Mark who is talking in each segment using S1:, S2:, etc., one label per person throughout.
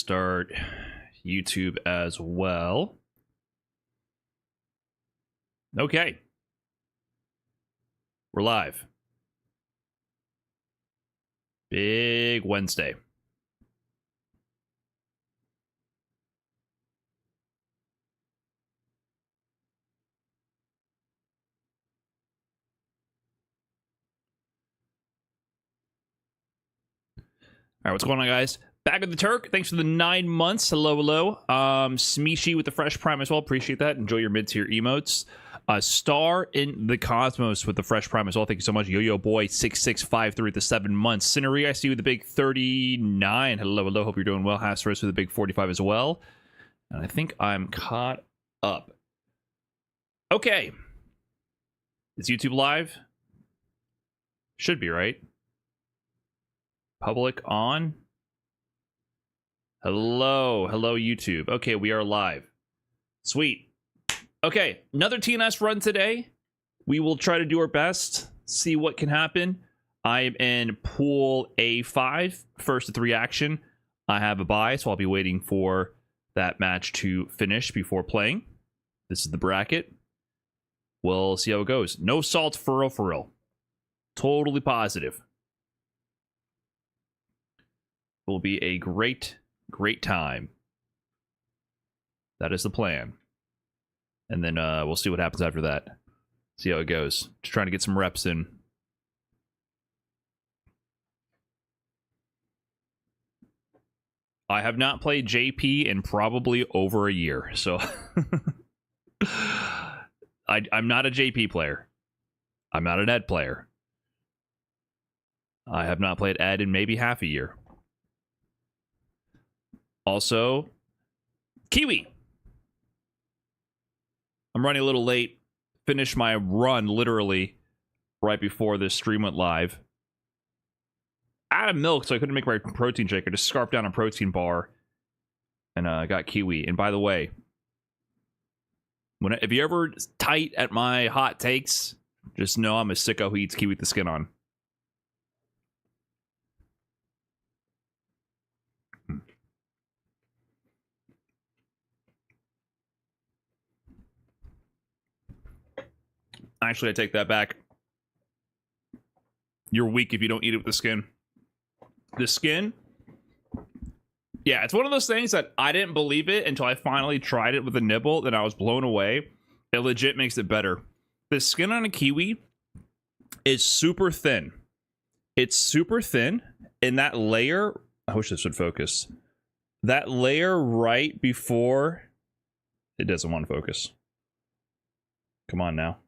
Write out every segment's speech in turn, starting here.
S1: start YouTube as well. Okay. We're live. Big Wednesday. All right, what's going on, guys? Back at the Turk. Thanks for the 9 months. Hello, hello. Smeeshi with the fresh prime as well. Appreciate that. Enjoy your mid-tier emotes. Star in the Cosmos with the fresh prime as well. Thank you so much. Yo-Yo Boy 6653 with the 7 months. Cinery, I see you with the big 39. Hello, hello. Hope you're doing well. Hasros with the big 45 as well. And I think I'm caught up. Okay. Is YouTube live? Should be, right? Public on. Hello YouTube. Okay, we are live. Sweet. Okay, another TNS run today. We will try to do our best, see what can happen. I am in pool A5, first to 3 action. I have a bye, so I'll be waiting for that match to finish before playing. This is the bracket. We'll see how it goes. No salt for real. Totally positive. Will be a great time. That is the plan. And then we'll see what happens after that. See how it goes. Just trying to get some reps in. I have not played JP in probably over a year, so I'm not a JP player. I'm not an Ed player. I have not played Ed in maybe half a year. Also, Kiwi. I'm running a little late. Finished my run literally right before this stream went live. Out of milk, so I couldn't make my protein shake. I just scarfed down a protein bar and got Kiwi. And by the way, if you're ever tight at my hot takes, just know I'm a sicko who eats Kiwi with the skin on. Actually, I take that back. You're weak if you don't eat it with the skin. The skin? Yeah, it's one of those things that I didn't believe it until I finally tried it with a nibble, then I was blown away. It legit makes it better. The skin on a Kiwi is super thin. It's super thin, and that layer... I wish this would focus. That layer right before... It doesn't want to focus. Come on now.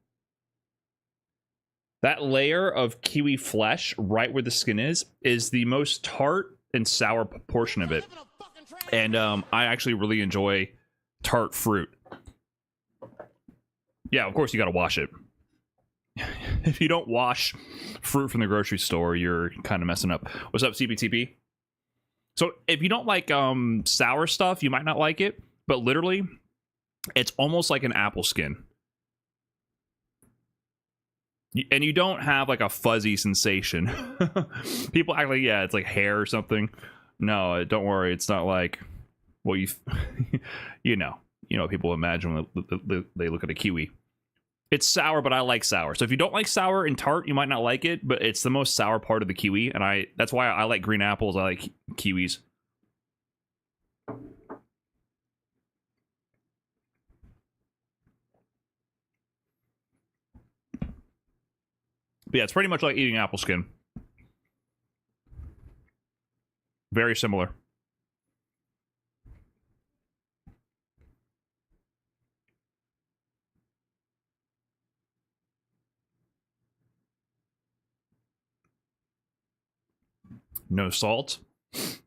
S1: That layer of Kiwi flesh right where the skin is the most tart and sour portion of it. And I actually really enjoy tart fruit. Yeah, of course you gotta wash it. If you don't wash fruit from the grocery store, you're kind of messing up. What's up, CBTP? So if you don't like sour stuff, you might not like it. But literally, it's almost like an apple skin. And you don't have like a fuzzy sensation. People act like, yeah, it's like hair or something. No, don't worry. It's not like what you, you know what people imagine when they look at a Kiwi. It's sour, but I like sour. So if you don't like sour and tart, you might not like it, but it's the most sour part of the Kiwi. And that's why I like green apples. I like Kiwis. But yeah, it's pretty much like eating apple skin. Very similar. No salt.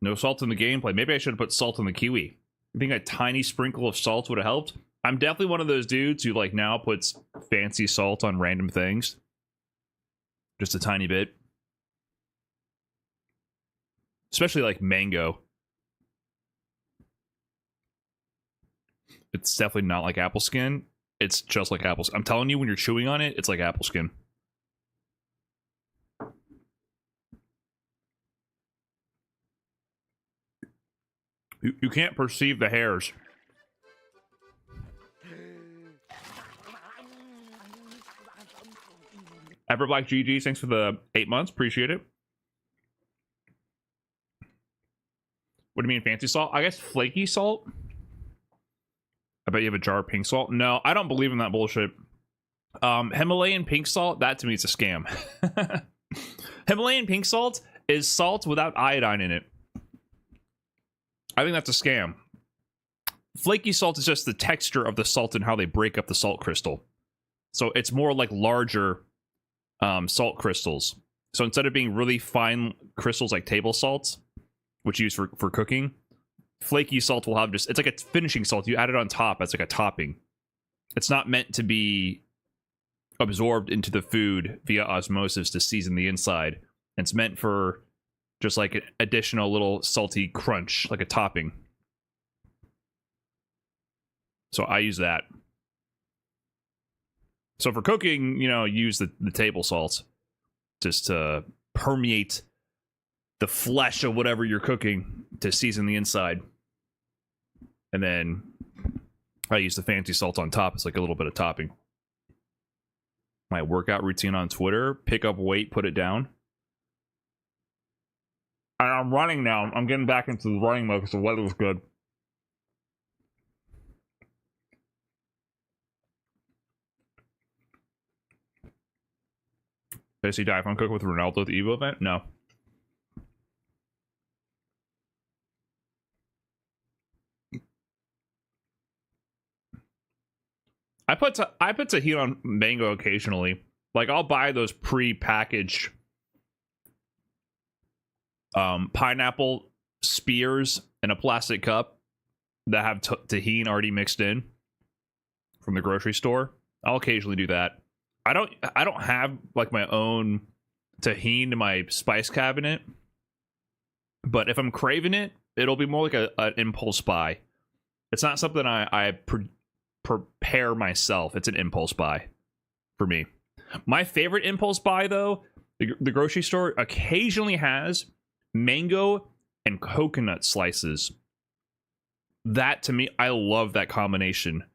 S1: No salt in the gameplay. Maybe I should have put salt in the Kiwi. I think a tiny sprinkle of salt would have helped. I'm definitely one of those dudes who like now puts fancy salt on random things. Just a tiny bit. Especially like mango. It's definitely not like apple skin. It's just like apples. I'm telling you, when you're chewing on it, it's like apple skin. You can't perceive the hairs. Everblack GG, thanks for the 8 months. Appreciate it. What do you mean fancy salt? I guess flaky salt. I bet you have a jar of pink salt. No, I don't believe in that bullshit. Himalayan pink salt, that to me is a scam. Himalayan pink salt is salt without iodine in it. I think that's a scam. Flaky salt is just the texture of the salt and how they break up the salt crystal. So it's more like larger salt crystals. So instead of being really fine crystals like table salts, which you use for cooking, flaky salt will have just, it's like a finishing salt. You add it on top as like a topping. It's not meant to be absorbed into the food via osmosis to season the inside. It's meant for just like an additional little salty crunch, like a topping. So I use that. So for cooking, you know, use the table salt just to permeate the flesh of whatever you're cooking to season the inside. And then I use the fancy salt on top. It's like a little bit of topping. My workout routine on Twitter, pick up weight, put it down. I'm running now. I'm getting back into the running mode because the weather's good. Does he die if I'm cooking with Ronaldo at the Evo event? No. I put tahini on mango occasionally. Like I'll buy those pre-packaged pineapple spears in a plastic cup that have tahini already mixed in from the grocery store. I'll occasionally do that. I don't have like my own tahini in my spice cabinet, but if I'm craving it, it'll be more like an impulse buy. It's not something I prepare myself. It's an impulse buy for me. My favorite impulse buy, though, the grocery store occasionally has mango and coconut slices. That, to me, I love that combination.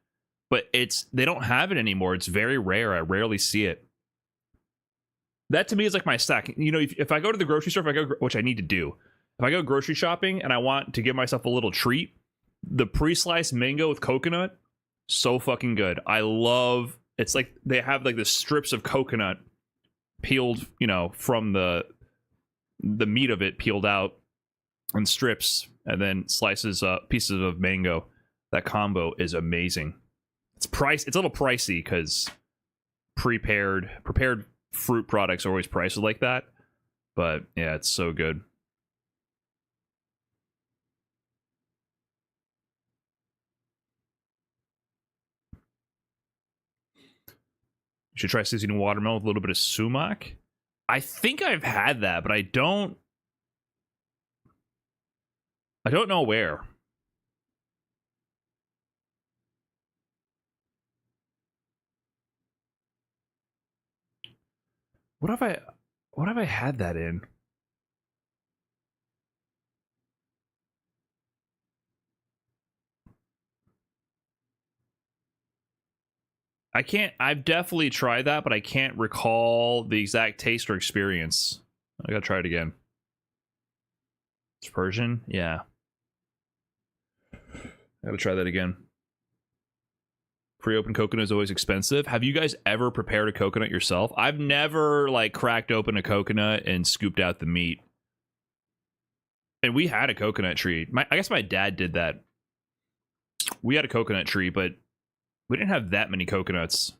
S1: But they don't have it anymore. It's very rare. I rarely see it. That, to me, is like my stack. You know, if I go to the grocery store, which I need to do, if I go grocery shopping and I want to give myself a little treat, the pre-sliced mango with coconut, so fucking good. I love, it's like they have like the strips of coconut peeled, you know, from the meat of it peeled out in strips, and then slices pieces of mango. That combo is amazing. It's a little pricey because prepared fruit products are always priced like that, but yeah, it's so good. You should try seasoning watermelon with a little bit of sumac. I think I've had that, but I don't know where. What have I had that in? I've definitely tried that, but I can't recall the exact taste or experience. I gotta try it again. It's Persian? Yeah. I gotta try that again. Pre-opened coconut is always expensive. Have you guys ever prepared a coconut yourself? I've never like cracked open a coconut and scooped out the meat. And we had a coconut tree. I guess my dad did that. We had a coconut tree, but we didn't have that many coconuts.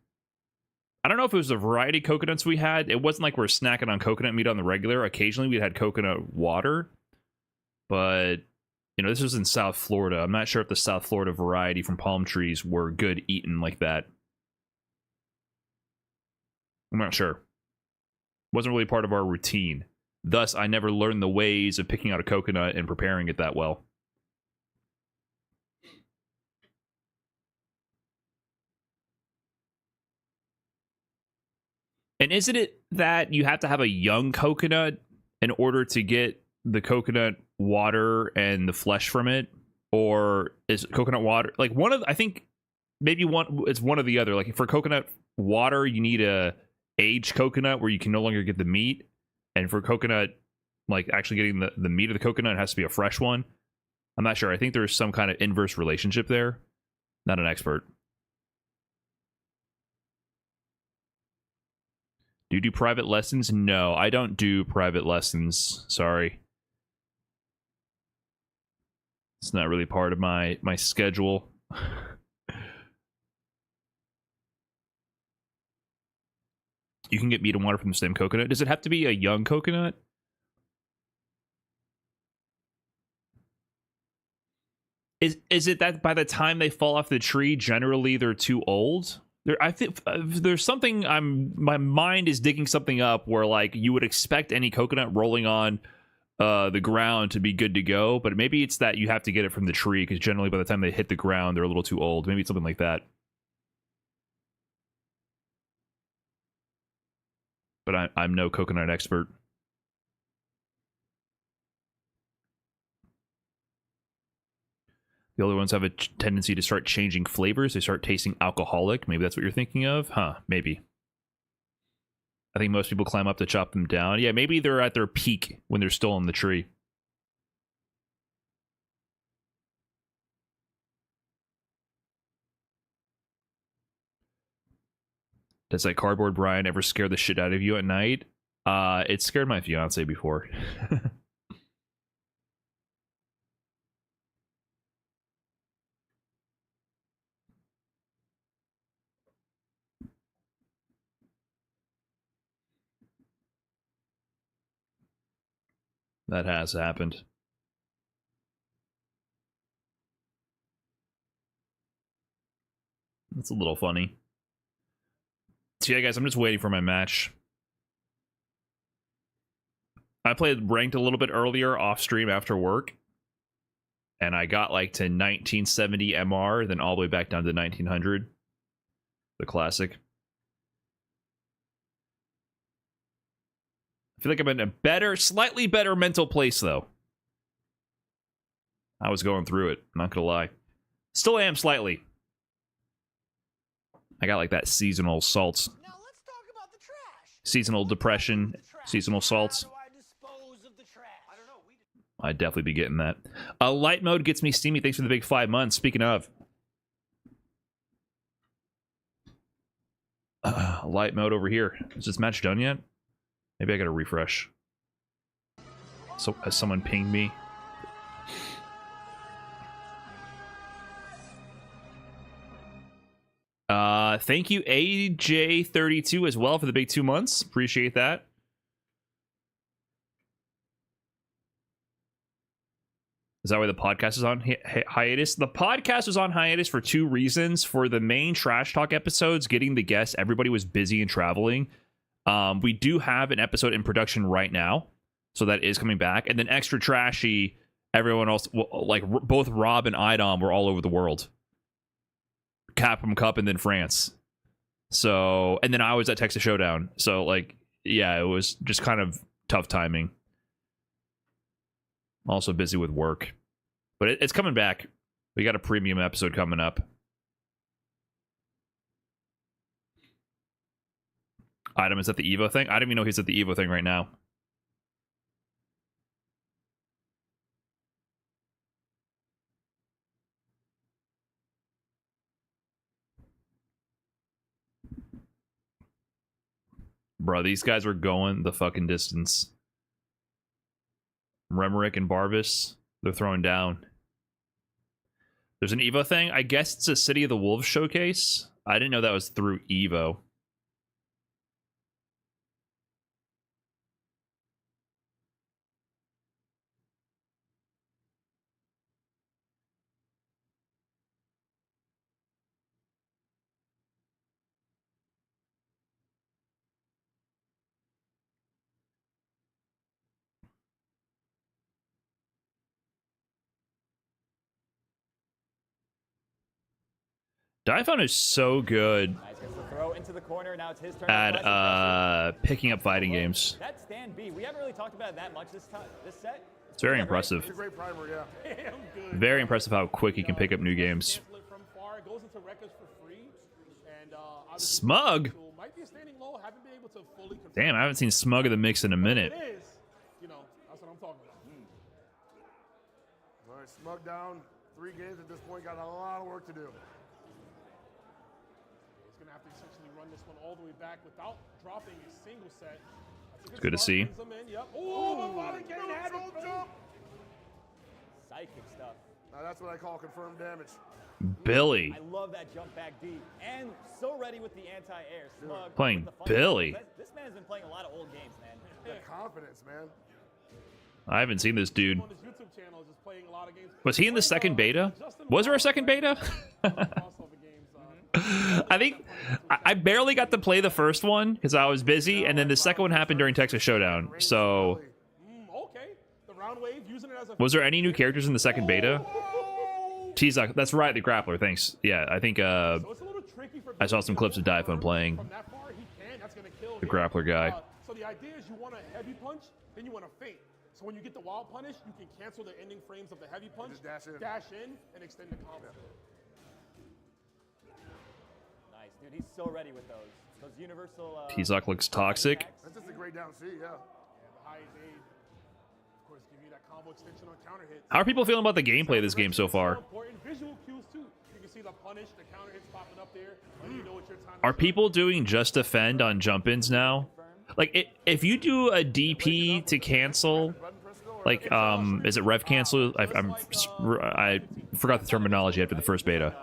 S1: I don't know if it was the variety of coconuts we had. It wasn't like we're snacking on coconut meat on the regular. Occasionally we had coconut water. But, you know, this was in South Florida. I'm not sure if the South Florida variety from palm trees were good eaten like that. I'm not sure. Wasn't really part of our routine. Thus, I never learned the ways of picking out a coconut and preparing it that well. And isn't it that you have to have a young coconut in order to get the coconut water and the flesh from it? or is coconut water like one of? I think maybe one. It's one or the other. Like for coconut water, you need a aged coconut where you can no longer get the meat, and for coconut, like actually getting the meat of the coconut, it has to be a fresh one. I'm not sure. I think there's some kind of inverse relationship there. Not an expert. Do you do private lessons? No, I don't do private lessons. Sorry. It's not really part of my schedule. You can get meat and water from the same coconut. Does it have to be a young coconut? Is it that by the time they fall off the tree, generally they're too old? I think there's something my mind is digging something up where like you would expect any coconut rolling on the ground to be good to go, but maybe it's that you have to get it from the tree because generally by the time they hit the ground, they're a little too old. Maybe it's something like that. But I'm no coconut expert. The other ones have a tendency to start changing flavors. They start tasting alcoholic. Maybe that's what you're thinking of? Huh, maybe. I think most people climb up to chop them down. Yeah, maybe they're at their peak when they're still on the tree. Does that cardboard Brian ever scare the shit out of you at night? It scared my fiance before. That has happened. That's a little funny. So yeah, guys, I'm just waiting for my match. I played ranked a little bit earlier off stream after work. And I got like to 1970 MR, then all the way back down to 1900. The classic. I feel like I'm in a better, slightly better mental place, though. I was going through it, not gonna lie. Still am slightly. I got like that seasonal salts.
S2: Now let's talk about the trash.
S1: Seasonal depression, seasonal salts.
S2: How do I dispose of the trash? I don't know.
S1: I'd definitely be getting that. Light mode gets me steamy. Thanks for the big 5 months. Speaking of. Light mode over here. Is this match done yet? Maybe I gotta refresh. So has someone pinged me? Thank you, AJ32 as well for the big 2 months. Appreciate that. Is that why the podcast is on hiatus? The podcast was on hiatus for 2 reasons. For the main Trash Talk episodes, getting the guests, everybody was busy and traveling. We do have an episode in production right now, so that is coming back. And then Extra Trashy, everyone else, like both Rob and Idom were all over the world. Capcom Cup and then France. So, and then I was at Texas Showdown. So, like, yeah, it was just kind of tough timing. Also busy with work. But it's coming back. We got a premium episode coming up. Item is at the Evo thing? I don't even know he's at the Evo thing right now. Bro, these guys are going the fucking distance. Remerick and Barvis, they're throwing down. There's an Evo thing? I guess it's a City of the Wolves showcase. I didn't know that was through Evo. Diphone is so good at picking up fighting games.
S3: That's stand B. We haven't really talked about it that much this set.
S1: It's very impressive.
S3: It's a great primer, yeah.
S4: Damn good.
S1: Very impressive how quick he can pick up new games.
S4: Cancel it from far. It goes into records for free. And obviously,
S1: Smug.
S4: might be standing low. Haven't been able to fully control.
S1: Damn, I haven't seen Smug in the mix in a minute.
S4: It is. You know, that's what I'm talking about.
S3: All right, Smug down 3 games at this point. Got a lot of work to do.
S4: He's gonna have to essentially run this one all the way back without dropping a single set. That's a
S1: Good to
S4: start.
S1: see.
S4: Brings him in. Yep. Oh, getting had it.
S3: Jump.
S5: Psychic stuff.
S3: Now that's what I call confirmed damage.
S1: Billy.
S5: I love that jump back D. And so ready with the anti-air. Smug.
S1: Playing
S5: with the fun.
S1: Billy.
S5: This man's been playing a lot of old games, man.
S3: The confidence, man.
S1: I haven't seen this dude.
S4: On his YouTube channel, is just playing a lot of games.
S1: Was he in the second beta? Was there a second beta?
S4: Crossover games.
S1: I think I barely got to play the first one because I was busy, and then the second one happened during Texas Showdown. So,
S4: Okay. The round wave using it as a.
S1: was there any new characters in the second beta? T-Zuck, that's right, the grappler. Thanks. Yeah, I think
S4: So it's a little tricky for
S1: I saw some clips of Diphone playing
S4: From that far, he can. That's gonna kill
S1: the
S4: him.
S1: grappler guy.
S4: So the idea is you want a heavy punch, then you want to feint. So when you get the wild punish, you can cancel the ending frames of the heavy punch,
S3: just dash in.
S4: and extend the combo.
S5: Nice, dude. He's so ready with those. Those universal.
S1: T-Zuck looks toxic.
S3: That's just a great down C, yeah.
S4: And the high aid, of course, give you that combo extension on counter hits.
S1: How are people feeling about the gameplay of this game so far?
S4: Important visual cues too. You can see the punish, the counter hits popping up there. You know what your time
S1: Are
S4: is.
S1: people doing just defend on jump-ins now? Like, if you do a DP to cancel, like, is it rev cancel? I forgot the terminology after the first beta.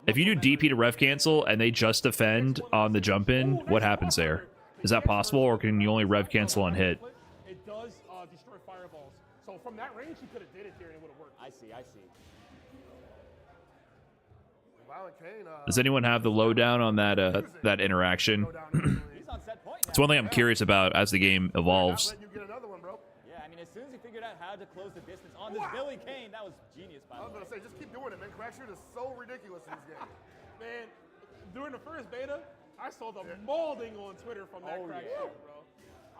S1: If you do DP to rev cancel and they just defend on the jump in, what happens there? Is that possible, or can you only rev cancel on hit?
S4: It does destroy fireballs. So from that range, you could have did it there and it would have worked.
S5: I see.
S3: Violent Kane,
S1: Does anyone have the lowdown on that that interaction?
S5: He's on set point now.
S1: It's one thing I'm curious about as the game evolves.
S3: let you get another one, bro.
S5: Yeah, I mean, as soon as he figured out how to close the distance on this Billy Kane, that was genius, by
S3: I
S5: the
S3: was
S5: way.
S3: gonna say, just keep doing it, man. Crash shoot is so ridiculous in this game.
S4: Man, during the first beta, I saw the molding on Twitter from that crack
S5: yeah.
S4: shoot, bro.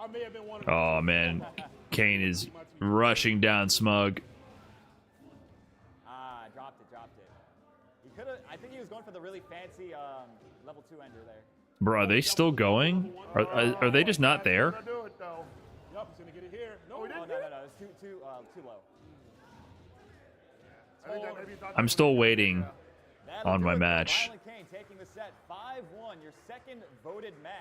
S4: I may have been one of
S1: Oh man, Kane is rushing down Smug.
S5: Ah, dropped it. He could have. I think he was going for the really fancy level 2 ender there.
S1: Bro, are they still going? Are they just not there?
S3: Gonna do it though.
S4: Yup, he's gonna get it here. No, he
S5: Oh
S4: didn't.
S5: no, it's too low.
S3: I think that maybe he thought
S1: I'm still waiting
S5: That'll
S1: on
S5: do
S1: my
S5: it, though.
S1: match.
S5: Violent Kane taking the set 5-1, your second voted match.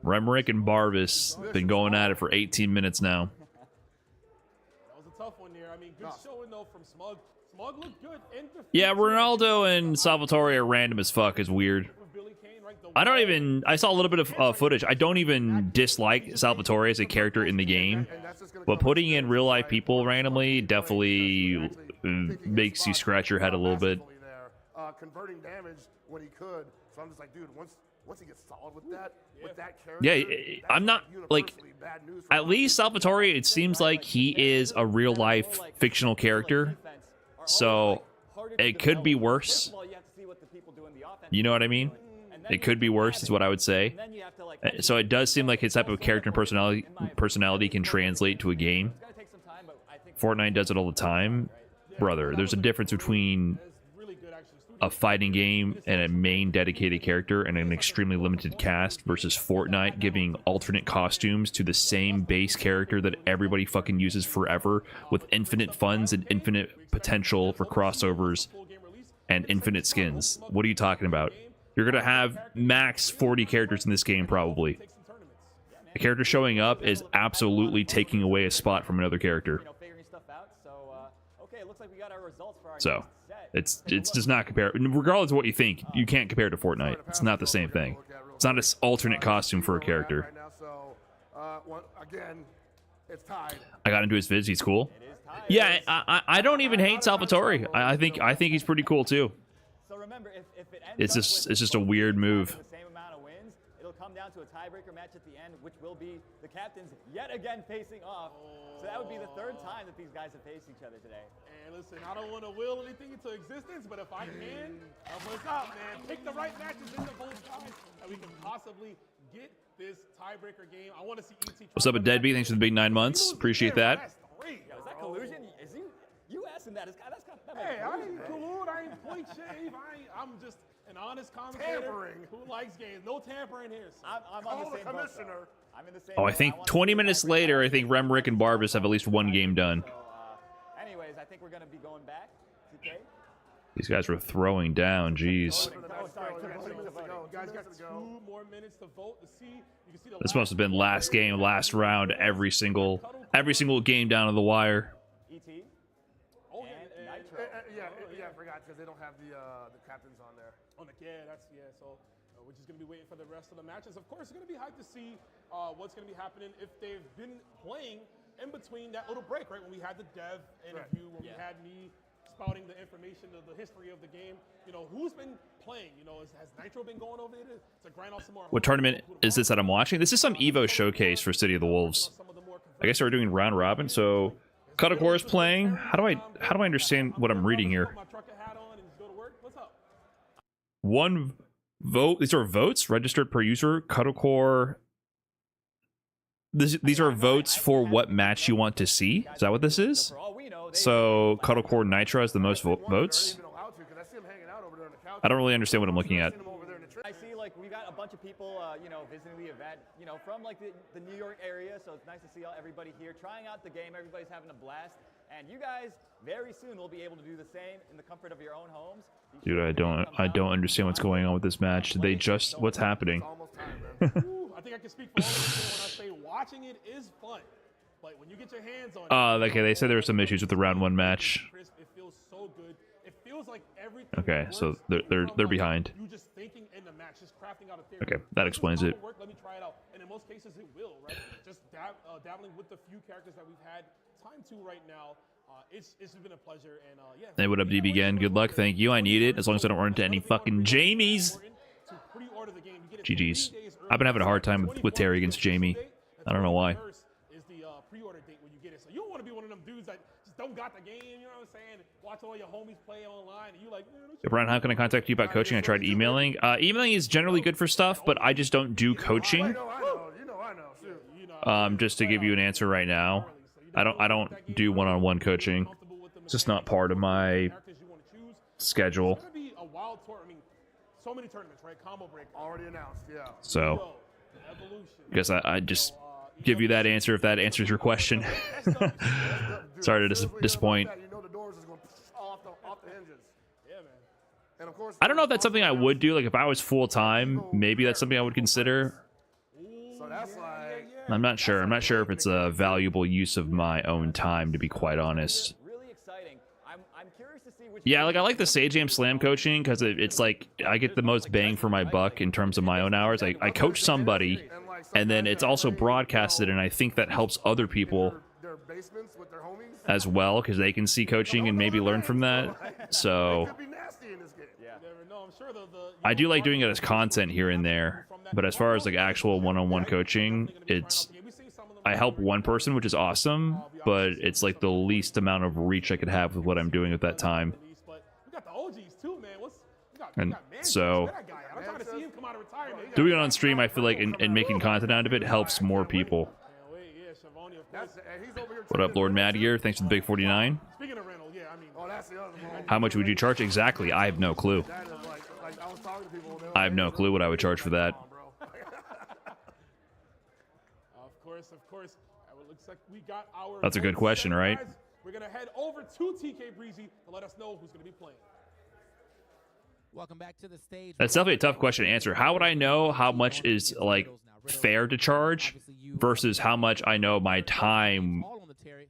S1: Remrick and Barvis been going at it for 18 minutes now.
S4: That was a tough one there. I mean, good showing though from Smug. Smug looked good. In defense,
S1: Yeah, Ronaldo and Salvatore are random as fuck. Is weird.
S4: with Billy Kane, right? The
S1: I don't even. I saw a little bit of footage. I don't even dislike Salvatore as a character in the game, but putting in real life people randomly definitely makes you scratch your head a little bit.
S3: Converting damage when he could. So I'm just like, dude, once he gets solid with that character,
S1: Yeah,
S3: that's
S1: I'm not like.
S3: universally bad news for
S1: At least Salvatore, it seems like he is a real life fictional character, so it could be worse. You know what I mean? It could be worse, is what I would say. So it does seem like his type of character and personality can translate to a game. Fortnite does it all the time, brother. There's a difference between
S4: really good actually.
S1: a fighting game and a main dedicated character and an extremely limited cast versus Fortnite giving alternate costumes to the same base character that everybody fucking uses forever with infinite funds and infinite potential for crossovers and infinite skins. What are you talking about? You're gonna have max 40 characters in this game probably. A character showing up is absolutely taking away a spot from another character.
S5: Okay, it looks like we got our results for our
S1: So
S5: next set.
S1: it's just not compare. Regardless of what you think, you can't compare it to Fortnite. It's not the same thing. It's not an alternate costume for a character.
S3: right now. So again, it's tied.
S1: I got into his vids. He's cool. Yeah, I don't even hate Salvatore. I think he's pretty cool too.
S5: So remember, if it ends
S1: It's just a weird move.
S5: the same amount of wins, it'll come down to a tiebreaker match at the end, which will be the captains yet again facing off. So that would be the third time that these guys have faced each other today.
S4: And listen, I don't want to will anything into existence, but if I can, help us out, man. Pick the right matches in the both sides that we can possibly get this tiebreaker game. I want to see ET.
S1: What's up, a deadbeat? Thanks for the big 9 months. Appreciate that.
S4: That's 3.
S5: Yo, is that collusion? Is you asking that? That's kind of
S4: Hey, I ain't collude. I ain't point shave. I'm just an honest commentator
S3: Tampering.
S4: who likes games. No tampering here. So.
S5: I'm
S3: Call
S5: on
S3: the
S5: the same boat, though.
S3: commissioner.
S5: I'm in the same
S1: Oh, I
S5: boat.
S1: think
S5: want to
S1: 20
S5: see
S1: minutes
S5: tiebreaker
S1: later, I
S5: match.
S1: think Remrick and Barbas have at least one game done.
S5: So, anyways, I think we're gonna be going back. TK.
S1: These guys were throwing down. Jeez.
S5: Sorry,
S4: Guys got 2 more minutes to vote to see. You can see the
S1: This must have been last game, last round, every single game down to the wire.
S5: ET.
S4: Oh,
S5: And
S4: yeah,
S5: Nitro.
S3: Yeah, I forgot because they don't have the captains on there.
S4: on the so we're just gonna be waiting for the rest of the matches. Of course, it's gonna be hyped to see what's gonna be happening if they've been playing in between that little break, right? When we had the dev interview, when we had me spouting the information of the history of the game. You know, who's been playing? You know, has Nitro been going over there to grind out some more?
S1: What tournament is this that I'm watching? This is some Evo showcase for City of the Wolves. I guess we're doing round robin. So Cuddlecore is playing. How do I understand what I'm reading here?
S4: Put my trucker hat on and just go to work. What's up?
S1: One vote. These are votes registered per user. Cuddlecore. These are votes for what match you want to see. Is that what this is?
S5: For all we know, they
S1: So Cuddlecore Nitro has the most votes. I don't really understand what I'm looking at.
S5: I see, like, we got a bunch of people, you know, visiting the event, you know, from like the New York area. So it's nice to see everybody here trying out the game. Everybody's having a blast, and you guys very soon will be able to do the same in the comfort of your own homes.
S1: Dude, I don't understand what's going on with this match. Did they just what's happening?
S4: Ooh, I think I can speak for all of us when I say watching it is fun. Like when you get your hands on it.
S1: Okay, they said there were some issues with the round 1 match.
S4: Crisp, it feels so good. It feels like everything.
S1: Okay, so
S4: works
S1: they're
S4: from, like,
S1: behind.
S4: You just thinking in the match, just crafting out a theory.
S1: Okay, that explains it.
S4: Work, let me try it out. And in most cases, it will, right? Just dabbling with the few characters that we've had time to right now. It's been a pleasure, and yeah.
S1: Hey, what up, DB again? Good luck, thank you. I need it, as long as I don't run into any fucking Jamies. GG's. I've been having a hard time with Terry against Jamie. I don't know why.
S4: Is the pre-order date when you get it. So you don't want to be one of them dudes that just don't got the game, you know what I'm saying? Watch all your homies play online, and you like,
S1: Hey, Brian, how can I contact you about coaching? I tried emailing. Emailing is generally good for stuff, but I just don't do coaching.
S3: I know.
S1: Just to give you an answer right now, I don't do one-on-one coaching. It's just not part of my schedule.
S4: It's gonna be a wild tour. I mean, so many tournaments, right? Combo break.
S3: Already announced, yeah.
S1: So, I guess I just give you that answer if that answers your question. Sorry to disappoint.
S3: You know the doors is going off the hinges.
S4: Yeah, man.
S3: And of course,
S1: I don't know if that's something I would do. Like if I was full-time, maybe that's something I would consider.
S3: so that's like
S1: I'm not sure. I'm not sure if it's a valuable use of my own time, to be quite honest.
S5: Really exciting. I'm curious to see which.
S1: Yeah, like I like the Sage Jam Slam coaching because it's like I get the most bang for my buck in terms of my own hours. I coach somebody, and then it's also broadcasted, and I think that helps other people
S3: their basements with their homies.
S1: as well because they can see coaching and maybe learn from that. So
S3: Could be nasty in this game.
S5: Yeah.
S4: You never know. I'm sure
S1: I do like doing it as content here and there, but as far as like actual one-on-one coaching, it's I help one person, which is awesome, but it's like the least amount of reach I could have with what I'm doing at that time.
S4: But we got the OGs too, man.
S1: And so
S4: I'm trying to see him come out of retirement.
S1: doing it on stream, I feel like, and making content out of it helps more people. What up, Lord Mad Gear? Thanks for the big 49.
S4: Speaking of rental, yeah, I mean,
S3: Oh, that's the other one.
S1: How much would you charge exactly? I have no clue.
S3: That is like I was talking to people.
S1: I have no clue what I would charge for that.
S4: Of course. It looks like we got our.
S1: That's a good question, right?
S4: Guys, we're gonna head over to TK Breezy to let us know who's gonna be playing.
S6: Welcome back to the stage.
S1: That's definitely a tough question to answer. How would I know how much is like fair to charge versus how much I know my time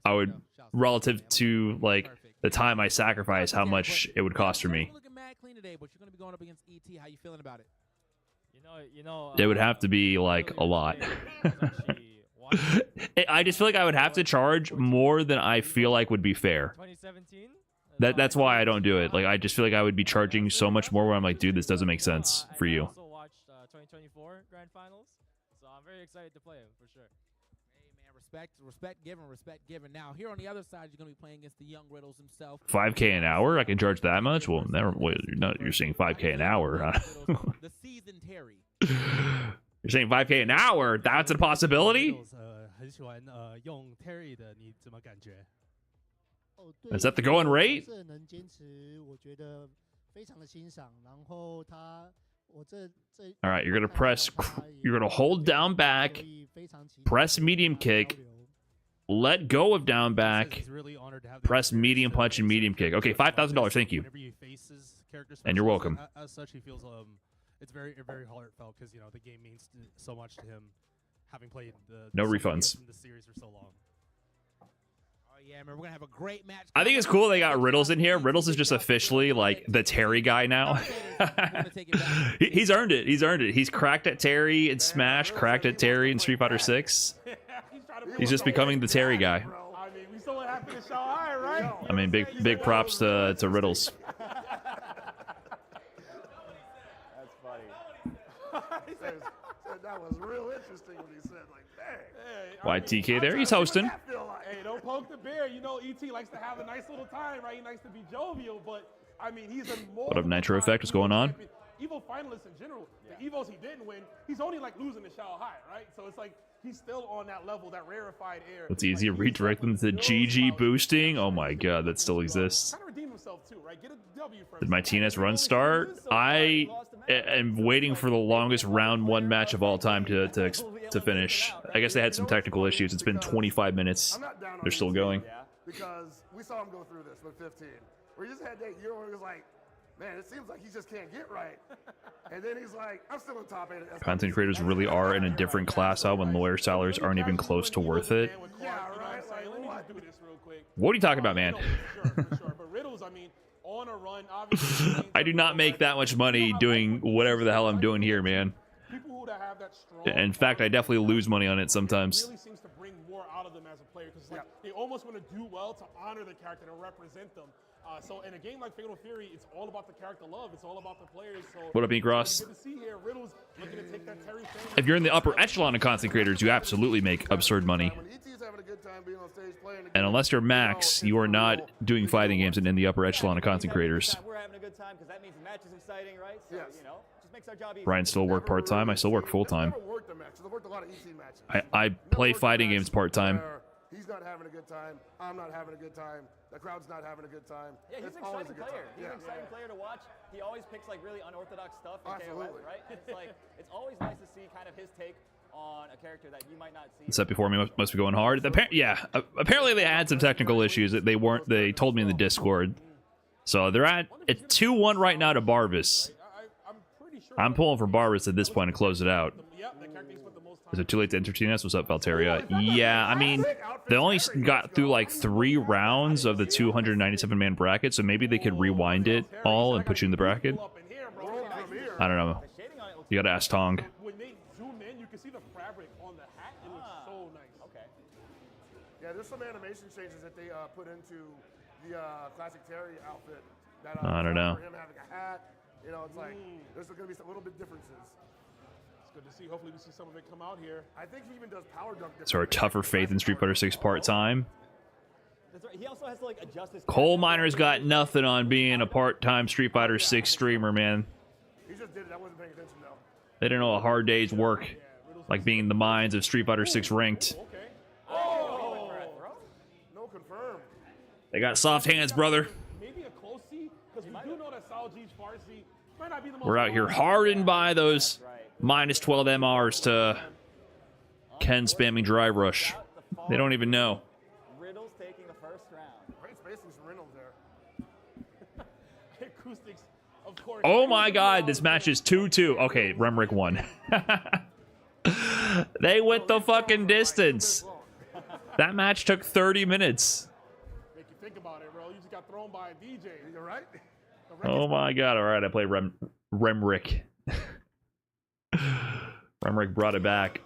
S1: I would relative to like the time I sacrifice, how much it would cost for me?
S6: Looking mad clean today, but you're gonna be going up against ET. How you feeling about it?
S1: It would have to be like a lot. I just feel like I would have to charge more than I feel like would be fair.
S7: 2017.
S1: That's why I don't do it. Like I just feel like I would be charging so much more where I'm like, dude, this doesn't make sense for you.
S7: I also watched 2024 Grand Finals, so I'm very excited to play him for sure.
S6: Hey man, respect given. Now here on the other side, you're gonna be playing against the young Riddles himself.
S1: 5K an hour? I can charge that much? Well, never. Wait, you're saying 5K an hour?
S6: The seasoned Terry.
S1: You're saying 5K an hour? That's a possibility? Is that the going rate? All right, you're gonna press. You're gonna hold down back, press medium kick, let go of down back, press medium punch and medium kick. Okay, $5,000. Thank you. And you're welcome.
S8: As such, he feels it's very heartfelt because the game means so much to him, having played
S1: no refunds.
S8: The series for so long.
S6: Oh yeah, man, we're gonna have a great match.
S1: I think it's cool they got Riddles in here. Riddles is just officially like the Terry guy now. He's earned it. He's earned it. He's cracked at Terry in Smash, cracked at Terry in Street Fighter 6. He's just becoming the Terry guy.
S4: I mean, we saw what happened to Shanghai, right?
S1: I mean, big props to Riddles.
S5: That's funny.
S3: Said that was real interesting when he said, like, dang.
S1: Why TK there? He's hosting.
S4: Hey, don't poke the bear. You know, ET likes to have a nice little time, right? He likes to be jovial, but I mean, he's a more.
S1: What up, Nitro Effect? What's going on?
S4: Evo finalists in general, the Evos he didn't win, he's only like losing to Shanghai, right? So it's like he's still on that level, that rarefied air.
S1: It's easy to redirect them to GG boosting. Oh my god, that still exists.
S4: Kind of redeem himself too, right? Get a W for
S1: Did my TNS run start? I am waiting for the longest round 1 match of all time to finish. I guess they had some technical issues. It's been 25 minutes. They're still going.
S3: Because we saw him go through this with 15. Where he just had that year where he was like, man, it seems like he just can't get right. And then he's like, I'm still in top 8.
S1: Content creators really are in a different class out when lawyer salaries aren't even close to worth it.
S4: Yeah, right. Let me just do this real quick.
S1: What are you talking about, man?
S4: For sure. But Riddles, I mean, on a run, obviously.
S1: I do not make that much money doing whatever the hell I'm doing here, man.
S4: People who have that strong.
S1: In fact, I definitely lose money on it sometimes.
S4: Really seems to bring more out of them as a player because like they almost want to do well to honor the character and represent them. So in a game like Fatal Fury, it's all about the character love. It's all about the players. So
S1: What up, Ink Ross?
S4: good to see here. Riddles looking to take that Terry thing.
S1: If you're in the upper echelon of content creators, you absolutely make absurd money.
S3: When ET's having a good time being on stage playing the
S1: And
S3: game,
S1: unless you're max, you are not doing fighting games and in the upper echelon of content creators.
S5: We're having a good time because that means the match is exciting, right? So,
S3: Yes.
S5: just makes our job easier.
S1: Ryan still work part-time. I still work full-time.
S3: Never worked a match. I've worked a lot of ET matches.
S1: I play fighting games part-time.
S3: Where he's not having a good time. I'm not having a good time. The crowd's not having a good time.
S5: Yeah, he's
S3: It's
S5: an
S3: always
S5: exciting
S3: a good
S5: player.
S3: time.
S5: He's an exciting player to watch. He always picks like really unorthodox stuff in KOF,
S3: Absolutely.
S5: right? It's like it's always nice to see kind of his take on a character that you might not see.
S1: Set before me must be going hard. Apparently they had some technical issues that they weren't. They told me in the Discord. So they're at 2-1 right now to Barvis.
S4: I'm pretty sure.
S1: I'm pulling for Barvis at this point to close it out.
S4: Yep, the character he's put the most time.
S1: Is it too late to enter TNS? What's up, Valteria? Yeah, I mean, they only got through like 3 rounds of the 297-man bracket, so maybe they could rewind it all and put you in the bracket.
S4: Up in here, bro.
S1: I don't know.
S5: Shading on it looks
S1: You gotta ask Tong.
S4: When they zoom in, you can see the fabric on the hat. It looks so nice.
S5: okay.
S3: Yeah, there's some animation changes that they put into the classic Terry outfit. That,
S1: I don't know.
S3: For him having a hat, it's like there's going to be some little bit differences.
S4: It's good to see. Hopefully, we see some of it come out here.
S3: I think he even does power dunk.
S1: So our tougher faith in Street Fighter 6 part-time.
S5: That's right. He also has to like adjust his
S1: Coal Miner's got nothing on being a part-time Street Fighter 6 streamer, man.
S3: He just did it. I wasn't paying attention though.
S1: They didn't know a hard day's work, like being in the minds of Street Fighter 6 ranked.
S4: Okay.
S3: No confirmed.
S1: They got soft hands, brother.
S4: Maybe a close C, because we do know that Salji's Farsi might not be the most.
S1: We're out here hardened by those minus 12 MRs to Ken spamming Drive Rush. They don't even know.
S5: Riddles taking the first round.
S3: Great spacing from Reynolds there.
S4: Acoustics, of course.
S1: Oh my god, this match is 2-2. Okay, Remrick won. They went the fucking distance. That match took 30 minutes.
S4: Make you think about it, bro. You just got thrown by a DJ.
S3: You're right.
S1: Oh my god, alright, I play Remrick. Remrick brought it back.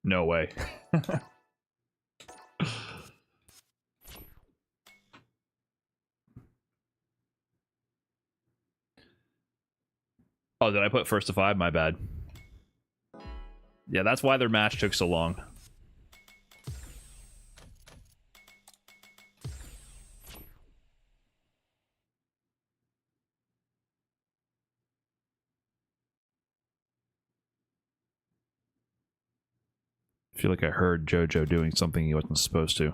S1: No way. Oh, did I put first to 5? My bad. Yeah, that's why their match took so long. I feel like I heard JoJo doing something he wasn't supposed to.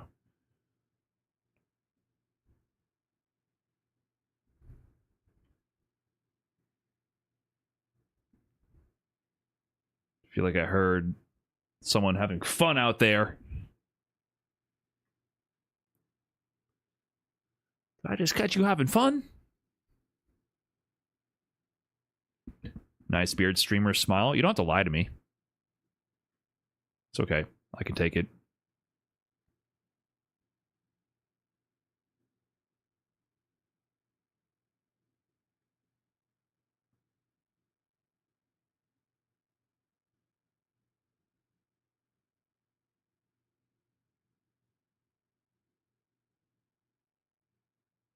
S1: I feel like I heard someone having fun out there. Did I just catch you having fun? Nice beard streamer smile. You don't have to lie to me. It's okay. I can take it.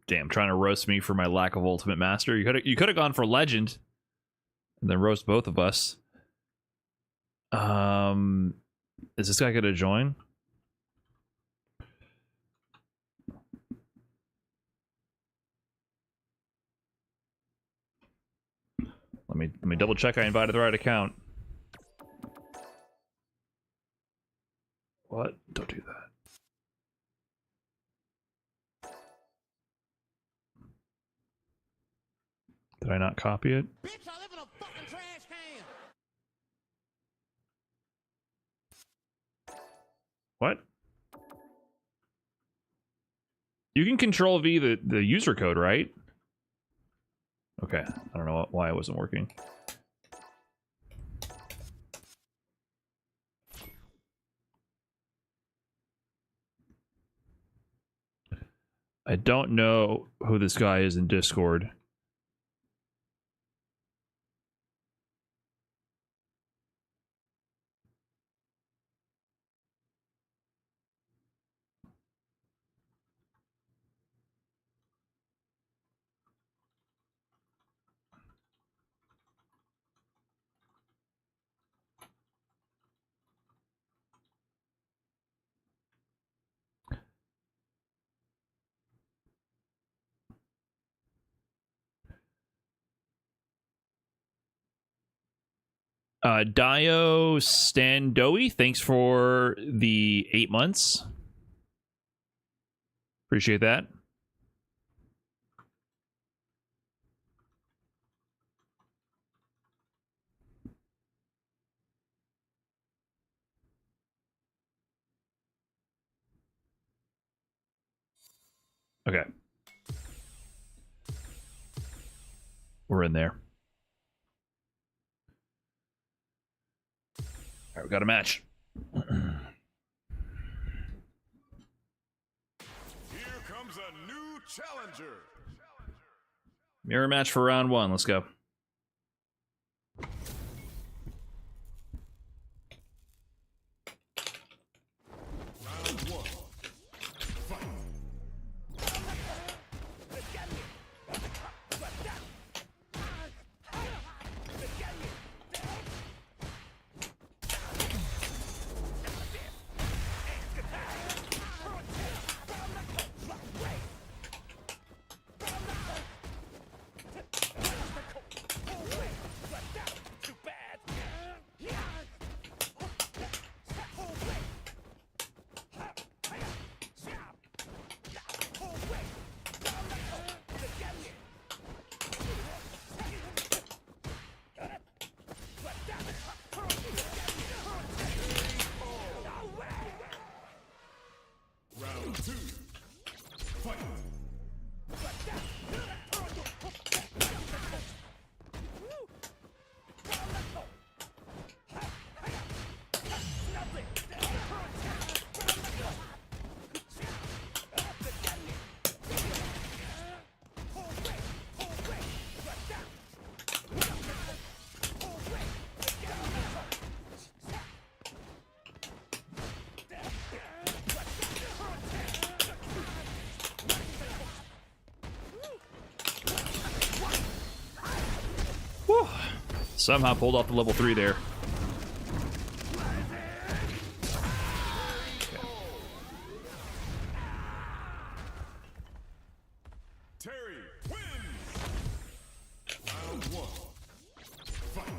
S1: Damn, trying to roast me for my lack of Ultimate Master. You could have gone for Legend and then roast both of us. Is this guy gonna join? Let me double check I invited the right account. What? Don't do that. Did I not copy it?
S2: Bitch, I live in a fucking trash can.
S1: What? You can control V the user code, right? Okay, I don't know why it wasn't working. I don't know who this guy is in Discord. Dio Standoe, thanks for the 8 months. Appreciate that. Okay. We're in there. All right, we got a match.
S9: Here comes a new challenger.
S1: Mirror match for round 1. Let's go.
S9: Round 1. Fight.
S1: Somehow pulled off the level 3 there.
S9: Terry wins. Round 1. Fight.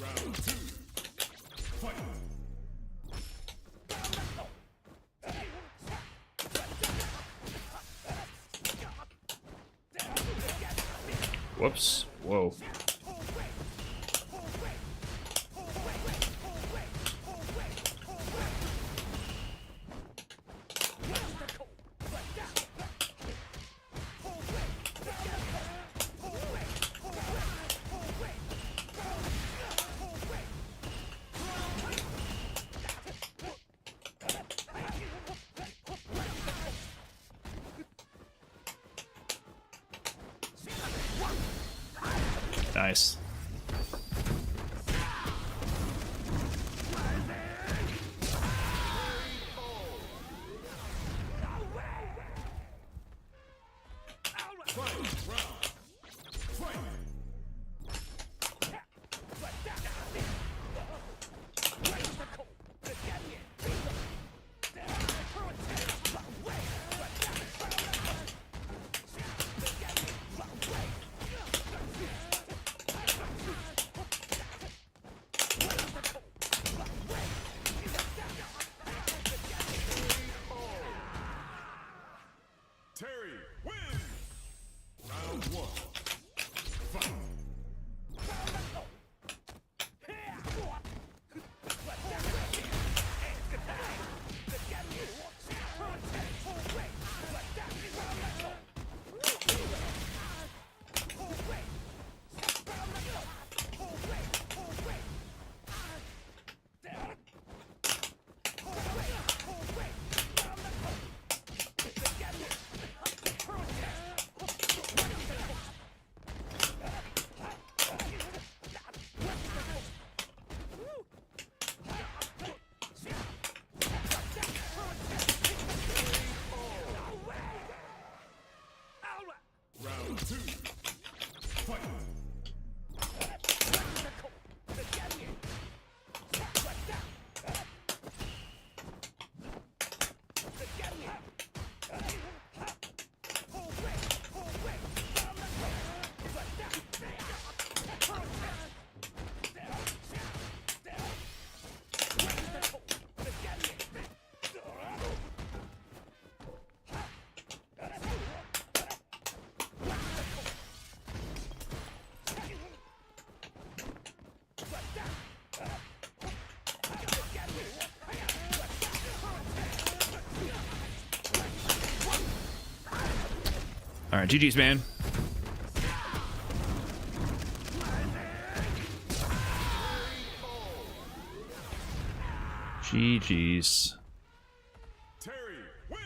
S9: Round 2. Fight.
S1: Whoops. Whoa. Nice.
S9: Terry wins. Round 1. Fight. Round 2. Fight.
S1: All right, GG's, man. GG's.
S9: Terry wins.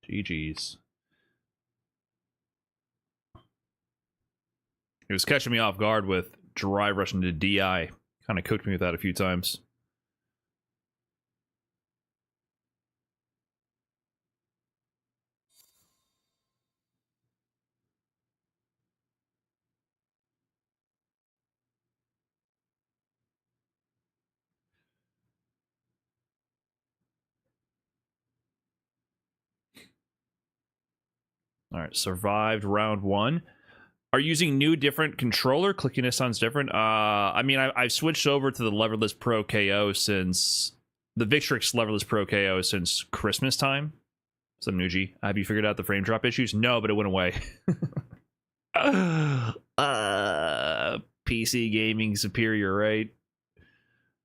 S1: GG's. It was catching me off guard with dry rushing to DI. Kind of cooked me with that a few times. All right, survived round 1. are using new different controller. Clickiness sounds different. I mean, I've switched over to the leverless Pro KO since the Victrix leverless Pro KO since Christmas time. Some Nuji. Have you figured out the frame drop issues? No, but it went away. PC gaming superior, right?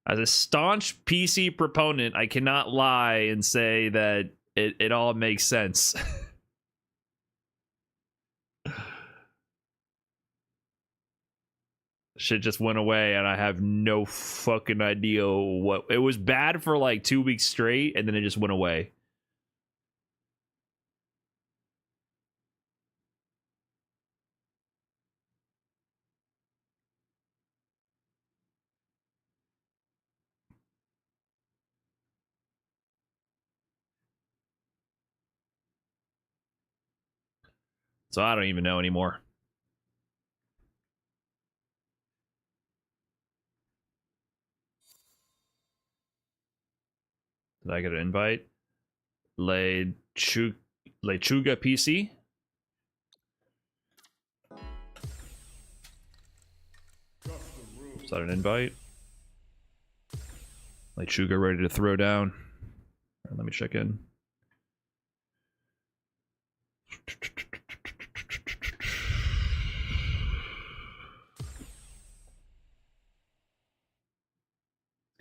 S1: As a staunch PC proponent, I cannot lie and say that it all makes sense. Shit just went away and I have no fucking idea what. It was bad for like 2 weeks straight and then it just went away. So I don't even know anymore. Did I get an invite? Lechuga PC? Is that an invite? Lechuga ready to throw down. Right, let me check in.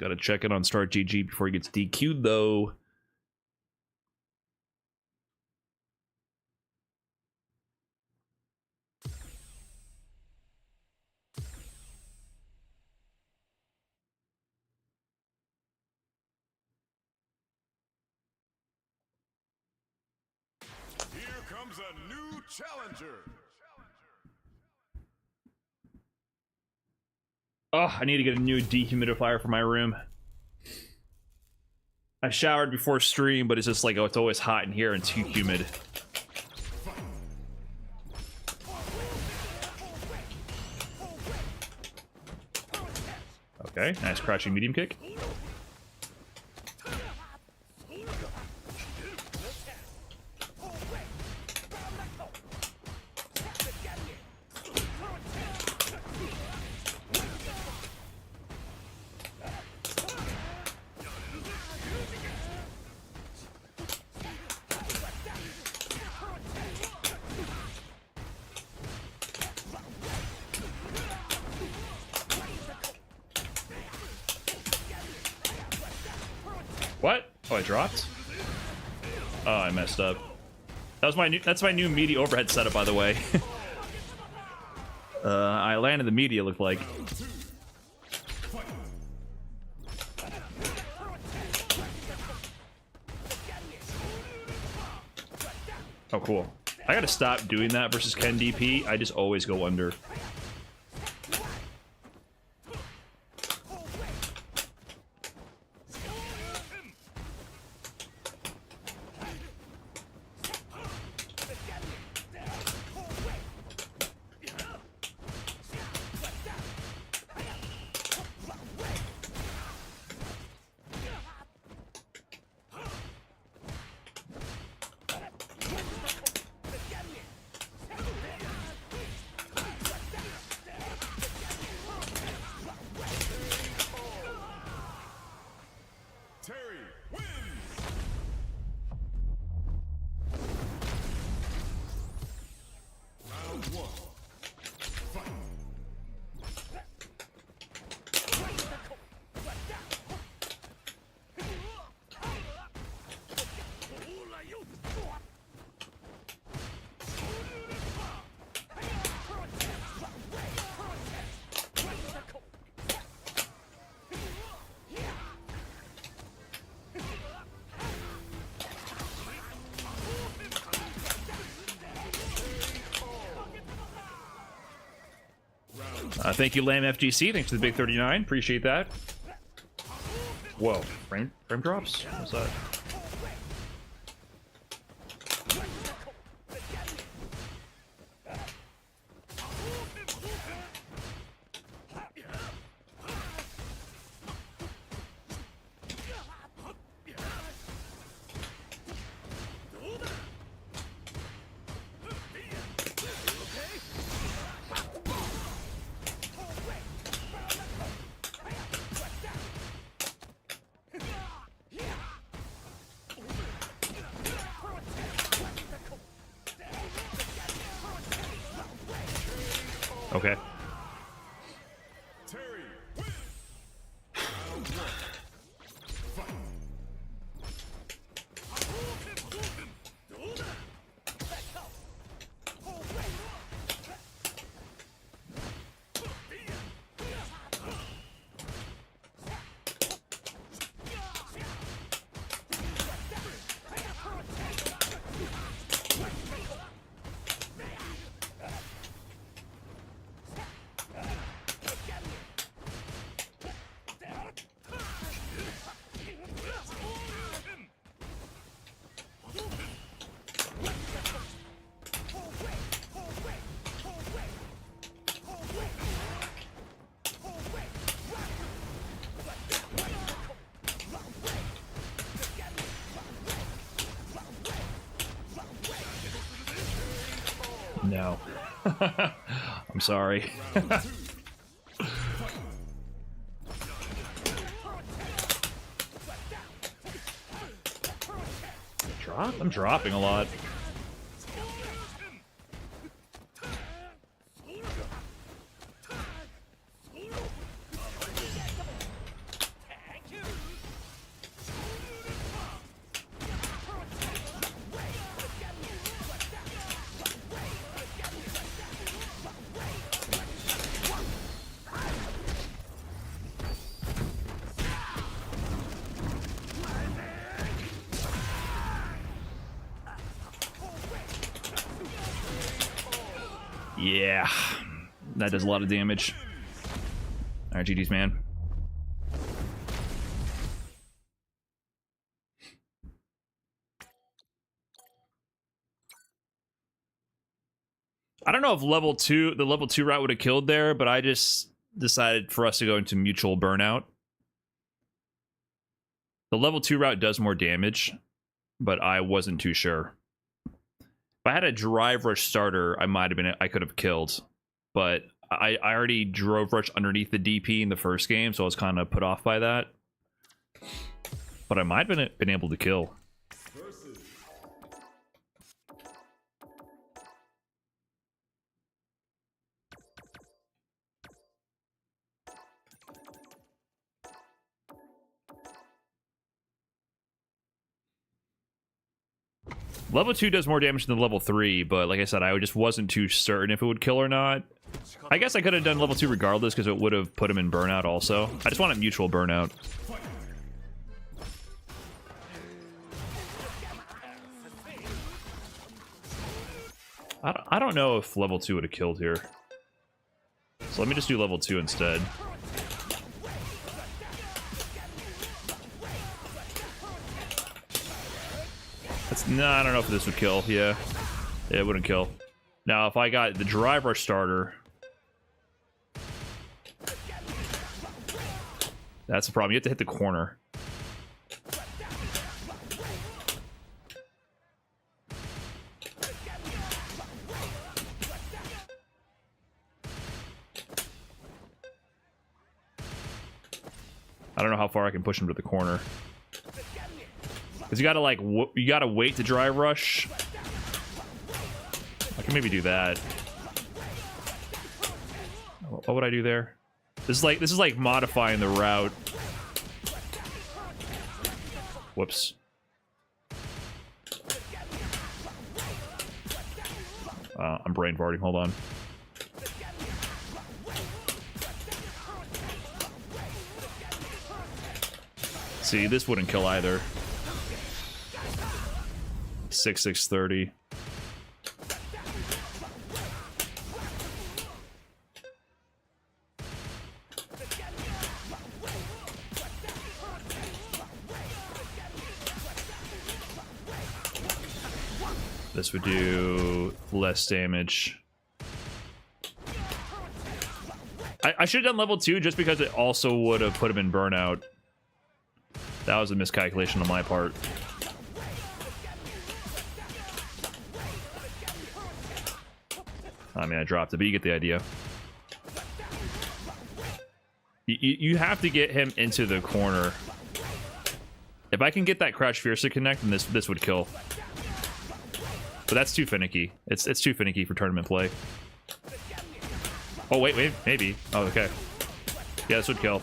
S1: Got to check in on Start GG before he gets DQ'd, though.
S9: Here comes a new challenger.
S1: Oh, I need to get a new dehumidifier for my room. I showered before stream, but it's just like, oh, it's always hot in here and too humid. Okay, nice crouching medium kick. What? Oh, I dropped? Oh, I messed up. That's my new media overhead setup, by the way. I landed the media, looked like. Oh, cool. I gotta stop doing that versus Ken DP. I just always go under. Thank you, Lamb FGC. Thanks for the big 39. Appreciate that. Whoa, frame drops? What's that? Okay.
S9: Terry.
S1: No. I'm sorry. I'm dropping a lot. Yeah, that does a lot of damage. All right, GG's, man. I don't know if the level 2 route would have killed there, but I just decided for us to go into mutual burnout. The level 2 route does more damage, but I wasn't too sure. If I had a drive rush starter, I could have killed, but I already drove rush underneath the DP in the first game, so I was kind of put off by that. But I might have been able to kill. Level 2 does more damage than level 3, but like I said, I just wasn't too certain if it would kill or not. I guess I could have done level 2 regardless, because it would have put him in burnout also. I just wanted mutual burnout. I don't know if level 2 would have killed here. So let me just do level 2 instead. No, I don't know if this would kill. Yeah, it wouldn't kill. Now, if I got the drive rush starter, that's the problem. You have to hit the corner. I don't know how far I can push him to the corner. Because you gotta like you gotta wait to drive rush. I can maybe do that. What would I do there? This is like modifying the route. Whoops. I'm brain farting. Hold on. See, this wouldn't kill either. 6-6-30. This would do less damage. I should have done level 2 just because it also would have put him in burnout. That was a miscalculation on my part. I mean, I dropped it, but you get the idea. You have to get him into the corner. If I can get that crouch fierce to connect, then this would kill. But that's too finicky. It's too finicky for tournament play. Oh, wait, maybe. Oh, okay. Yeah, this would kill.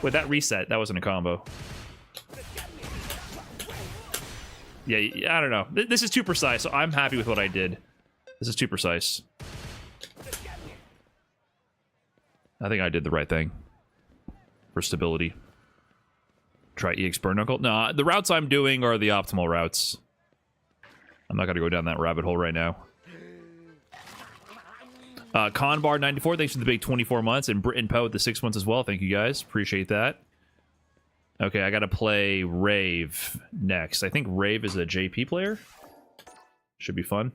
S1: Wait, that reset. That wasn't a combo. Yeah, I don't know. This is too precise, so I'm happy with what I did. This is too precise. I think I did the right thing. For stability. Try EX Burn Knuckle. No, the routes I'm doing are the optimal routes. I'm not going to go down that rabbit hole right now. Conbar94, thanks for the big 24 months. And Brit and Poe with the 6 months as well. Thank you guys. Appreciate that. Okay, I got to play Rave next. I think Rave is a JP player. Should be fun.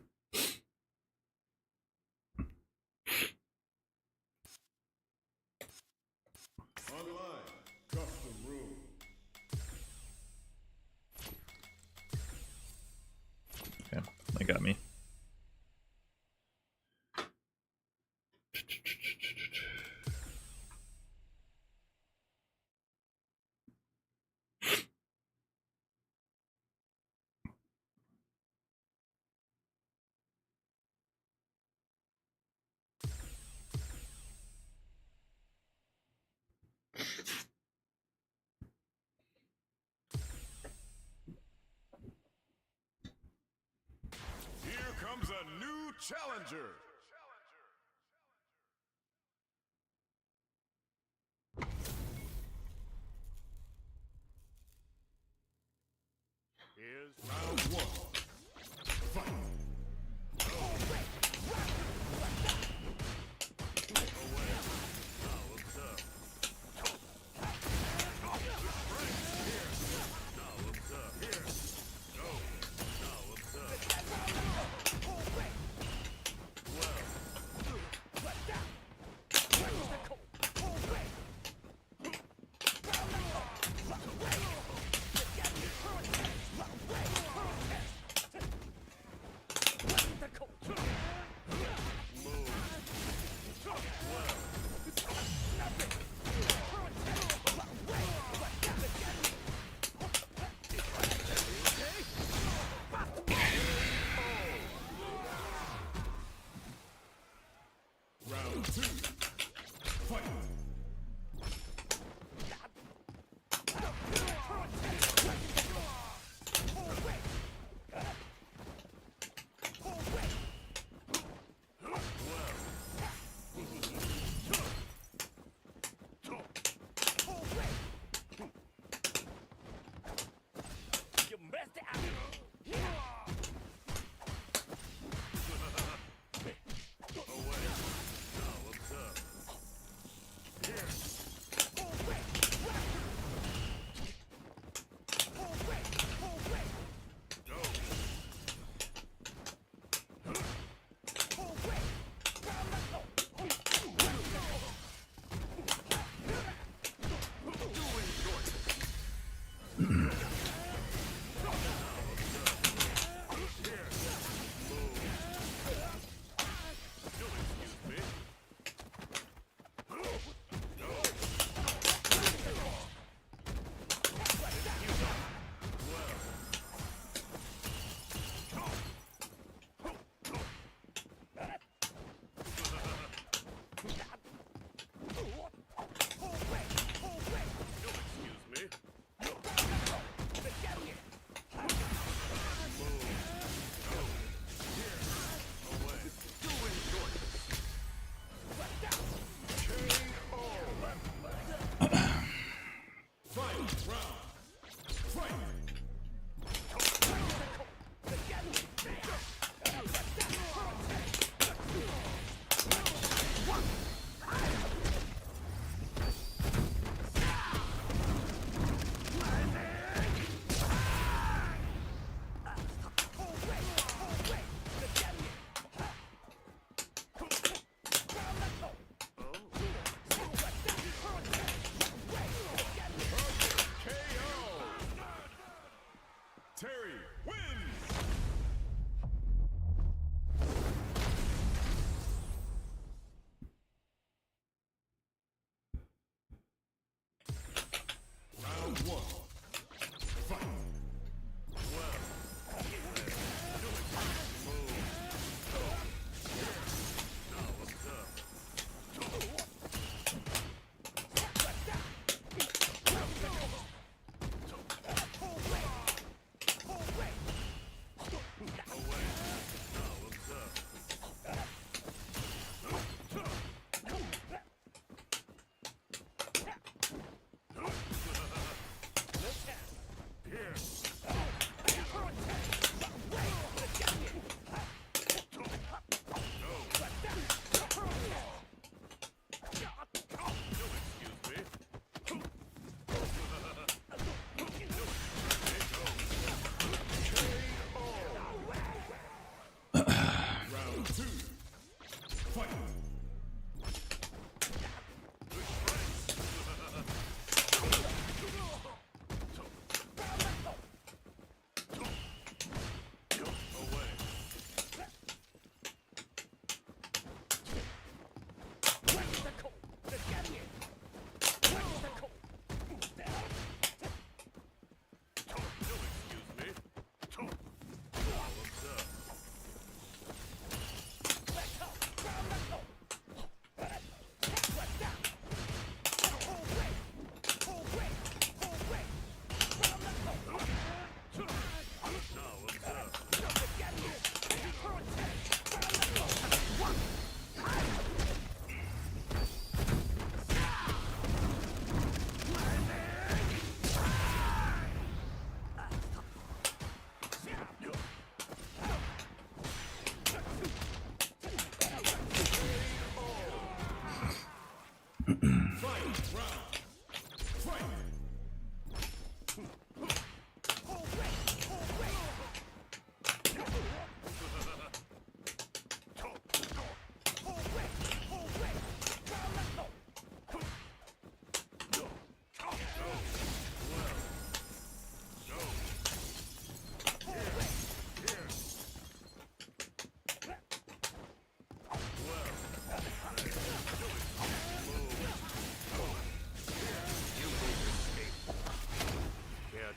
S1: Okay, that got me.
S9: Here comes a new challenger. Here's round one. Fight.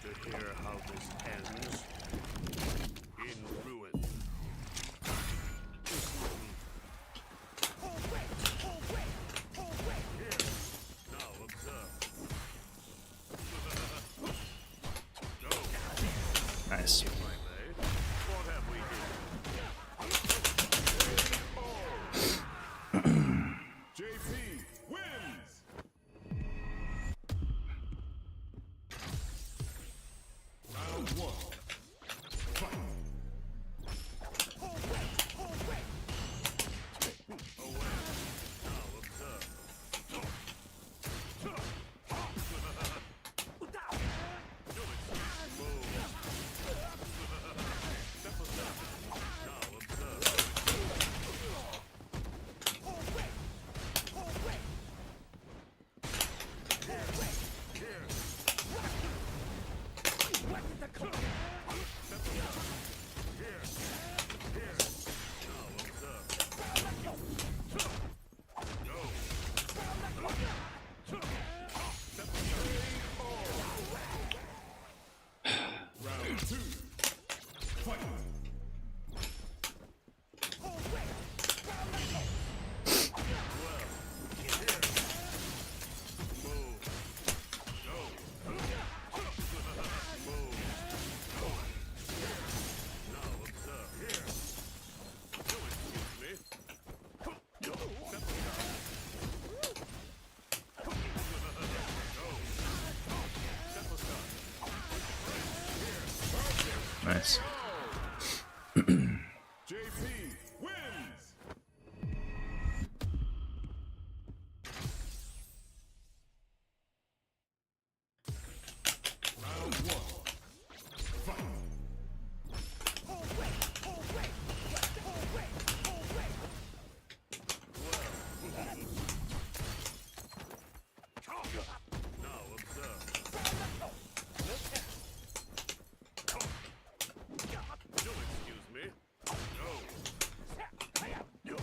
S9: to hear how this ends? In ruin. Here, now observe. Go.
S1: Nice.
S9: If I may, what have we here? JP wins! Round 1. Fight! Away. Now observe. No excuse. Move. Step aside. Now observe. Here. Here. Now observe. Go. Round 2. Fight. Move. Go. Move. Now observe. Here. Don't excuse me. Step aside. Go. Step aside.
S1: Nice.
S9: JP wins! Round 1. Fight! Now observe. Don't excuse me. Go.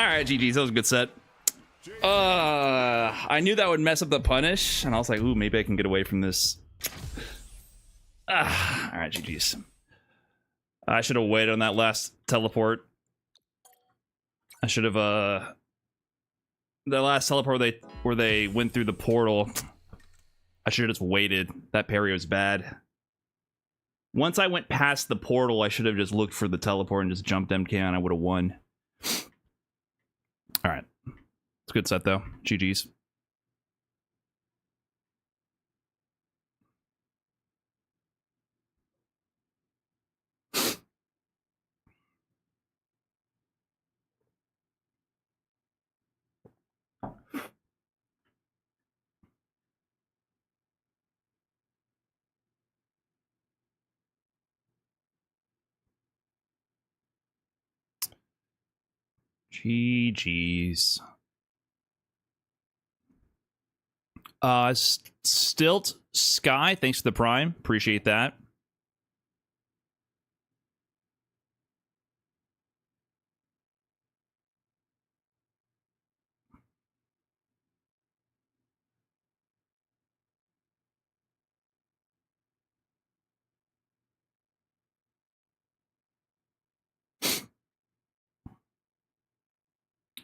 S1: right, GG's. That was a good set. I knew that would mess up the punish, and I was like, ooh, maybe I can get away from this. All right, GG's. I should have waited on that last teleport. I should have, the last teleport where they went through the portal. I should have just waited. That parry was bad. Once I went past the portal, I should have just looked for the teleport and just jumped MK and I would have won. All right. It's a good set, though. GG's. GG's. Stilt Sky, thanks for the Prime. Appreciate that.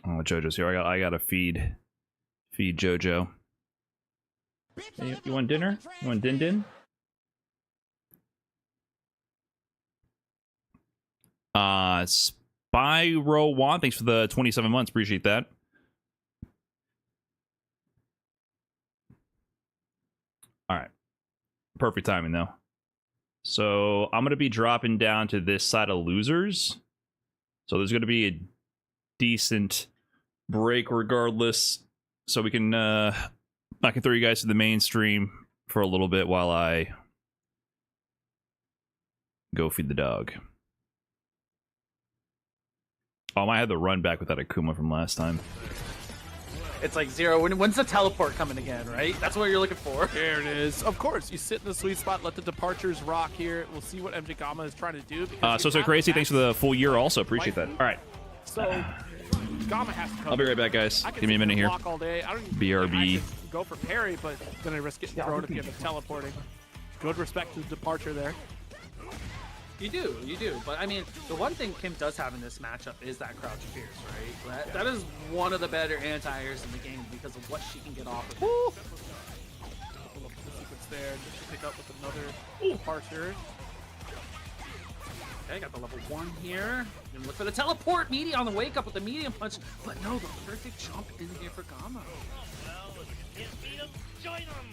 S1: Oh, JoJo's here. I gotta feed JoJo. You want dinner? You want din? Spyro One, thanks for the 27 months. Appreciate that. All right. Perfect timing, though. So I'm going to be dropping down to this side of losers. So there's going to be a decent break regardless. So we can, I can throw you guys to the mainstream for a little bit while I go feed the dog. Oh, I might have the run back with that Akuma from last time.
S10: It's like Zero. When's the teleport coming again, right? That's what you're looking for.
S11: There it is. Of course, you sit in the sweet spot, let the departures rock here. We'll see what MJ Gama is trying to do.
S1: So crazy. Thanks for the full year also. Appreciate that. All right.
S11: So, Gama has to come.
S1: I'll be right back, guys. Give me a minute here.
S11: All day. I don't even
S1: BRB.
S11: Go for parry, but then I risk getting thrown at the end of teleporting. Good respect to the departure there.
S10: You do. But I mean, the one thing Kim does have in this matchup is that crouch fierce, right? That is one of the better anti-airs in the game because of what she can get off of.
S11: Woo! Couple of the sequence there, just to pick up with another departure.
S10: Okay, got the level 1 here. Gonna look for the teleport media on the wake up with the medium punch, but no, the perfect jump in here for Gama.
S11: Join them.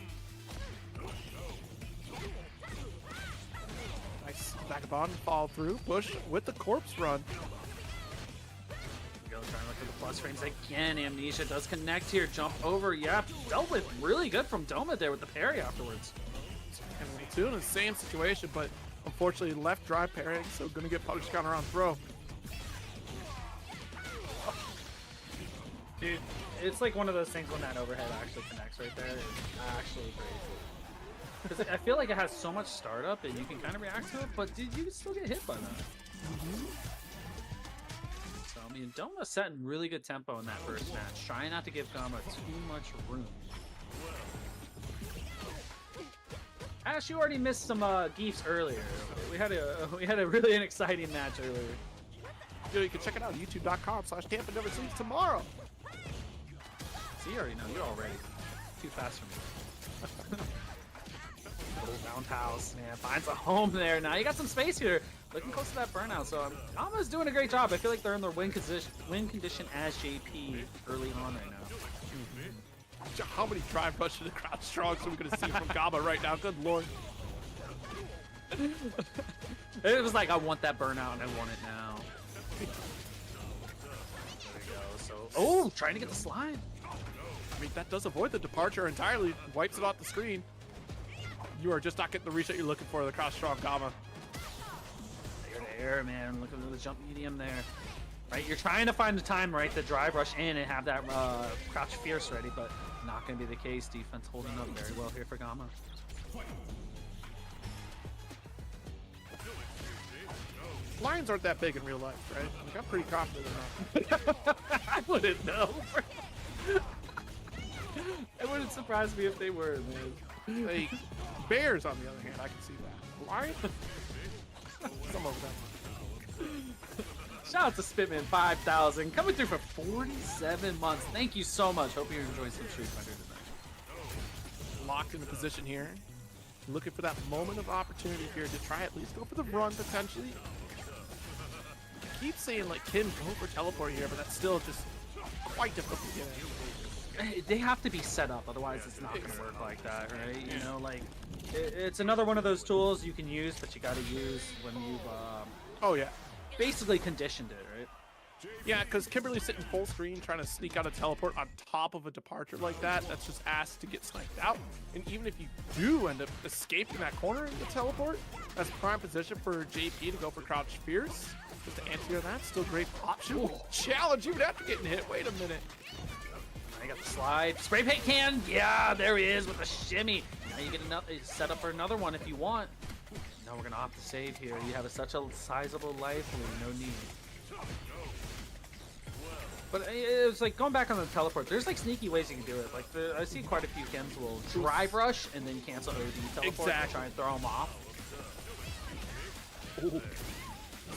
S11: Nice vagabond follow through, push with the corpse run.
S10: Go trying to look for the plus frames again. Amnesia does connect here, jump over. Yeah, dealt with really good from Doma there with the parry afterwards.
S11: And two in the same situation, but unfortunately left drive parrying, so gonna get punish counter on throw.
S10: Dude, it's like one of those things when that overhead actually connects right there. It's actually crazy. Because I feel like it has so much startup and you can kind of react to it, but dude, you can still get hit by that. So, I mean, Doma's setting really good tempo in that first match. Trying not to give Gama too much room. Ash, you already missed some geefs earlier. We had a really an exciting match earlier.
S11: Yo, you can check it out, youtube.com/Tampa Never Sleeps tomorrow.
S10: See, you already know. You're all ready. Too fast for me. Little roundhouse, man. Finds a home there. Now you got some space here. Looking close to that burnout. So Gama's doing a great job. I feel like they're in their win condition as JP early on right now.
S11: How many drive rush to the crowd strong so we're going to see from Gama right now? Good lord.
S10: It was like, I want that burnout and I want it now. There we go. So, oh, trying to get the slide.
S11: I mean, that does avoid the departure entirely. Wipes it off the screen. You are just not getting the reset you're looking for, the cross strong Gama.
S10: There, man. Look at the jump medium there. Right, you're trying to find the time, right, to drive rush in and have that crouch fierce ready, but not going to be the case. Defense holding up very well here for Gama.
S11: lions aren't that big in real life, right? Like, I'm pretty confident they're not.
S10: I wouldn't know. It wouldn't surprise me if they were, man.
S11: Like, bears, on the other hand, I can see that. Lions? Some over that.
S10: Shout out to Spitman 5000 coming through for 47 months. Thank you so much. Hope you're enjoying some Street Fighter tonight.
S11: Locked in a position here. Looking for that moment of opportunity here to try at least go for the run potentially. I keep saying like Kim go for teleport here, but that's still just quite difficult to get in.
S10: They have to be set up, otherwise it's not going to work like that, right? You know, like it's another one of those tools you can use, but you got to use when you've
S11: oh yeah,
S10: basically conditioned it, right?
S11: Yeah, because Kimberly's sitting full screen trying to sneak out a teleport on top of a departure like that. That's just asked to get sniped out. And even if you do end up escaping that corner in the teleport, that's prime position for JP to go for Crouch Fierce. Just to answer that, still great option. Ooh. Challenge even after getting hit. Wait a minute.
S10: I got the slide. Spray paint can. Yeah, there he is with the shimmy. Now you get another set up for another one if you want. Now we're going to opt to save here. You have such a sizable life lead. No need. But it's like going back on the teleport. There's like sneaky ways you can do it. Like I see quite a few Kims will drive rush and then cancel OD teleport to try and throw them off.
S11: Ooh.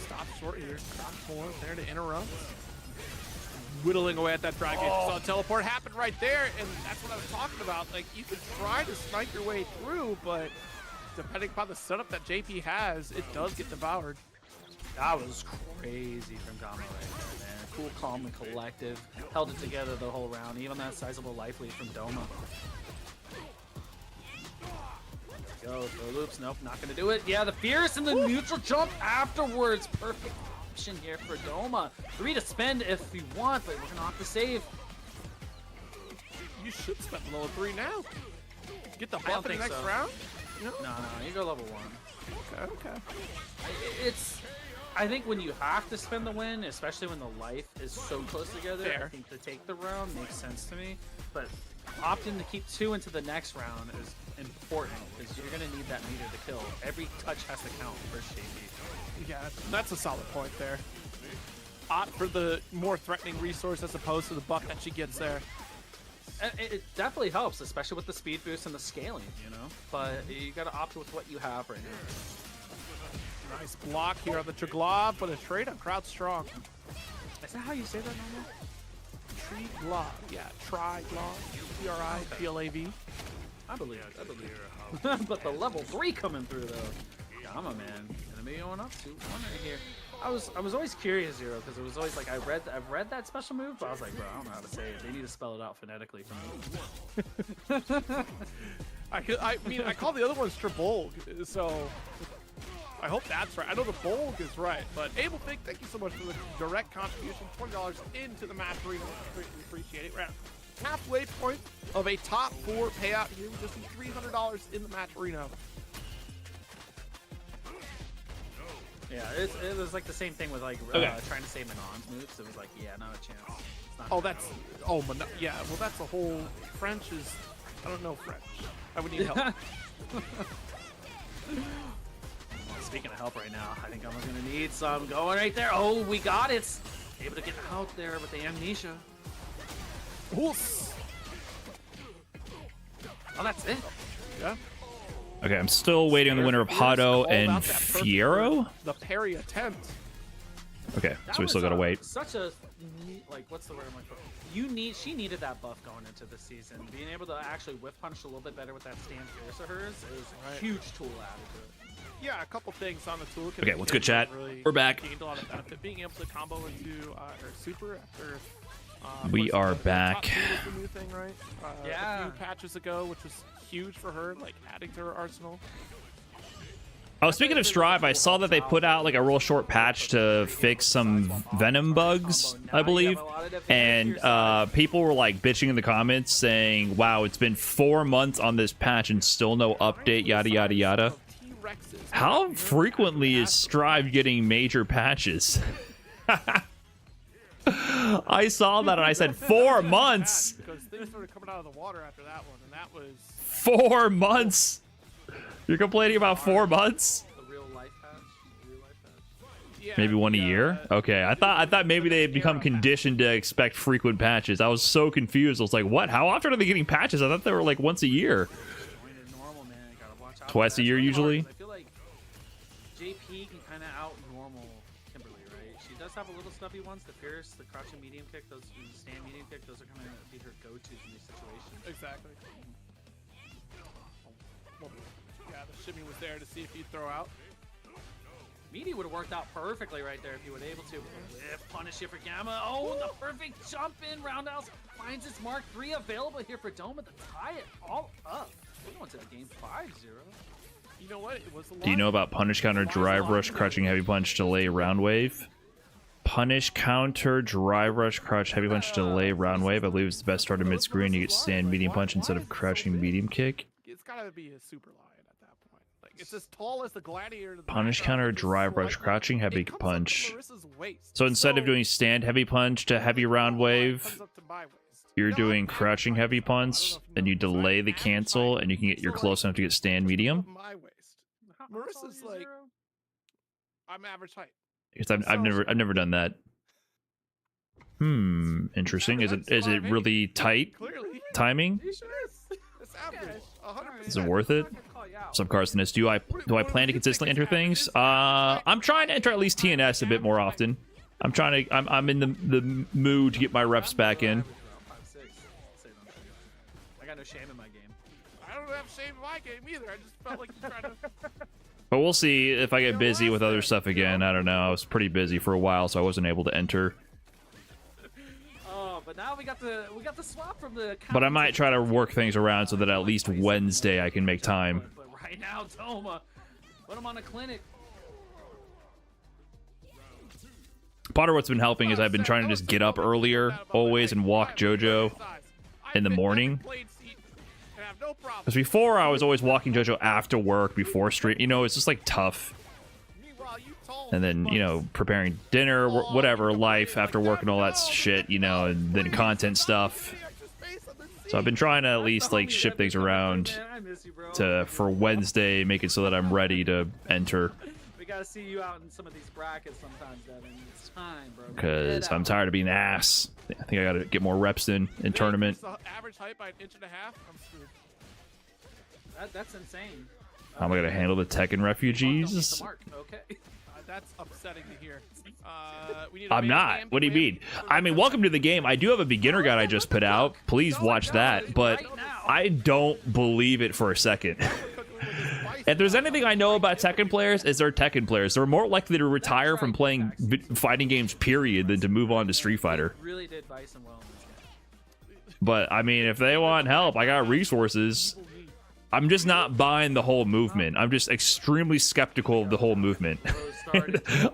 S11: Stop short here. Stop forward there to interrupt. Whittling away at that drag. You saw a teleport happen right there, and that's what I was talking about. Like you could try to snipe your way through, but depending upon the setup that JP has, it does get devoured.
S10: That was crazy from Dama right there, man. Cool, calm, and collective. Held it together the whole round. Even that sizable life lead from Doma. Go, throw loops. Nope, not going to do it. Yeah, the Fierce and the neutral jump afterwards. Perfect option here for Doma. 3 to spend if you want, but we're going to have to save.
S11: You should spend the level 3 now. Get the buff in the next round?
S10: No, you go level 1.
S11: Okay.
S10: I think when you have to spend the win, especially when the life is so close together, I think to take the round makes sense to me. But opting to keep 2 into the next round is important because you're going to need that meter to kill. Every touch has to count for JP.
S11: Yeah, that's a solid point there. Opt for the more threatening resource as opposed to the buck that she gets there.
S10: It definitely helps, especially with the speed boost and the scaling, you know? But you got to opt with what you have right now.
S11: Nice block here on the Triglav, but a trade on Crowd Strong.
S10: Is that how you say that normal?
S11: Triglav, yeah, Triglav, T-R-I-P-L-A-V.
S10: I believe it. But the level 3 coming through though. Gamma man, enemy going up 2-1 right here. I was always curious, Zero, because it was always like I've read that special move, but I was like, bro, I don't know how to say it. They need to spell it out phonetically for me.
S11: I mean, I call the other one Strabolg, so I hope that's right. I know the Bolg is right, but Abel Fig, thank you so much for the direct contribution. $20 into the match arena. We appreciate it. We're at halfway point of a top 4 payout here. We just need $300 in the match arena.
S10: Yeah, it was like the same thing with like trying to say Manon's moves. It was like, yeah, not a chance.
S11: Yeah. Well, that's the whole French is. I don't know French. I would need help.
S10: Speaking of help right now, I think I'm gonna need some going right there. Oh, we got it. Able to get out there with the amnesia.
S11: Oof.
S10: Oh, that's it.
S11: Yeah.
S1: Okay, I'm still waiting on the winner of Hado and Fiero.
S11: The parry attempt.
S1: Okay, so we still gotta wait.
S10: Such a like, what's the word I'm looking for? She needed that buff going into the season. Being able to actually whiff punch a little bit better with that stand fierce of hers is a huge tool added to it.
S11: Yeah, a couple things on the tool.
S1: Okay, what's good, chat?
S11: Really
S1: We're back.
S11: Gained a lot of benefit. Being able to combo into her super after.
S1: We are back.
S11: The new thing, right? A few patches ago, which was huge for her, like adding to her arsenal.
S1: Oh, speaking of Strive, I saw that they put out like a real short patch to fix some Venom bugs, I believe. And people were like bitching in the comments saying, wow, it's been 4 months on this patch and still no update, yada, yada, yada. How frequently is Strive getting major patches? I saw that and I said 4 months.
S11: Because things started coming out of the water after that one, and that was
S1: 4 months. You're complaining about 4 months?
S10: The real life patch.
S11: Yeah,
S1: Maybe one a year? Okay, I thought maybe they had become conditioned to expect frequent patches. I was so confused. I was like, what? How often are they getting patches? I thought they were like once a year.
S10: Normal, man. Gotta watch out
S1: Twice a year usually.
S10: I feel like JP can kind of out normal Kimberly, right? She does have a little stuffy ones. The Pierce, the crouching medium kick, those stand medium kick, those are kind of be her go-tos in these situations.
S11: Exactly. Yeah, the shimmy was there to see if he'd throw out.
S10: Meaty would have worked out perfectly right there if he would able to. Whip punish here for Gamma. Oh, the perfect jump in. Roundhouse finds its mark. 3 available here for Doma to tie it all up. We're going to the game 5-0.
S11: You know what? It was a lot.
S1: Do you know about punish counter, drive rush, crouching heavy punch, delay, round wave? Punish counter, drive rush, crouch, heavy punch, delay, round wave. I believe it's the best starter mid screen. You get stand medium punch instead of crouching medium kick.
S11: It's gotta be a super lion at that point. Like it's as tall as the gladiator. To the
S1: Punish counter, drive rush, crouching heavy punch.
S11: Marissa's waist.
S1: So instead of doing stand heavy punch to heavy round wave,
S11: Comes up to my waist.
S1: you're doing crouching heavy punch and you delay the cancel and you can get you're close enough to get stand medium.
S11: My waist. Marissa's like, I'm average height.
S1: Because I've never done that. Interesting. Is it really tight
S11: Clearly.
S1: timing?
S11: It's average. 100%.
S1: Is it worth it? Subcarsonist, do I plan to consistently enter things? I'm trying to enter at least TNS a bit more often. I'm in the mood to get my reps back in.
S10: I got no shame in my game.
S11: I don't have shame in my game either. I just felt like you trying to.
S1: But we'll see if I get busy with other stuff again. I don't know. I was pretty busy for a while, so I wasn't able to enter.
S10: Oh, but now we got the swap from the.
S1: But I might try to work things around so that at least Wednesday I can make time.
S10: But right now, Toma, put him on a clinic.
S1: Part of what's been helping is I've been trying to just get up earlier always and walk JoJo in the morning. Because before I was always walking JoJo after work before stream. You know, it's just like tough. And then, you know, preparing dinner, whatever, life after work and all that shit, you know, and then content stuff. So I've been trying to at least like ship things around to for Wednesday, make it so that I'm ready to enter.
S10: We gotta see you out in some of these brackets sometimes, Devin. It's time, bro.
S1: Because I'm tired of being an ass. I think I gotta get more reps in tournament.
S11: Average height by 1.5 inches. I'm screwed.
S10: That's insane.
S1: How am I gonna handle the Tekken refugees?
S10: Okay.
S11: That's upsetting to hear. We need
S1: I'm not. What do you mean? I mean, welcome to the game. I do have a beginner guide I just put out. Please watch that. But I don't believe it for a second. If there's anything I know about Tekken players, is they're Tekken players. They're more likely to retire from playing fighting games, period, than to move on to Street Fighter.
S10: Really did Bison well in this game.
S1: But, I mean, if they want help, I got resources. I'm just not buying the whole movement. I'm just extremely skeptical of the whole movement.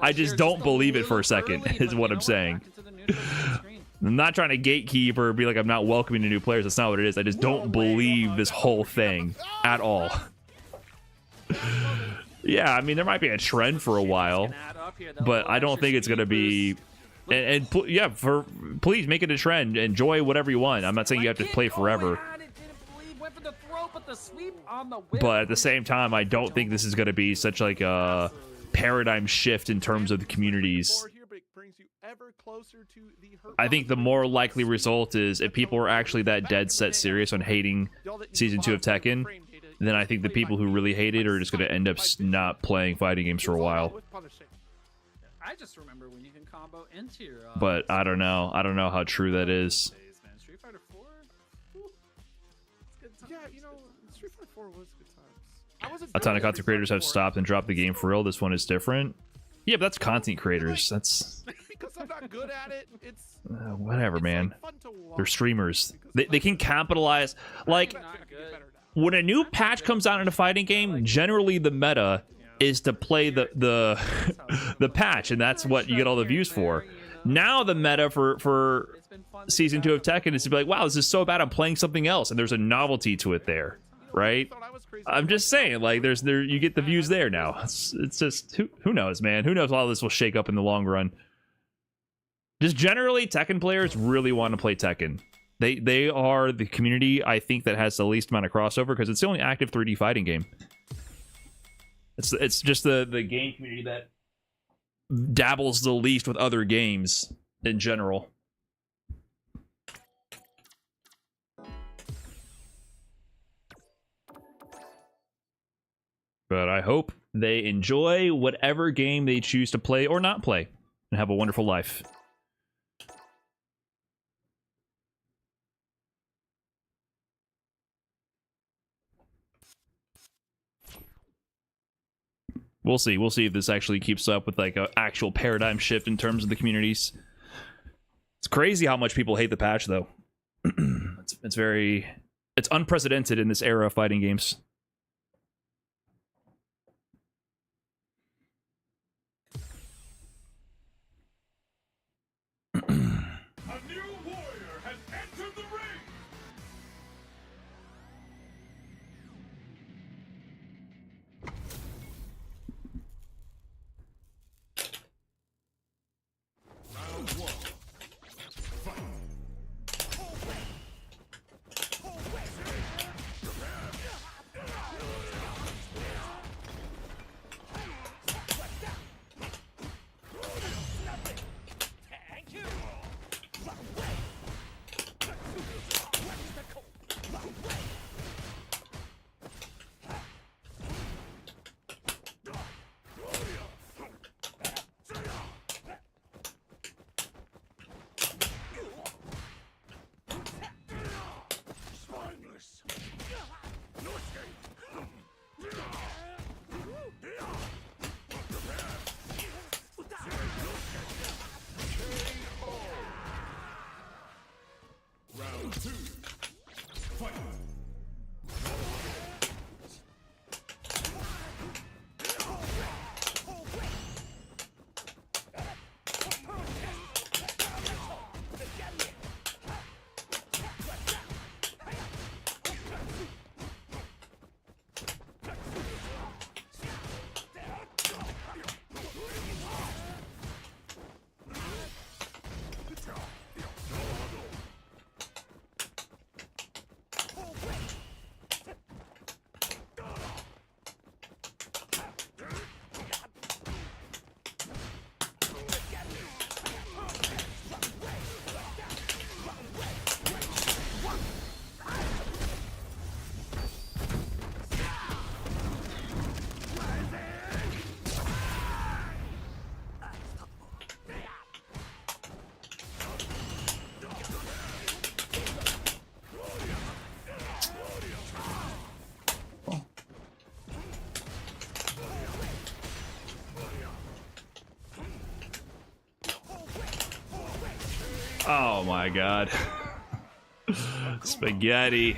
S1: I just don't believe it for a second, is what I'm saying. I'm not trying to gatekeep or be like I'm not welcoming to new players. That's not what it is. I just don't believe this whole thing at all. Yeah, I mean, there might be a trend for a while, but I don't think it's going to be... And yeah, please make it a trend. Enjoy whatever you want. I'm not saying you have to play forever. But at the same time, I don't think this is going to be such like a paradigm shift in terms of the communities. I think the more likely result is if people are actually that dead set serious on hating Season 2 of Tekken, then I think the people who really hate it are just going to end up not playing fighting games for a while.
S10: I just remember when you can combo into your...
S1: But I don't know. I don't know how true that is.
S10: Street Fighter 4?
S11: Yeah, you know, Street Fighter 4 was good times.
S1: A ton of content creators have stopped and dropped the game for real. This one is different. Yeah, but that's content creators. That's...
S11: Because I'm not good at it, it's...
S1: whatever, man. They're streamers. They can capitalize. Like, when a new patch comes out in a fighting game, generally the meta is to play the patch, and that's what you get all the views for. Now the meta for Season 2 of Tekken is to be like, wow, this is so bad, I'm playing something else, and there's a novelty to it there, right? I'm just saying, like, you get the views there now. It's just, who knows, man? Who knows how this will shake up in the long run? Just generally, Tekken players really want to play Tekken. They are the community, I think, that has the least amount of crossover, because it's the only active 3D fighting game. It's just the game community that dabbles the least with other games in general. But I hope they enjoy whatever game they choose to play or not play and have a wonderful life. We'll see. We'll see if this actually keeps up with like an actual paradigm shift in terms of the communities. It's crazy how much people hate the patch, though. It's unprecedented in this era of fighting games. Oh my god. Spaghetti.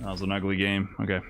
S1: That was an ugly game. Okay.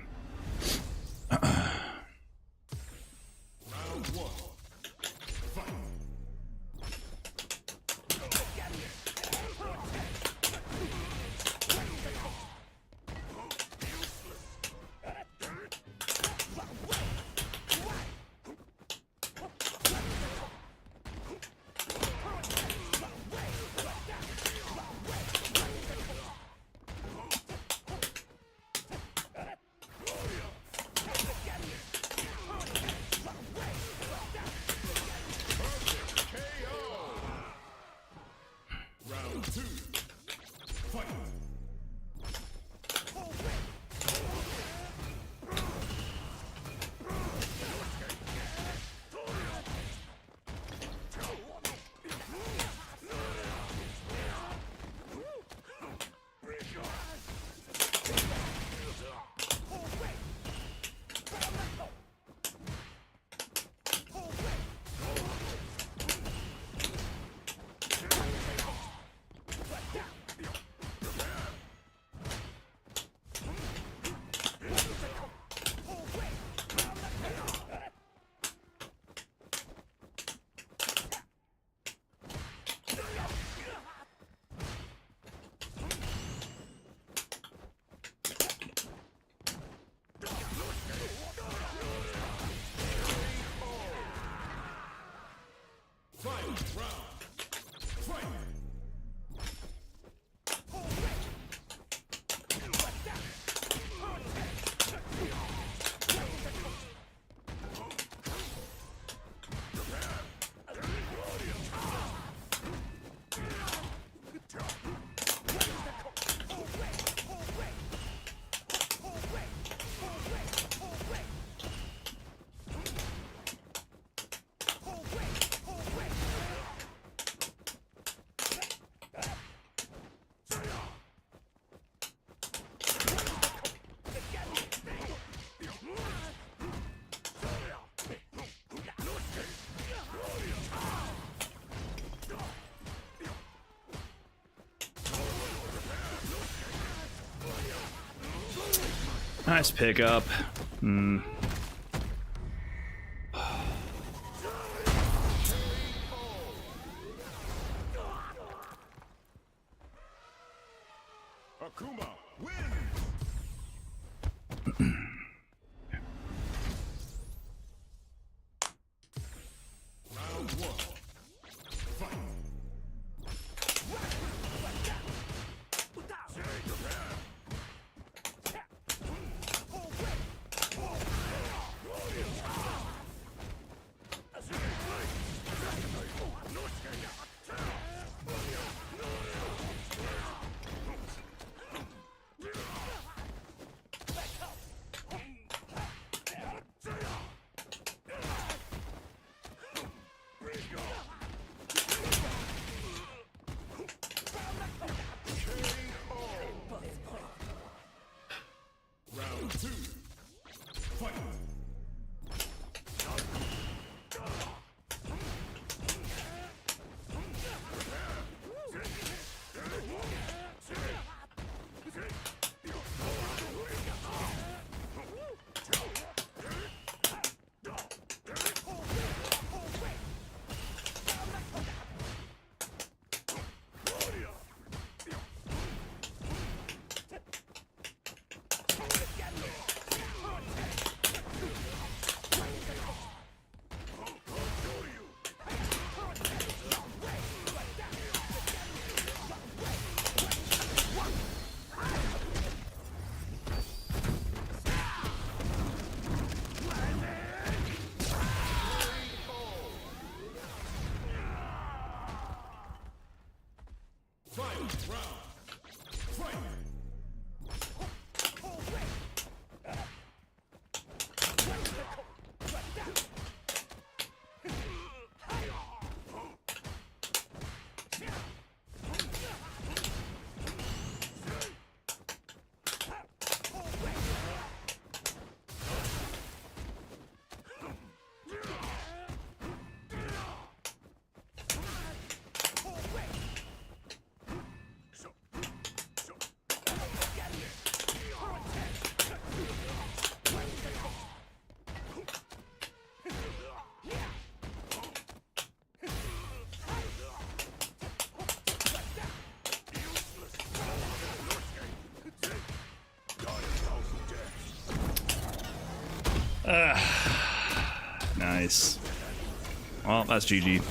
S1: Nice pickup.
S9: Akuma wins. Round 1. Fight. Round 2. Fight.
S1: Nice. Well, that's GG.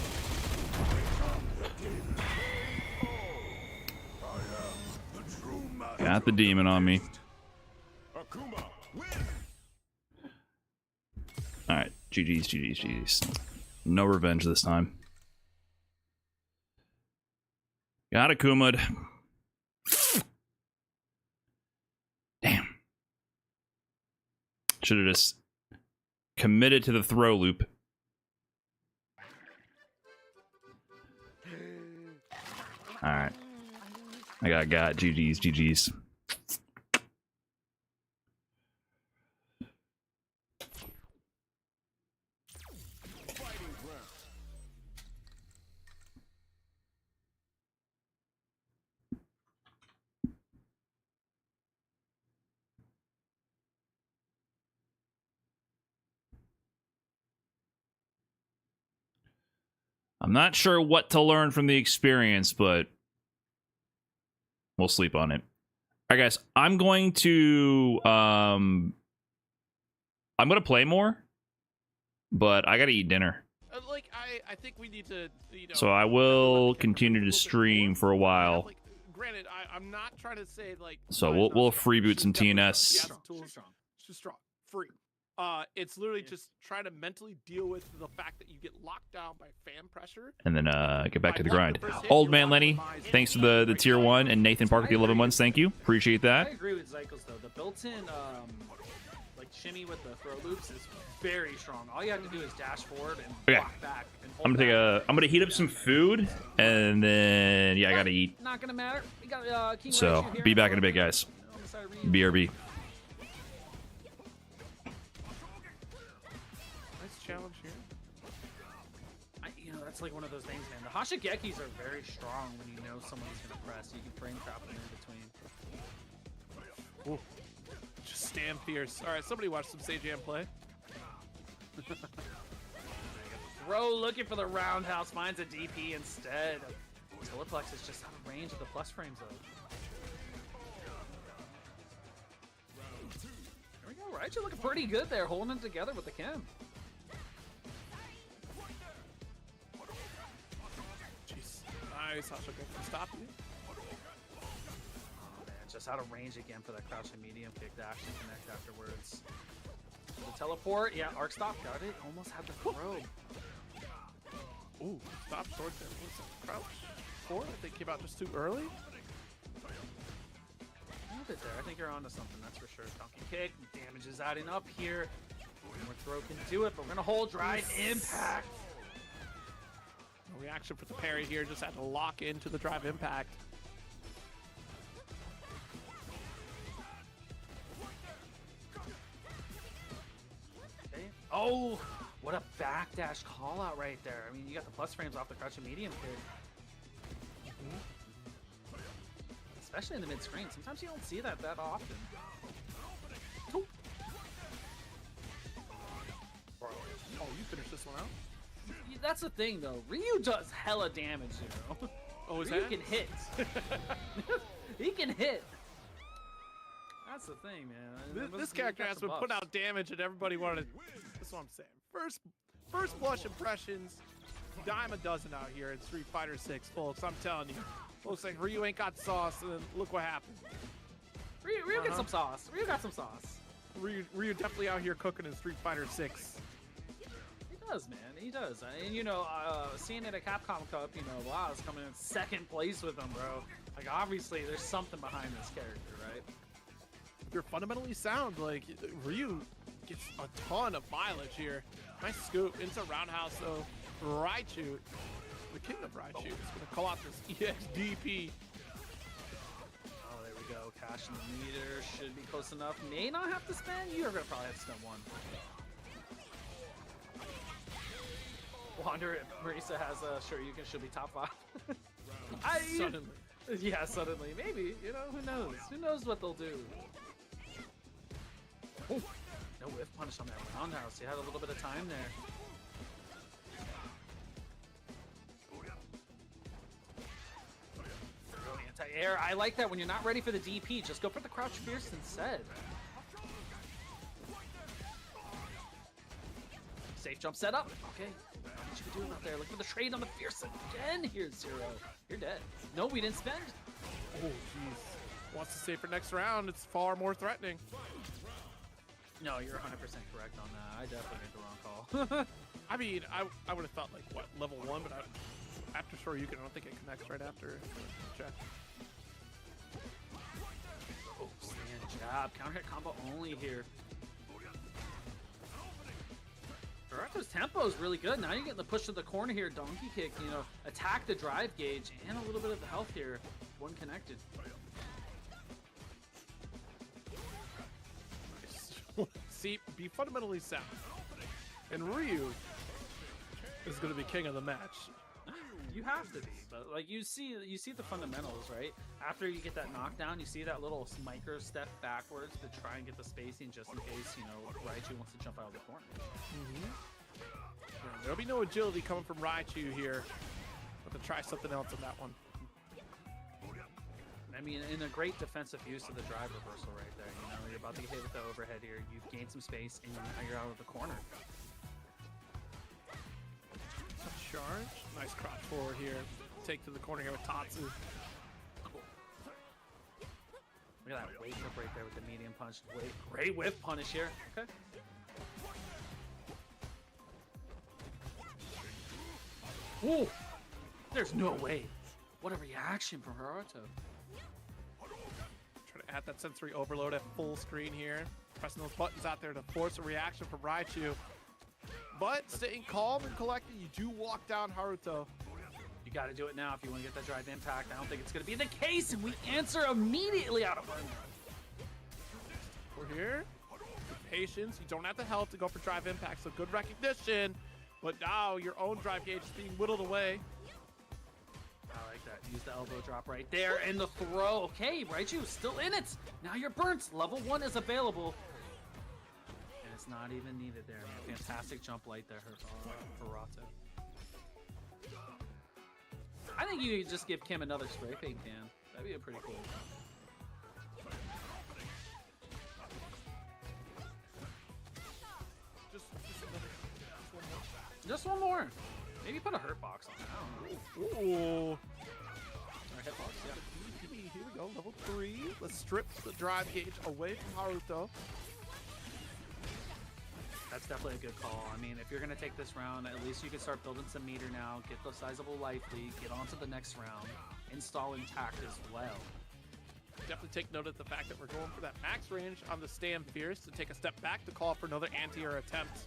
S1: Got the demon on me. Alright, GG's. No revenge this time. Got Akuma'd. Damn. Should have just committed to the throw loop. Alright. I got GG's. I'm not sure what to learn from the experience, but we'll sleep on it. All right, guys, I'm going to play more, but I gotta eat dinner.
S11: Like I think we need to, you know.
S1: So I will continue to stream for a while.
S11: Like, granted, I'm not trying to say like.
S1: So we'll freeboot some TNS.
S11: Too strong. Free. It's literally just trying to mentally deal with the fact that you get locked down by fan pressure.
S1: And then get back to the grind. Old Man Lenny, thanks for the tier 1, and Nathan Parker, the 11 months. Thank you. Appreciate that.
S10: I agree with Zycles though. The built-in like shimmy with the throw loops is very strong. All you have to do is dash forward and block back. And hold
S1: I'm gonna heat up some food, and then yeah, I gotta eat.
S10: Not gonna matter. We got King
S1: So be back in a bit, guys. BRB.
S11: Challenge here.
S10: You know, that's like one of those things, man. The Hashigekis are very strong when you know someone's gonna press. You can frame trap them in between.
S11: Ooh. Just damn fierce. All right, somebody watch some Sajam play.
S10: Throw looking for the roundhouse, finds a DP instead. Teleplex is just out of range of the plus frames though. There we go, right? You're looking pretty good there, holding it together with the Kim.
S11: Jeez, nice. How should I go stop you?
S10: Oh man, just out of range again for that crouching medium kick to actually connect afterwards. The teleport, yeah, arc stop got it. Almost had the throw.
S11: Ooh, stop short there. What's that? Crouch? I think came out just too early.
S10: A little bit there. I think you're onto something, that's for sure. Donkey kick, damage is adding up here. One more throw can do it, but we're gonna hold drive impact.
S11: No reaction for the parry here. Just had to lock into the drive impact.
S10: Okay. Oh, what a backdash call out right there. I mean, you got the plus frames off the crouching medium kick. Especially in the mid-screen. Sometimes you don't see that often.
S11: Oh, you finished this one out?
S10: That's the thing, though. Ryu does hella damage, you know?
S11: Oh, is
S10: Ryu
S11: that?
S10: can hit. He can hit. That's the thing, man.
S11: This character has been putting out damage and everybody wanted to... That's what I'm saying. First blush impressions, dime a dozen out here in Street Fighter 6, folks. I'm telling you. Looks like Ryu ain't got sauce, and then look what happened.
S10: Ryu got some sauce. Ryu got some sauce.
S11: Ryu definitely out here cooking in Street Fighter 6.
S10: He does, man. He does. And, you know, seeing it at Capcom Cup, you know, wow, it's coming in second place with him, bro. Like, obviously, there's something behind this character, right?
S11: You're fundamentally sound. Like, Ryu gets a ton of mileage here. Nice scoop into roundhouse, though. Raichu, the king of Raichu, is going to call out this EXDP.
S10: Oh, there we go. Cash in the meter. Should be close enough. May not have to spend. You're going to probably have to spend one. Wonder if Marisa has a sure you can she'll be top 5.
S11: Suddenly.
S10: Yeah, suddenly. Maybe. You know, who knows? Who knows what they'll do? Oh, no whiff punish on that roundhouse. He had a little bit of time there. Anti-air. I like that when you're not ready for the DP. Just go for the crouch fierce instead. Safe jump set up. Okay. What you doing out there? Look for the trade on the fierce again. Here's Zero. You're dead. No, we didn't spend.
S11: Oh, jeez. Wants to save for next round. It's far more threatening.
S10: No, you're 100% correct on that. I definitely made the wrong call.
S11: I mean, I would have thought, like, what, level 1, but after Shoryuken, I don't think it connects right after. Check.
S10: Oh, stand jab. Counter hit combo only here. Naruto's tempo is really good. Now you're getting the push to the corner here. Donkey kick, you know, attack the drive gauge and a little bit of the health here. One connected.
S11: See, be fundamentally sound. And Ryu is going to be king of the match.
S10: You have to be, but like you see the fundamentals, right? After you get that knockdown, you see that little micro step backwards to try and get the spacing just in case, you know, Raichu wants to jump out of the corner.
S11: Yeah, there'll be no agility coming from Raichu here. But to try something else on that one.
S10: I mean, in a great defensive use of the drive reversal right there. You know, you're about to get hit with the overhead here. You've gained some space, and now you're out of the corner.
S11: Charge. Nice crouch forward here. Take to the corner here with Tatsu.
S10: Cool. Look at that wake up right there with the medium punch. Great whiff punish here. Okay. Ooh! There's no way. What a reaction from Haruto.
S11: Trying to add that sensory overload at full screen here. Pressing those buttons out there to force a reaction from Raichu. But staying calm and collected, you do walk down Haruto.
S10: You got to do it now if you want to get that drive impact. I don't think it's going to be the case, and we answer immediately out of burn.
S11: We're here. With patience. You don't have the health to go for drive impact, so good recognition. But now your own drive gauge is being whittled away.
S10: I like that. Use the elbow drop right there and the throw. Okay, Raichu is still in it. Now you're burnt. Level 1 is available. not even needed there, man. Fantastic jump light there for Rato. I think you could just give Kim another spray paint can. That'd be a pretty cool. Just one more. Maybe put a hurt box on it. I don't know.
S11: Ooh.
S10: Or hitbox, yeah.
S11: Here we go, level 3. Let's strip the drive gauge away from Haruto.
S10: That's definitely a good call. I mean, if you're going to take this round, at least you can start building some meter now, get the sizable life lead, get on to the next round, installing tact as well.
S11: Definitely take note of the fact that we're going for that max range on the Stand Fierce to take a step back to call for another anti-air attempt.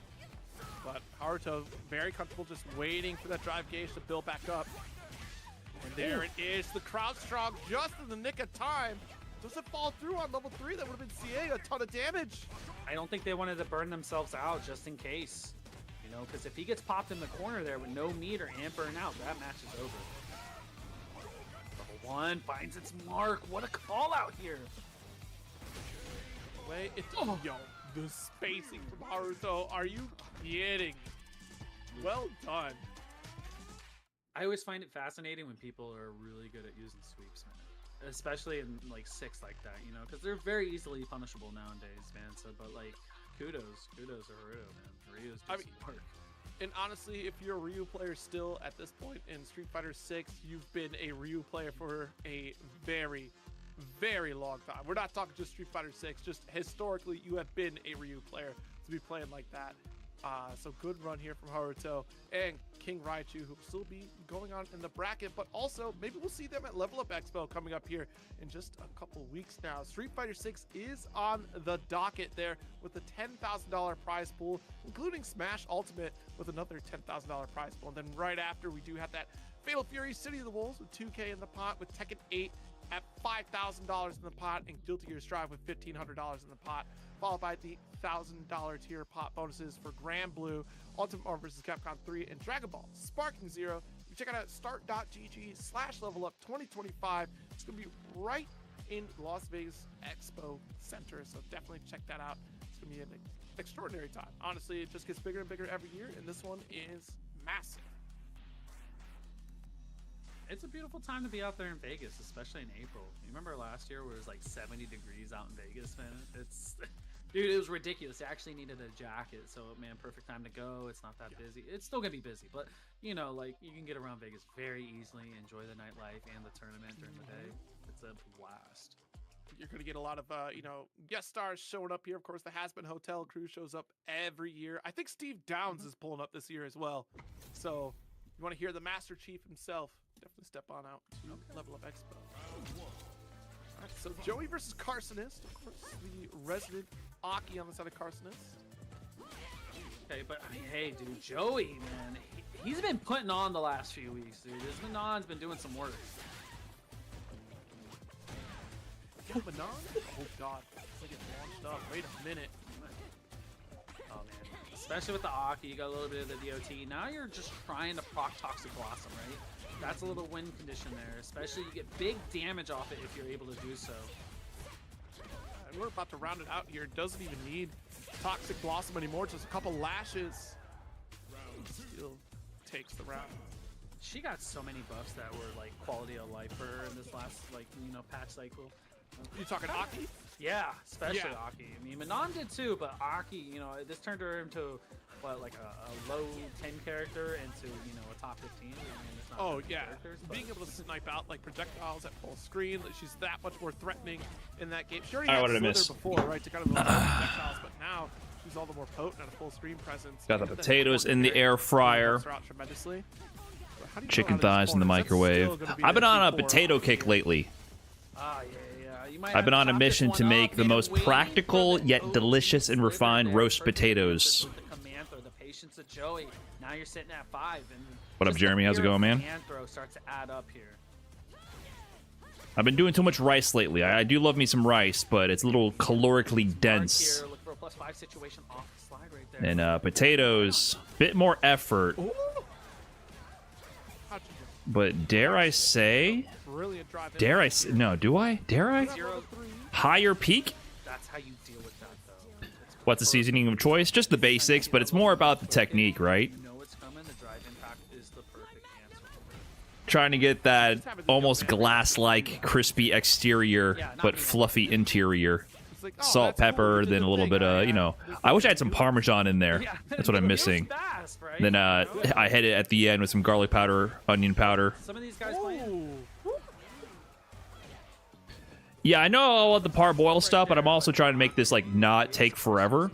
S11: But Haruto very comfortable just waiting for that drive gauge to build back up. And there it is, the crowd strong just in the nick of time. Doesn't fall through on level 3, that would have been CA, a ton of damage.
S10: I don't think they wanted to burn themselves out just in case. You know, because if he gets popped in the corner there with no meter and burn out, that match is over. Level 1 finds its mark. What a call out here.
S11: Wait, it's yo, the spacing from Haruto. Are you kidding? Well done.
S10: I always find it fascinating when people are really good at using sweeps, man. Especially in like 6 like that, you know, because they're very easily punishable nowadays, man. So, but like, kudos to Haruto, man. Ryu's just work.
S11: And honestly, if you're a Ryu player still at this point in Street Fighter 6, you've been a Ryu player for a very, very long time. We're not talking just Street Fighter 6, just historically, you have been a Ryu player to be playing like that. So good run here from Haruto and King Raichu, who will still be going on in the bracket, but also maybe we'll see them at Level Up Expo coming up here in just a couple weeks now. Street Fighter 6 is on the docket there with a $10,000 prize pool, including Smash Ultimate with another $10,000 prize pool. And then right after, we do have that Fatal Fury City of the Wolves with $2K in the pot, with Tekken 8 at $5,000 in the pot, and Guilty Gear Strive with $1,500 in the pot, followed by the $1,000 tier pot bonuses for Grand Blue, Ultimate Marvel vs. Capcom 3, and Dragon Ball Sparking Zero. You check it out at start.gg/levelup2025. It's going to be right in Las Vegas Expo Center, so definitely check that out. It's going to be an extraordinary time. Honestly, it just gets bigger and bigger every year, and this one is massive.
S10: It's a beautiful time to be out there in Vegas, especially in April. You remember last year where it was like 70 degrees out in Vegas, man? Dude, it was ridiculous. I actually needed a jacket, so man, perfect time to go. It's not that busy. It's still gonna be busy, but you know, like you can get around Vegas very easily, enjoy the nightlife and the tournament during the day. It's a blast.
S11: You're going to get a lot of, guest stars showing up here. Of course, the Has-Been Hotel crew shows up every year. I think Steve Downs is pulling up this year as well. So you want to hear the Master Chief himself, definitely step on out to Level Up Expo. All right, so Joey versus Carsonist. Of course, the resident Aki on the side of Carsonist.
S10: Okay, but I mean, hey, dude, Joey, man, he's been putting on the last few weeks, dude. His Manon's been doing some work.
S11: Yo, Manon? Oh, God. It's like it's launched up. Wait a minute.
S10: Oh, man. Especially with the Aki, you got a little bit of the DOT. Now you're just trying to proc Toxic Blossom, right? That's a little win condition there. Especially you get big damage off it if you're able to do so.
S11: And we're about to round it out here. Doesn't even need Toxic Blossom anymore. Just a couple lashes. Still takes the round.
S10: She got so many buffs that were like quality of life for her in this last, like, you know, patch cycle.
S11: You talking Aki?
S10: Yeah, especially Aki. I mean, Manon did too, but Aki, you know, this turned her into what, like a low 10 character into, you know, a top 15. I mean, it's not
S11: being able to snipe out like projectiles at full screen, she's that much more threatening in that game. She already had Slither before, right, to kind of projectiles, but now she's all the more potent at a full screen presence.
S1: Got the potatoes in the air fryer. Chicken thighs in the microwave. I've been on a potato kick lately. I've been on a mission to make the most practical yet delicious and refined roast potatoes.
S10: Now you're sitting at 5.
S1: What up, Jeremy? How's it going, man?
S10: Starts to add up here.
S1: I've been doing too much rice lately. I do love me some rice, but it's a little calorically dense. And potatoes, bit more effort. But dare I say? No, do I? Dare I? Higher peak?
S10: That's how you deal with that, though.
S1: what's the seasoning of choice? Just the basics, but it's more about the technique, right?
S10: You know what's coming. The drive impact is the perfect answer.
S1: Trying to get that almost glass-like crispy exterior, but fluffy interior.
S11: It's like, oh,
S1: Salt,
S11: that's cool,
S1: pepper,
S11: we did
S1: then
S11: the
S1: a little
S11: thing.
S1: bit of, you know, I wish I had some Parmesan in there. That's what I'm missing. Then I hit it at the end with some garlic powder, onion powder.
S10: Some of these guys playing.
S1: Yeah, I know all of the parboil stuff, but I'm also trying to make this like not take forever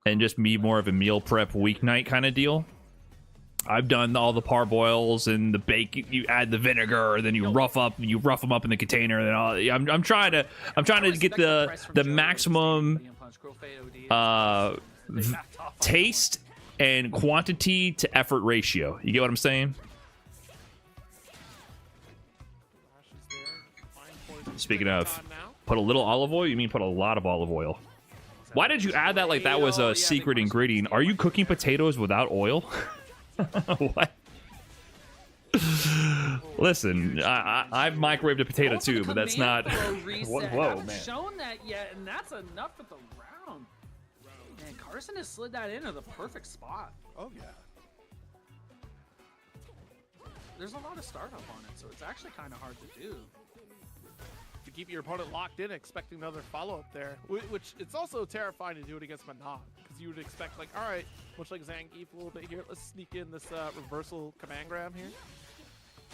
S1: and just be more of a meal prep weeknight kind of deal. I've done all the parboils and the bake. You add the vinegar, then you rough them up in the container. And all. I'm trying to get the maximum taste and quantity to effort ratio. You get what I'm saying? Speaking of, put a little olive oil. You mean put a lot of olive oil? Why did you add that like that was a secret ingredient? Are you cooking potatoes without oil? What? Listen, I've microwaved a potato too, but that's not. Whoa, man!
S10: Shown that yet, and that's enough for the round. Man, Carson has slid that into the perfect spot.
S11: Oh yeah.
S10: There's a lot of startup on it, so it's actually kind of hard to do.
S11: To keep your opponent locked in, expecting another follow-up there, which it's also terrifying to do it against Manon, because you would expect, like, all right, much like Zangief a little bit here, let's sneak in this reversal command grab here.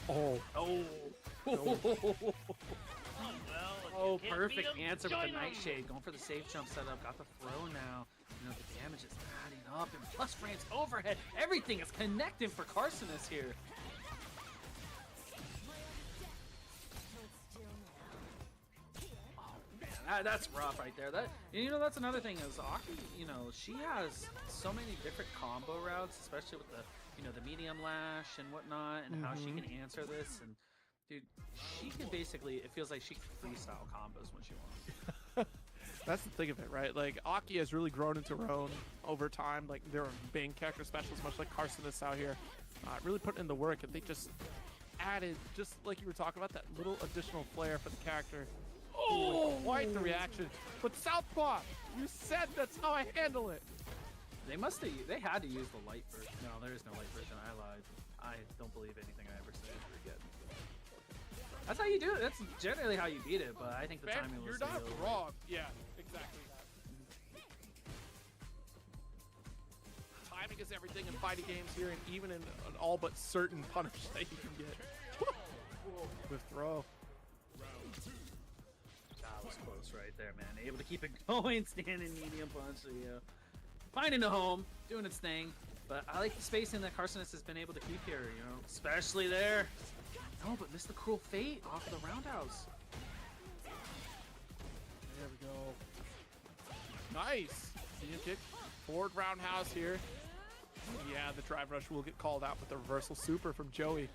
S11: Oh.
S10: Oh, perfect answer with the Nightshade. Going for the safe jump setup. Got the throw now. You know, the damage is adding up. And plus frames overhead. Everything is connecting for Carcinus here. That's rough right there. That, you know, that's another thing is Aki, you know, she has so many different combo routes, especially with the, you know, the medium lash and whatnot, and how she can answer this. And dude, she can basically, it feels like she can freestyle combos when she wants.
S11: That's the thing of it, right? Like, Aki has really grown into her own over time. Like, they're main character specialists, much like Carcinus out here. Really putting in the work, and they just added, just like you were talking about, that little additional flair for the character. Oh, quite the reaction. But Southpaw, you said that's how I handle it.
S10: They must have, they had to use the light version. No, there is no light version. I lied. I don't believe anything I ever say ever again. That's how you do it. That's generally how you beat it, but I think the timing was
S11: You're not wrong. Yeah, exactly. Timing is everything in fighting games here, and even in an all but certain punish that you can get. With throw.
S10: That was close right there, man. Able to keep it going, standing medium punch. So, yeah. Finding a home, doing its thing. But I like the spacing that Carcinus has been able to keep here, you know, especially there. No, but missed the cruel fate off of the roundhouse.
S11: There we go. Nice. Medium kick. Forward roundhouse here. Yeah, the drive rush will get called out with the reversal super from Joey.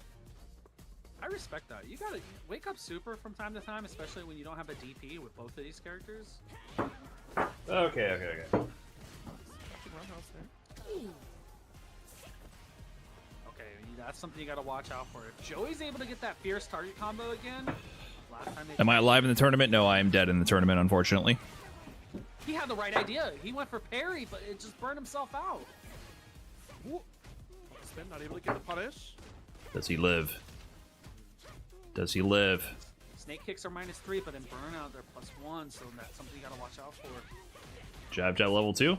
S10: I respect that. You gotta wake up super from time to time, especially when you don't have a DP with both of these characters.
S1: Okay.
S10: Okay, that's something you gotta watch out for. If Joey's able to get that fierce target combo again, last time
S1: Am I alive in the tournament? No, I am dead in the tournament, unfortunately.
S10: he had the right idea. He went for parry, but it just burned himself out.
S11: Ooh. Spin, not able to get the punish.
S1: Does he live? Does he live?
S10: Snake kicks are -3, but in burnout they're +1, so that's something you gotta watch out for.
S1: Jab level 2?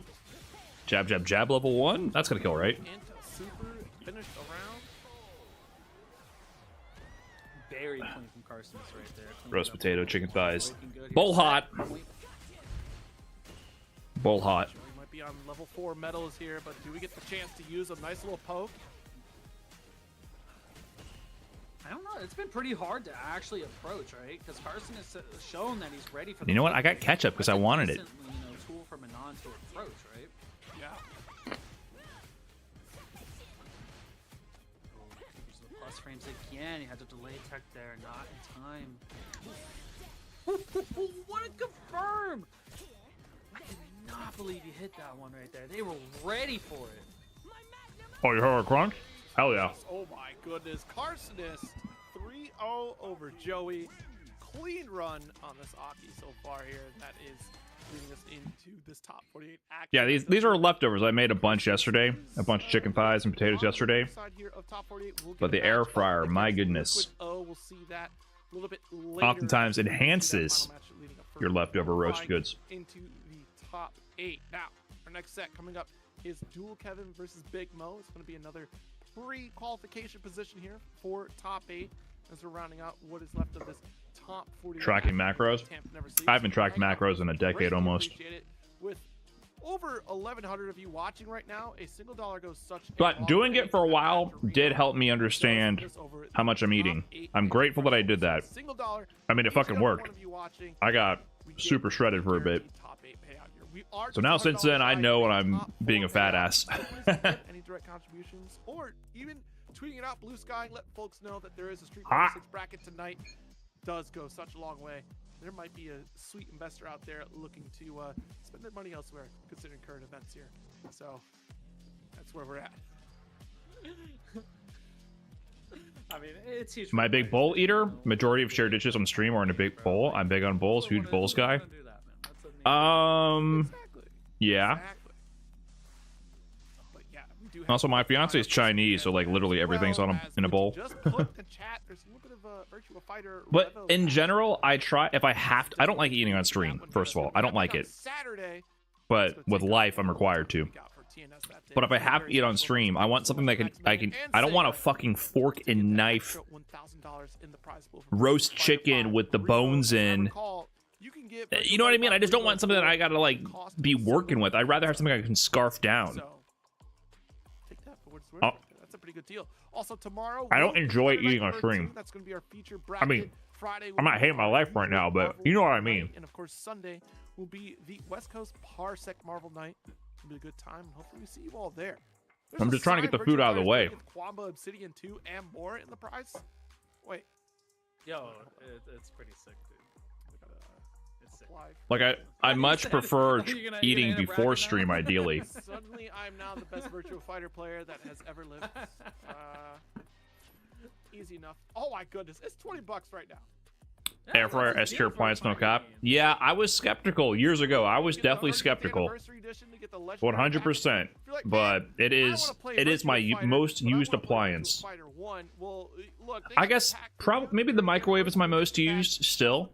S1: Jab level 1? That's gonna kill, right?
S11: Into super, finished around.
S10: Very clean from Carcinus right there.
S1: Roast potato, chicken thighs. Bowl hot. Bowl hot.
S11: Joey might be on level 4 medals here, but do we get the chance to use a nice little poke?
S10: I don't know. It's been pretty hard to actually approach, right? Because Carson has shown that he's ready for.
S1: You know what? I got ketchup because I wanted it.
S10: You know, tool for Manon to approach, right?
S11: Yeah.
S10: The plus frames again. He had to delay tech there, not in time. What a confirm! I did not believe you hit that one right there. They were ready for it.
S1: Oh, you heard a crunch? Hell yeah.
S11: Oh my goodness. Carcinus 3-0 over Joey. Clean run on this Aki so far here. That is leading us into this top 48 action.
S1: Yeah, these are leftovers. I made a bunch yesterday, a bunch of chicken thighs and potatoes yesterday. But the air fryer, my goodness, oftentimes enhances your leftover roast goods.
S11: Into the top 8. Now, our next set coming up is Dual Kevin versus Big Mo. It's going to be another pre-qualification position here for top 8 as we're rounding out what is left of this top 40.
S1: Tracking macros. I haven't tracked macros in a decade almost.
S11: With over 1,100 of you watching right now, a single dollar goes such.
S1: But doing it for a while did help me understand how much I'm eating. I'm grateful that I did that. I mean, it fucking worked. I got super shredded for a bit. So now since then, I know when I'm being a fat ass.
S11: Any direct contributions or even tweeting it out blue sky, let folks know that there is a Street Fighter 6 bracket tonight. Does go such a long way. There might be a sweet investor out there looking to spend their money elsewhere, considering current events here. So that's where we're at.
S10: I mean, it's huge.
S1: My big bowl eater. Majority of shared dishes on stream are in a big bowl. I'm big on bowls. Huge bowls guy. Yeah. Also, my fiance is Chinese, so like literally everything's on in a bowl. But in general, I try if I have to. I don't like eating on stream. First of all, I don't like it. But with life, I'm required to. But if I have to eat on stream, I want something that I don't want a fucking fork and knife roast chicken with the bones in. You know what I mean? I just don't want something that I gotta like be working with. I'd rather have something I can scarf down.
S11: That's a pretty good deal. Also tomorrow,
S1: I don't enjoy eating on stream.
S11: That's going to be our feature
S1: I mean, I'm not hating my life right now, but you know what I mean.
S11: And of course, Sunday will be the West Coast Parsec Marvel Night. It'll be a good time, and hopefully we see you all there.
S1: I'm just trying to get the food out of the way.
S11: Quamba Obsidian 2 and more in the prize. Wait.
S10: Yo, it's pretty sick, dude.
S1: Like I much prefer eating before stream, ideally.
S11: Suddenly, I'm now the best Virtua Fighter player that has ever lived. Easy enough. Oh my goodness, it's $20 right now.
S1: Air fryer, S tier appliance, no cap. Yeah, I was skeptical years ago. I was definitely skeptical, 100%. But it is my most used appliance. I guess probably maybe the microwave is my most used still.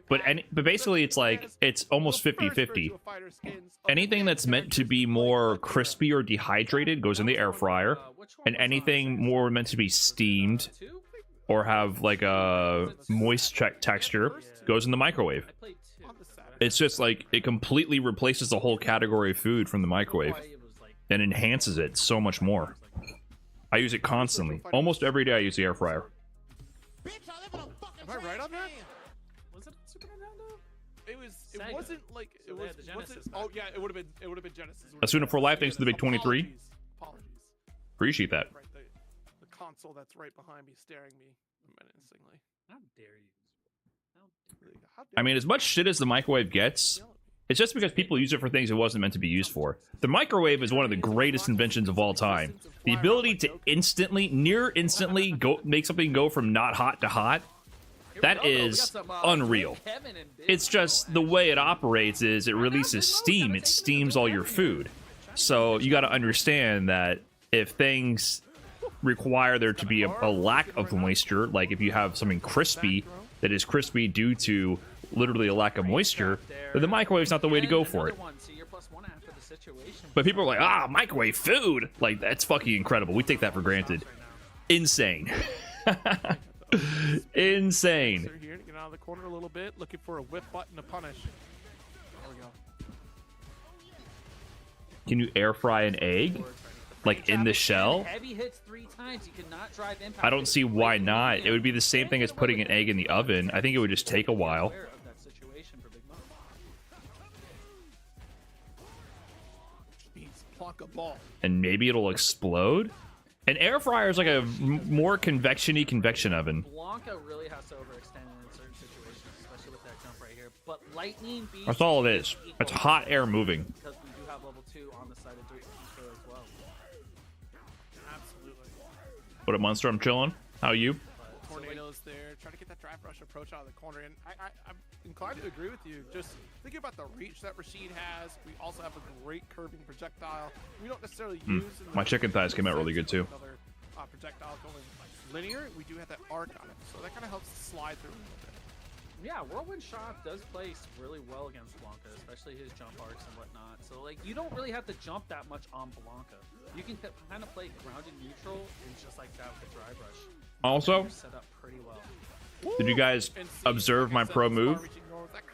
S1: But basically it's like it's almost 50-50. Anything that's meant to be more crispy or dehydrated goes in the air fryer, and anything more meant to be steamed or have like a moist texture goes in the microwave. It's just like it completely replaces the whole category of food from the microwave and enhances it so much more. I use it constantly. Almost every day I use the air fryer.
S11: Am I right on that?
S10: Was it Super Nintendo?
S11: It wasn't like it was. Oh yeah, it would have been Genesis.
S1: Asuna for life, thanks to the big 23. Appreciate that.
S11: Right, the console that's right behind me, staring me menacingly.
S10: How dare you?
S1: I mean, as much shit as the microwave gets, it's just because people use it for things it wasn't meant to be used for. The microwave is one of the greatest inventions of all time. The ability to near instantly make something go from not hot to hot, that is unreal. It's just the way it operates is it releases steam. It steams all your food. So you got to understand that if things require there to be a lack of moisture, like if you have something crispy that is crispy due to literally a lack of moisture, then the microwave's not the way to go for it. But people are like, microwave food! Like, that's fucking incredible. We take that for granted. Insane. Insane.
S11: Here to get out of the corner a little bit, looking for a whip button to punish. There we go.
S1: Can you air fry an egg? Like in the shell?
S10: Heavy hits 3 times. You cannot drive impact.
S1: I don't see why not. It would be the same thing as putting an egg in the oven. I think it would just take a while. And maybe it'll explode? An air fryer is like a more convection-y convection oven.
S10: Blanca really has to overextend in certain situations, especially with that jump right here. But Lightning Beast,
S1: that's all it is. It's hot air moving.
S10: Because we do have level 2 on the side of Eco as well.
S11: Absolutely.
S1: What up, Monster? I'm chilling. How are you?
S11: tornadoes there, try to get that drive rush approach out of the corner. And I'm inclined to agree with you. Just thinking about the reach that Rashid has. We also have a great curving projectile. We don't necessarily use.
S1: My chicken thighs came out really good too.
S11: Another projectile going linear. We do have that arc on it, so that kind of helps slide through a little bit.
S10: Yeah, Whirlwind Shot does place really well against Blanca, especially his jump arcs and whatnot. So, like, you don't really have to jump that much on Blanca. You can kind of play grounded neutral and just like that with the drive rush.
S1: Also,
S10: Set up pretty well.
S1: did you guys observe my pro move?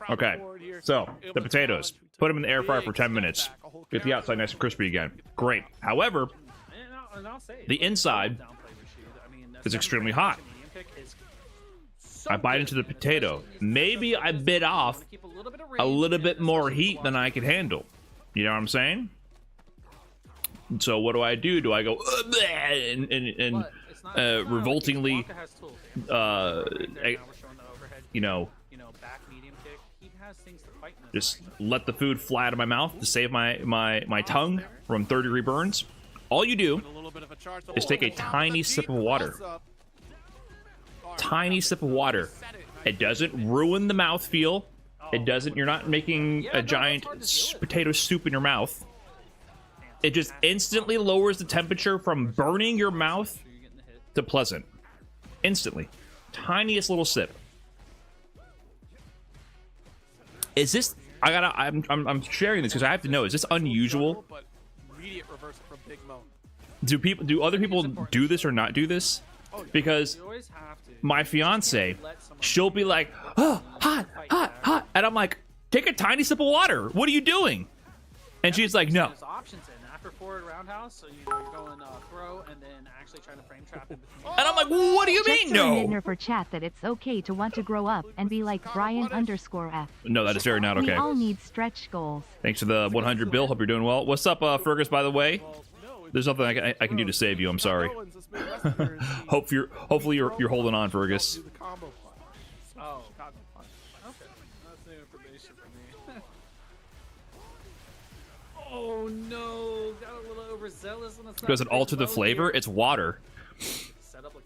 S1: Okay, so the potatoes, put them in the air fryer for 10 minutes. Get the outside nice and crispy again. Great. However,
S10: And I'll say,
S1: the inside is extremely hot. I bite into the potato. Maybe I bit off a little bit more heat than I could handle. You know what I'm saying? So what do? Do I go and revoltingly, just let the food fly out of my mouth to save my tongue from third-degree burns? All you do is take a tiny sip of water. Tiny sip of water. It doesn't ruin the mouthfeel. It doesn't. You're not making a giant potato soup in your mouth. It just instantly lowers the temperature from burning your mouth to pleasant. Instantly. Tiniest little sip. Is this? I'm sharing this because I have to know. Is this unusual? Do other people do this or not do this? Because my fiance, she'll be like, oh, hot, hot, hot. And I'm like, take a tiny sip of water. What are you doing? And she's like, no.
S10: There's options in after forward roundhouse, so you're going throw and then actually trying to frame trap in between.
S1: And I'm like, what do you mean, no?
S12: For chat that it's okay to want to grow up and be like Brian_F.
S1: No, that is very not okay.
S12: We all need stretch goals.
S1: Thanks for the 100, Bill. Hope you're doing well. What's up, Fergus, by the way? There's nothing I can do to save you. I'm sorry. Hopefully you're holding on, Fergus.
S10: Oh, okay. That's new information for me. Oh no, got a little overzealous.
S1: Does it alter the flavor? It's water.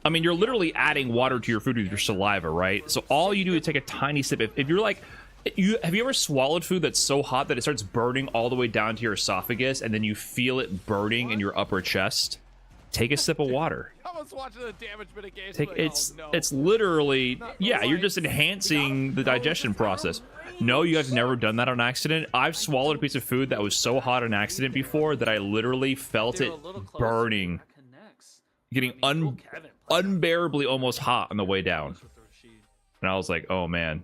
S1: I mean, you're literally adding water to your food with your saliva, right? So all you do is take a tiny sip. If you're like, have you ever swallowed food that's so hot that it starts burning all the way down to your esophagus, and then you feel it burning in your upper chest? Take a sip of water. It's literally, yeah, you're just enhancing the digestion process. No, you have never done that on accident. I've swallowed a piece of food that was so hot on accident before that I literally felt it burning, getting unbearably almost hot on the way down. And I was like, oh man.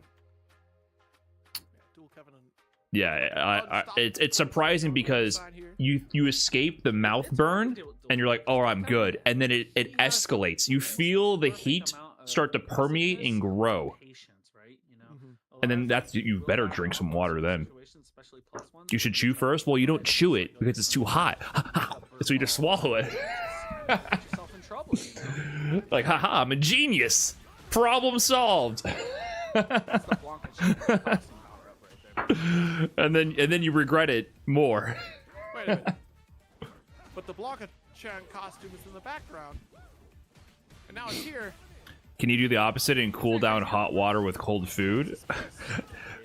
S1: Yeah, it's surprising because you escape the mouth burn and you're like, oh, I'm good, and then it escalates. You feel the heat start to permeate and grow, and then you better drink some water. Then you should chew first. Well, you don't chew it because it's too hot, so you just swallow it. Like, haha, I'm a genius. Problem solved. and then you regret it more.
S11: Wait a minute. But the Blanca-chan costume is in the background, and now it's here.
S1: Can you do the opposite and cool down hot water with cold food?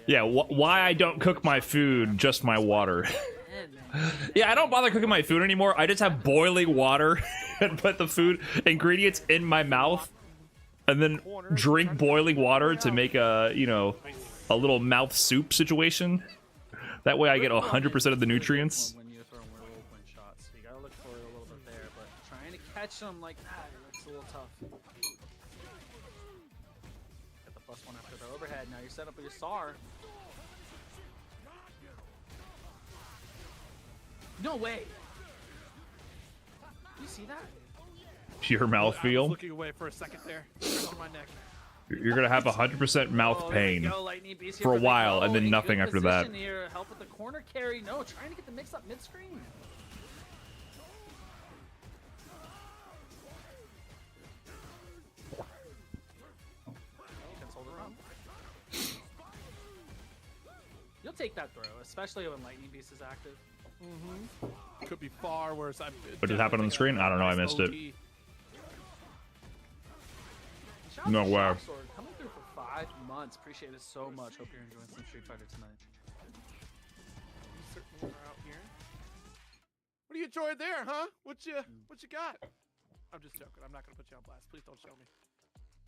S1: Yeah, why I don't cook my food, just my water. Yeah, I don't bother cooking my food anymore. I just have boiling water and put the food ingredients in my mouth, and then drink boiling water to make a little mouth soup situation. That way I get 100% of the nutrients.
S10: When you throw whirlwind shots, you gotta look for it a little bit there, but trying to catch them like that, it's a little tough. Get the +1 after the overhead. Now you're set up with your SAR. No way. You see that?
S1: Your mouth feel.
S11: Looking away for a second there. On my neck.
S1: You're gonna have 100% mouth pain for a while, and then nothing after that.
S10: Here. Help with the corner carry. No, trying to get the mix up mid-screen. You'll take that throw, especially when Lightning Beast is active.
S11: Could be far worse.
S1: What just happened on the screen? I don't know. I missed it.
S10: Shout out
S1: No
S10: to
S1: way.
S10: Shocksword, coming through for 5 months. Appreciate it so much. Hope you're enjoying some Street Fighter tonight.
S11: You certainly are out here. What are you enjoying there, huh? What you got? I'm just joking. I'm not gonna put you on blast. Please don't show me.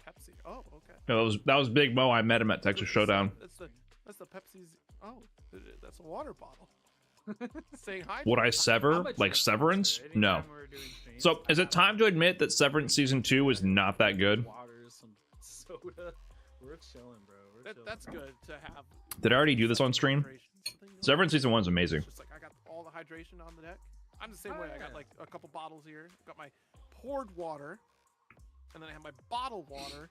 S11: Pepsi. Oh, okay.
S1: Yeah, that was Big Mo. I met him at Texas Showdown.
S11: That's the Pepsi's. Oh, that's a water bottle. Saying hi.
S1: Would I sever like Severance? No. So is it time to admit that Severance season 2 was not that good?
S10: Water, some soda. We're chilling, bro. We're chilling.
S11: That's good to have.
S1: Did I already do this on stream? Severance season 1 is amazing.
S11: Just like I got all the hydration on the deck. I'm the same way. I got like a couple bottles here. Got my poured water, and then I have my bottled water,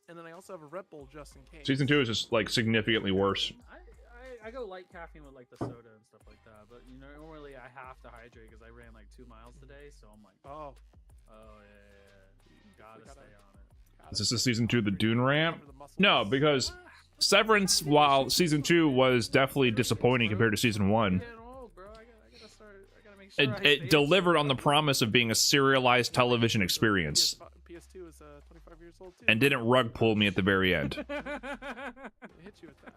S11: and then I also have a Red Bull just in case.
S1: Season 2 is just like significantly worse.
S10: I go light caffeine with like the soda and stuff like that, but you know, normally I have to hydrate because I ran like 2 miles today, so I'm like, oh yeah, gotta stay on it.
S1: Is this the season 2 the Dune ramp? No, because Severance, while season 2 was definitely disappointing compared to season 1, it delivered on the promise of being a serialized television experience.
S11: PS2 is 25 years old too.
S1: And didn't rug pull me at the very end.
S11: Hit you with that.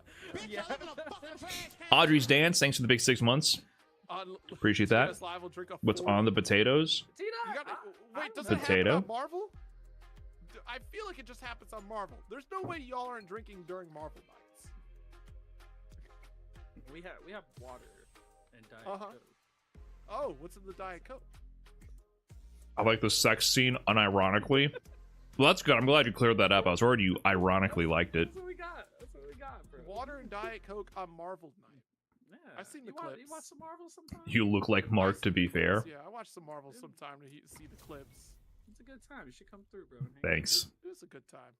S1: Audrey's Dance, thanks for the big 6 months. Appreciate that. What's on the potatoes?
S11: Wait, does
S1: Potato?
S11: it happen on Marvel? I feel like it just happens on Marvel. There's no way y'all aren't drinking during Marvel nights.
S10: We have water and Diet Coke.
S11: Oh, what's in the Diet Coke?
S1: I like the sex scene unironically. Well, that's good. I'm glad you cleared that up. I was worried you ironically liked it.
S10: That's what we got. That's what we got, bro.
S11: Water and Diet Coke on Marvel night.
S10: Yeah.
S11: I've seen the clips.
S10: You watch some Marvel sometime?
S1: You look like Mark, to be fair.
S11: Yeah, I watch some Marvel sometime to see the clips.
S10: It's a good time. You should come through, bro.
S1: Thanks.
S11: It was a good time.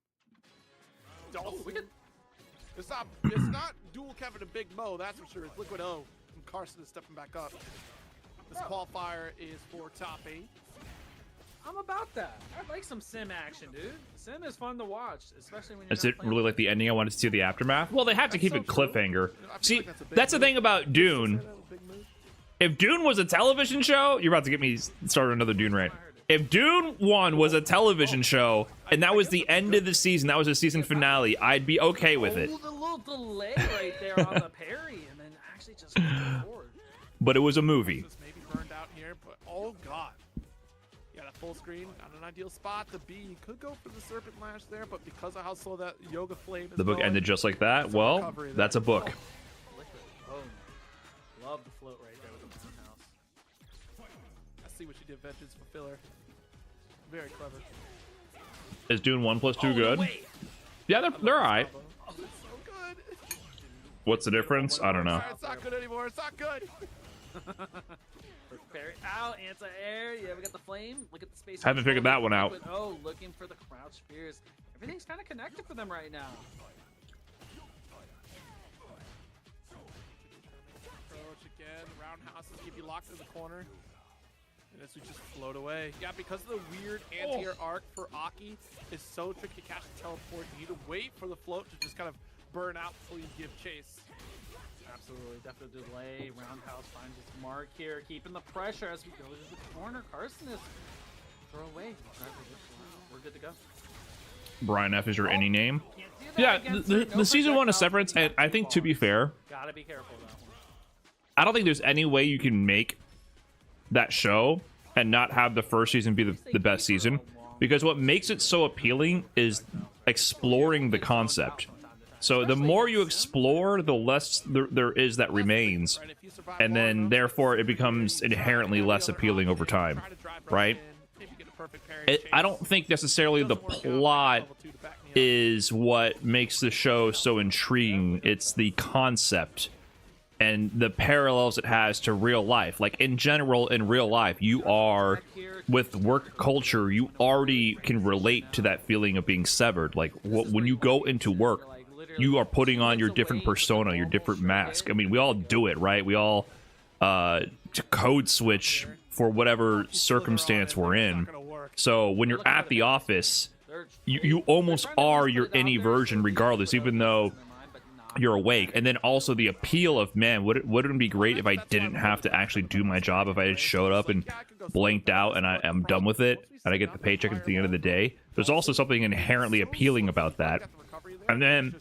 S11: It's not dual Kevin and Big Mo, that's for sure. It's Liquid O. And Carson is stepping back up. This qualifier is for top 8.
S10: I'm about that. I like some sim action, dude. Sim is fun to watch, especially when you're
S1: Is it really like the ending I wanted to see the aftermath? Well, they have to keep it cliffhanger. See, that's the thing about Dune. If Dune was a television show, you're about to get me started another Dune rant. If Dune 1 was a television show, and that was the end of the season, that was the season finale, I'd be okay with it.
S10: The little delay right there on the parry, and then actually just forward.
S1: But it was a movie.
S11: Maybe burned out here, but oh god. Yeah, that full screen, not an ideal spot to be. You could go for the Serpent Lash there, but because of how slow that Yoga Flame is
S1: The book
S11: going,
S1: ended just like that. Well, that's a book.
S10: Oh, love the float right there with the roundhouse.
S11: I see what you did, Vengeance for filler. Very clever.
S1: Is Dune 1 plus 2 good? Yeah, they're alright.
S11: Oh, it's so good.
S1: What's the difference? I don't know.
S11: It's not good anymore. It's not good.
S10: Parry out, anti-air. Yeah, we got the flame. Look at the space.
S1: Haven't figured that one out.
S10: Oh, looking for the crouch spears. Everything's kind of connected for them right now.
S11: Approach again. Roundhouses keep you locked in the corner. And as we just float away. Yeah, because of the weird anti-air arc for Aki is so tricky to catch and teleport. You need to wait for the float to just kind of burn out before you give chase.
S10: Absolutely, definitely delay. Roundhouse finds its mark here, keeping the pressure as we go to the corner. Carson is throw away. We're good to go.
S1: Brian F is your any name. Yeah, the season 1 of Severance, and I think to be fair,
S10: Gotta be careful that one.
S1: I don't think there's any way you can make that show and not have the first season be the best season, because what makes it so appealing is exploring the concept. So the more you explore, the less there is that remains, and then therefore it becomes inherently less appealing over time, right? I don't think necessarily the plot is what makes the show so intriguing. It's the concept and the parallels it has to real life. Like in general, in real life, you are, with work culture, you already can relate to that feeling of being severed. Like when you go into work, you are putting on your different persona, your different mask. I mean, we all do it, right? We all code switch for whatever circumstance we're in. So when you're at the office, you almost are your any version regardless, even though you're awake. And then also the appeal of, man, wouldn't it be great if I didn't have to actually do my job, if I just showed up and blanked out and I'm done with it and I get the paycheck at the end of the day. There's also something inherently appealing about that. And then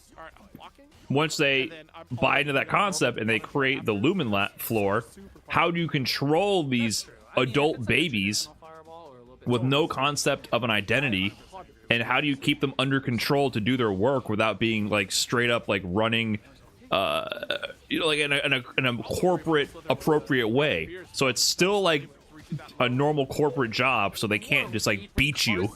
S1: once they buy into that concept and they create the Lumen floor, how do you control these adult babies with no concept of an identity? And how do you keep them under control to do their work without being like straight up like running, you know, like in a corporate appropriate way? So it's still like a normal corporate job, so they can't just like beat you.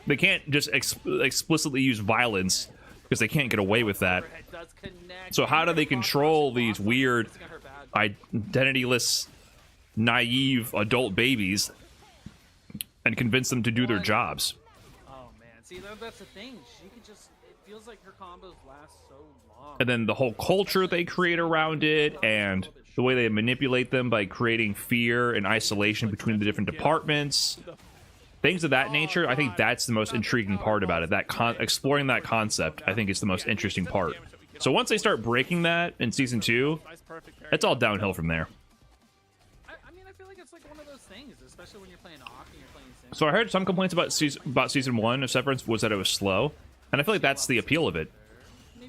S1: They can't just explicitly use violence because they can't get away with that. So how do they control these weird, identityless, naive adult babies and convince them to do their jobs?
S10: See, that's the thing. She could just, it feels like her combos last so long.
S1: And then the whole culture they create around it, and the way they manipulate them by creating fear and isolation between the different departments, things of that nature. I think that's the most intriguing part about it. That exploring that concept, I think, is the most interesting part. So once they start breaking that in season 2, it's all downhill from there.
S10: I mean, I feel like it's like one of those things, especially when you're playing Hawk and you're playing Sim.
S1: So I heard some complaints about season 1 of Severance was that it was slow, and I feel like that's the appeal of it.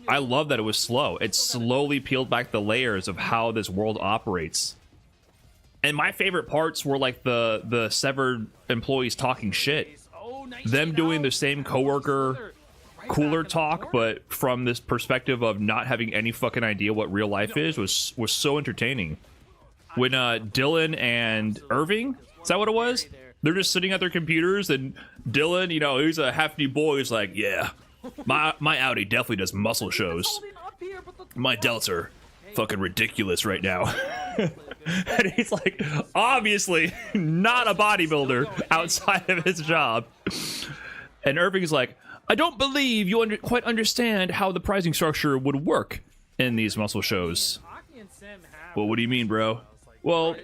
S1: I love that it was slow. It slowly peeled back the layers of how this world operates. And my favorite parts were like the severed employees talking shit. Them doing the same coworker cooler talk, but from this perspective of not having any fucking idea what real life is, was so entertaining. When Dylan and Irving, is that what it was? They're just sitting at their computers, and Dylan, you know, he's a hefty boy, he's like, yeah, my Audi definitely does muscle shows. My delts are fucking ridiculous right now. And he's like, obviously not a bodybuilder outside of his job. And Irving's like, I don't believe you quite understand how the pricing structure would work in these muscle shows. Well, what do you mean, bro? Well,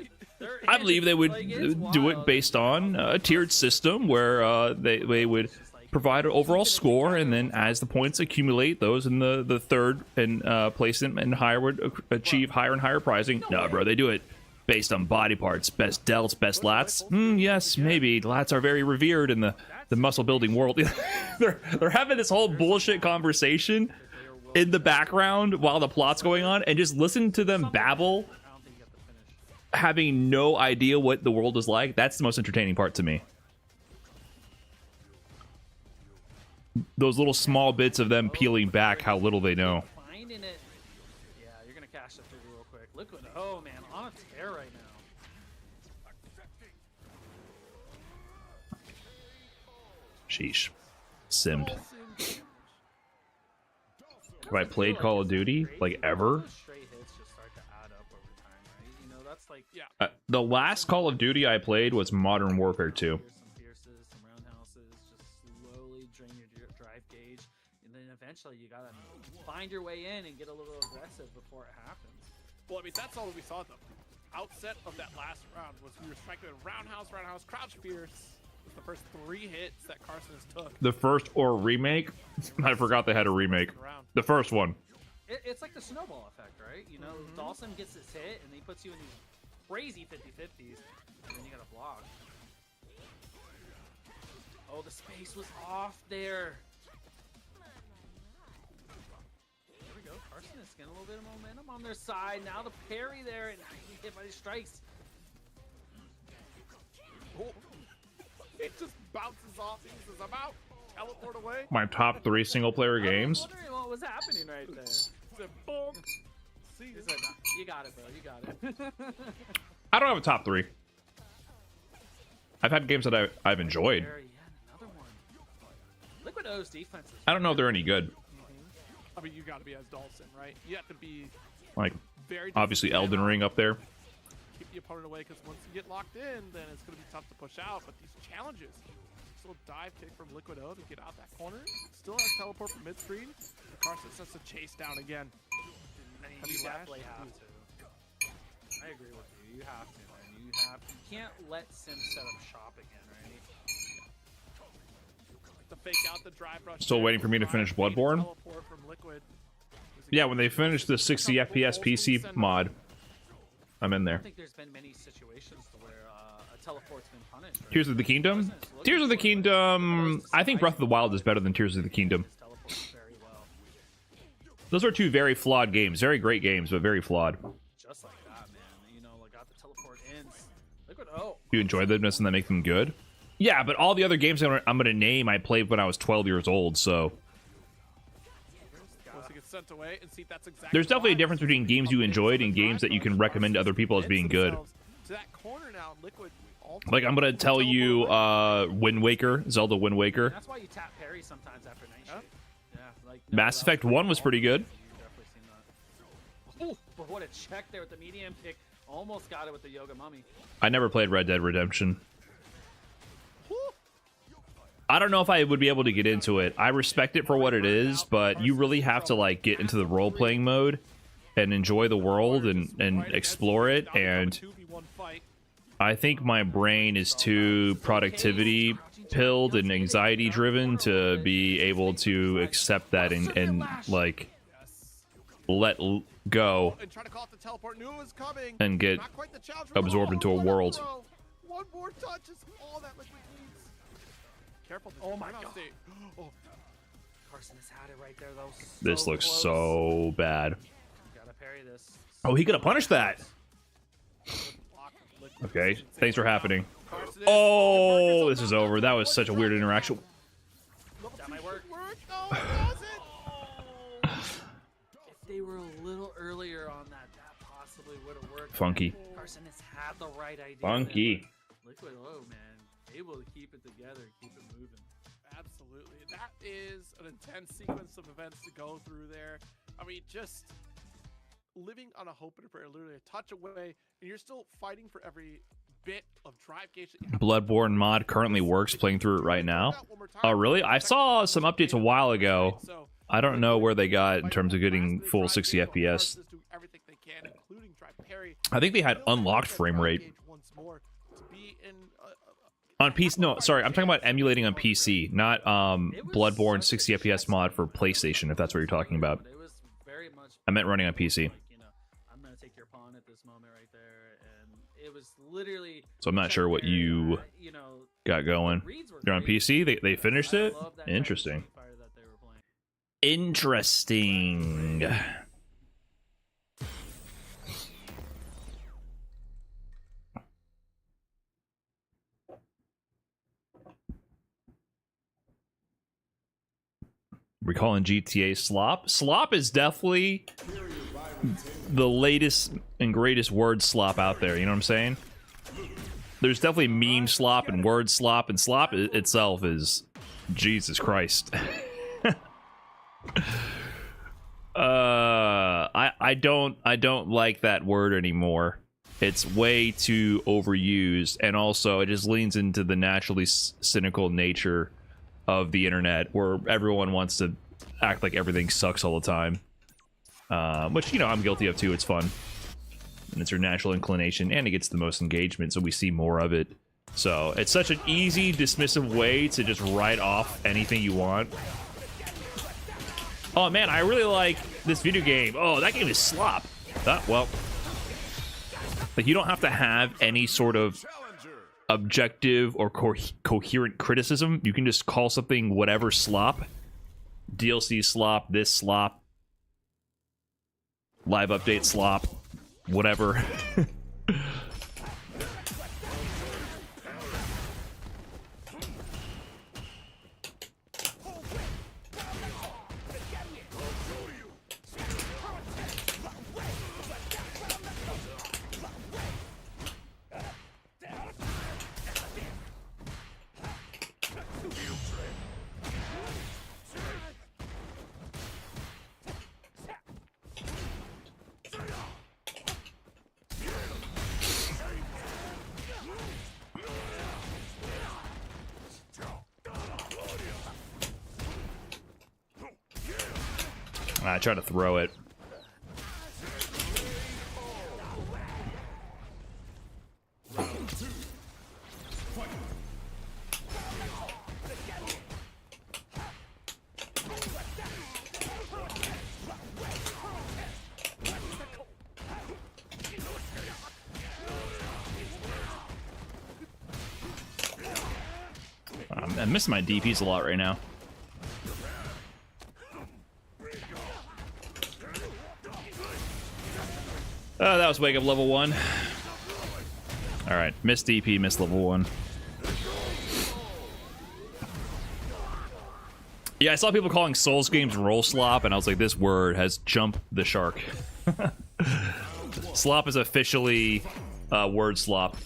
S1: I believe they would do it based on a tiered system where they would provide an overall score, and then as the points accumulate, those in the third and place and higher would achieve higher and higher pricing. No, bro, they do it based on body parts, best delts, best lats. Yes, maybe lats are very revered in the muscle building world. they're having this whole bullshit conversation in the background while the plot's going on, and just listen to them babble, having no idea what the world is like. That's the most entertaining part to me. Those little small bits of them peeling back how little they know.
S10: Finding it. Yeah, you're gonna cash the figure real quick. Liquid, oh man, on a tear right now.
S1: Sheesh. Simmed. Have I played Call of Duty like ever? The last Call of Duty I played was Modern Warfare 2.
S10: Eventually you gotta find your way in and get a little aggressive before it happens.
S11: Well, I mean, that's all we saw at the outset of that last round. Was we were striking roundhouse, crouch fierce. Was the first 3 hits that Carson took.
S1: The first or remake? I forgot they had a remake. The first one.
S10: It's like the snowball effect, right? You know, Dawson gets his hit and he puts you in these crazy 50-50s, and then you gotta block. Oh, the space was off there. Carson is getting a little bit of momentum on their side. Now the parry there, and he hit by these strikes.
S11: Oh. It just bounces off. He says, I'm out. Teleport away.
S1: My top 3 single-player games.
S10: I was wondering what was happening right there.
S11: He said, boom.
S10: He said, you got it, bro. You got it.
S1: I don't have a top 3. I've had games that I've enjoyed.
S10: Another one. Liquid O's defense is
S1: I don't know if they're any good.
S11: I mean, you got to be as Dawson, right? You have to be
S1: like
S11: very
S1: obviously Elden Ring up there.
S11: Keep the opponent away, because once you get locked in, then it's going to be tough to push out. But these challenges, this little dive kick from Liquid O to get out that corner, still has teleport from mid screen. Carson sets the chase down again.
S10: You definitely have to. I agree with you. You have to, man. You can't let Sim set up shop again, right?
S11: The fake out, the drive rush.
S1: Still waiting for me to finish Bloodborne. Yeah, when they finish the 60 FPS PC mod, I'm in
S10: I
S1: there.
S10: don't think there's been many situations to where a teleport's been punished. Right?
S1: Tears of the Kingdom? Tears of the Kingdom... I think Breath of the Wild is better than Tears of the Kingdom.
S10: Very well.
S1: Those are two very flawed games. Very great games, but very flawed.
S10: Just like that, man. You know, like got the teleport in. Look what, oh.
S1: You enjoy them, doesn't that make them good? Yeah, but all the other games I'm going to name, I played when I was 12 years old, so...
S11: Once it gets sent away, and see, that's exactly
S1: There's definitely a
S11: why.
S1: difference between games you enjoyed and games that you can recommend to other people as being good.
S11: To that corner now, Liquid ultimately
S1: Like, I'm going to tell you Wind Waker, Zelda Wind Waker.
S10: That's why you tap parry sometimes after night shift. Yeah, like
S1: Mass Effect 1 was pretty good.
S10: Definitely seen that. Oh, but what a check there with the medium pick. Almost got it with the Yoga Mummy.
S1: I never played Red Dead Redemption. I don't know if I would be able to get into it. I respect it for what it is, but you really have to like get into the role-playing mode and enjoy the world and explore it. And I think my brain is too productivity pilled and anxiety driven to be able to accept that and like let go
S11: And try to call it the teleport. Knew it was coming.
S1: and get
S11: Not quite the challenge.
S1: absorbed into a world.
S11: One more touch is all that Liquid needs. Careful.
S10: Oh my
S11: timeout
S10: God.
S11: state. Oh,
S10: Carson has had it right there, though.
S1: This
S10: So
S1: looks
S10: close.
S1: so bad.
S10: Gotta parry this.
S1: Oh, he could have punished that. Okay, thanks for happening. Oh, this is over. That was such a weird interaction.
S10: That might work.
S11: No, it doesn't.
S10: If they were a little earlier on that, that possibly would have worked.
S1: Funky.
S10: Carson has had the right idea.
S1: Funky.
S10: Liquid, oh man, able to keep it together, keep it moving.
S11: Absolutely. That is an intense sequence of events to go through there. I mean, just living on a hope and a prayer, literally a touch away, and you're still fighting for every bit of drive gauge that you have.
S1: Bloodborne mod currently works, playing through it right now. Oh, really? I saw some updates a while ago. I don't know where they got in terms of getting full 60 FPS.
S11: Everything they can, including drive parry.
S1: I think they had unlocked frame rate.
S11: Once more to be in
S1: On PC, no, sorry, I'm talking about emulating on PC, not Bloodborne 60 FPS mod for PlayStation, if that's what you're talking about.
S10: It was very much
S1: I meant running on PC.
S10: like, you know, I'm gonna take your pawn at this moment right there, and it was literally.
S1: So I'm not sure what you
S10: You know,
S1: got going. You're on PC? They finished it? Interesting. Interesting. We're calling GTA slop. Slop is definitely the latest and greatest word slop out there. You know what I'm saying? There's definitely meme slop and word slop, and slop itself is Jesus Christ. I don't like that word anymore. It's way too overused, and also it just leans into the naturally cynical nature of the internet, where everyone wants to act like everything sucks all the time. Which, you know, I'm guilty of too. It's fun. And it's your natural inclination, and it gets the most engagement, so we see more of it. So it's such an easy, dismissive way to just write off anything you want. Oh man, I really like this video game. Oh, that game is slop. Well, like, you don't have to have any sort of objective or coherent criticism. You can just call something whatever slop. DLC slop, this slop, live update slop, whatever. I try to throw it. I'm missing my DPs a lot right now. Oh, that was wake up level 1. All right, missed DP, missed level 1. Yeah, I saw people calling Souls games roll slop, and I was like, this word has jumped the shark. Slop is officially word slop.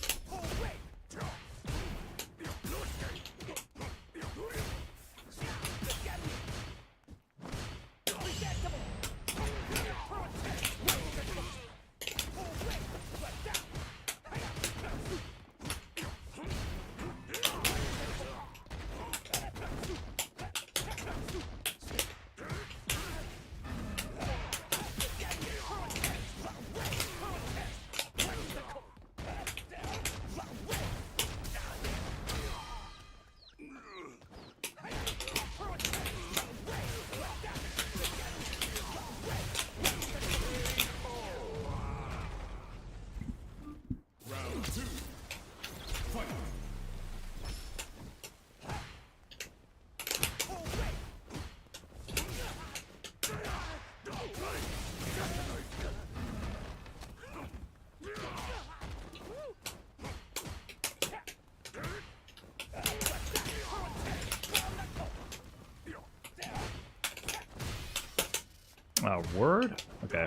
S1: Word? Okay.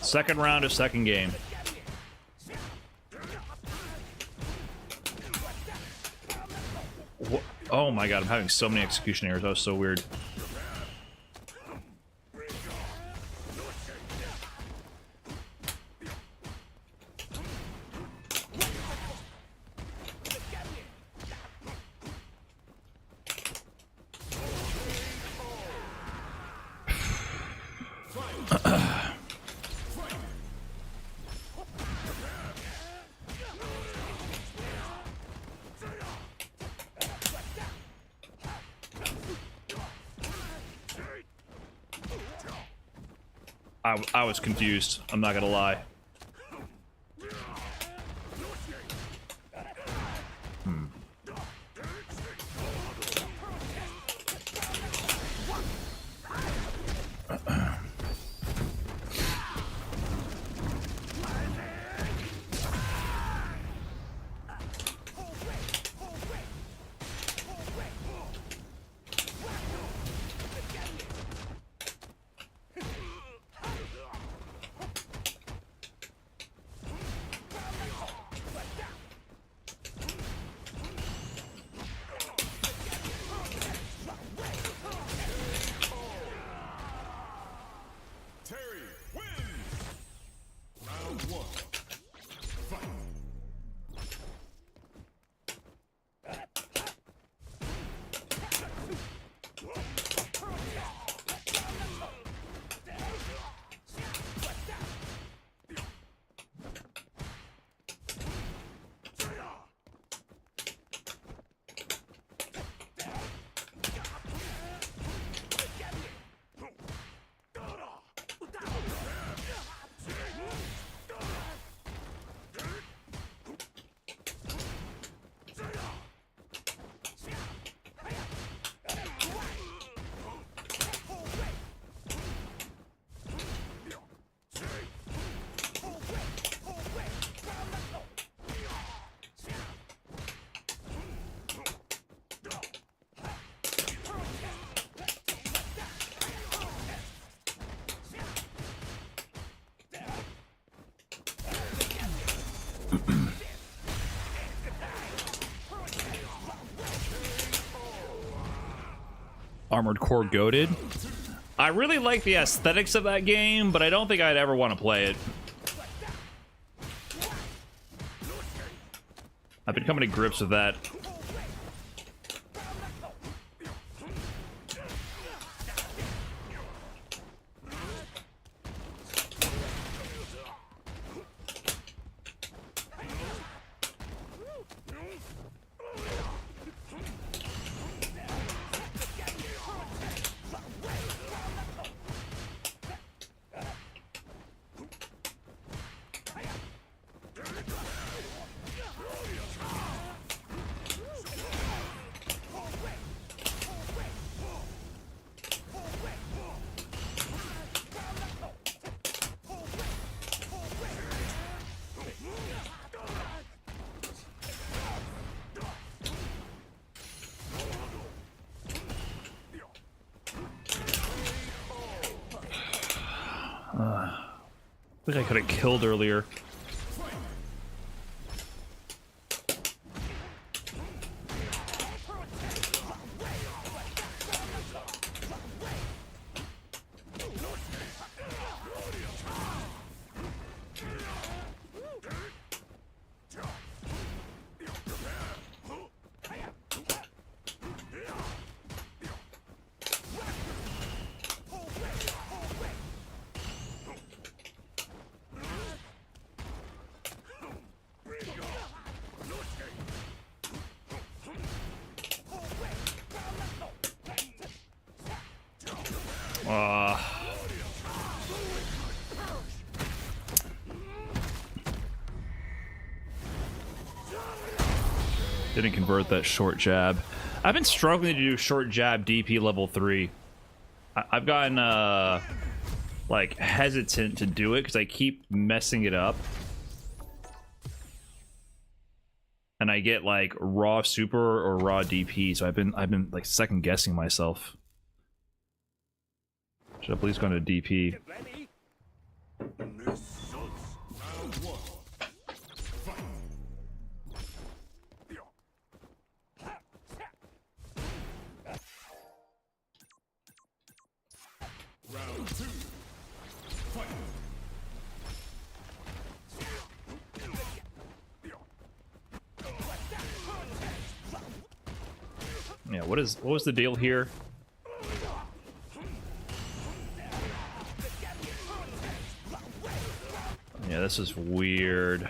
S1: Second round of second game. Oh my god, I'm having so many execution errors. That was so weird. I was confused. I'm not gonna lie. Armored Core goated. I really like the aesthetics of that game, but I don't think I'd ever want to play it. I've been coming to grips with that. I think I could have killed earlier. Didn't convert that short jab. I've been struggling to do short jab DP level 3. I've gotten like hesitant to do it because I keep messing it up. And I get like raw super or raw DP, so I've been like second guessing myself. Should have at least gone to DP. Yeah, what was the deal here? Yeah, this is weird.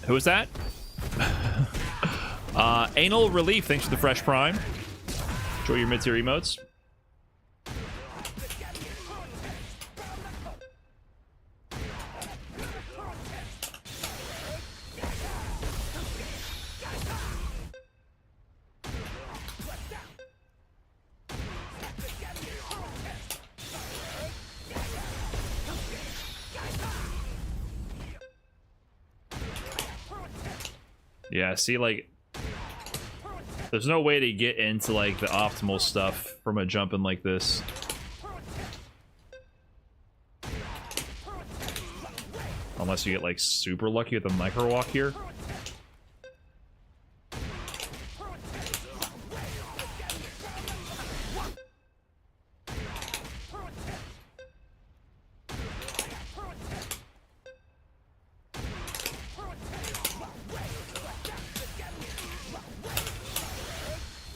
S1: Who was that? Anal Relief, thanks for the fresh prime. Enjoy your mid-tier emotes. Yeah, see, like, there's no way to get into, like, the optimal stuff from a jump in like this. Unless you get, like, super lucky with the micro walk here.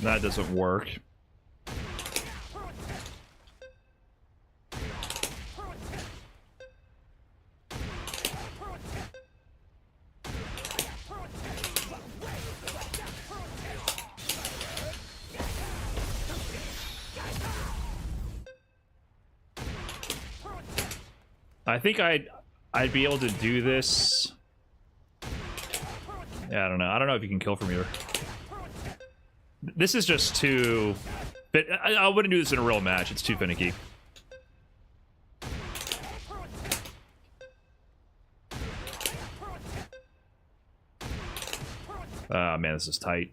S1: That doesn't work. I think I'd be able to do this. Yeah, I don't know. I don't know if you can kill from here. This is just too... But I wouldn't do this in a real match. It's too finicky. Ah, man, this is tight.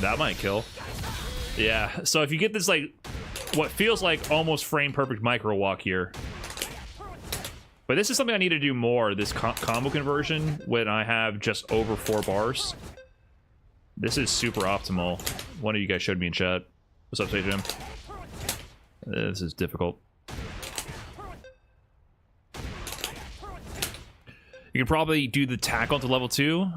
S1: That might kill. Yeah, so if you get this, like, what feels like almost frame perfect micro walk here. But this is something I need to do more, this combo conversion, when I have just over 4 bars. This is super optimal. One of you guys showed me in chat. What's up, Say Jim? This is difficult. You can probably do the tackle to level 2.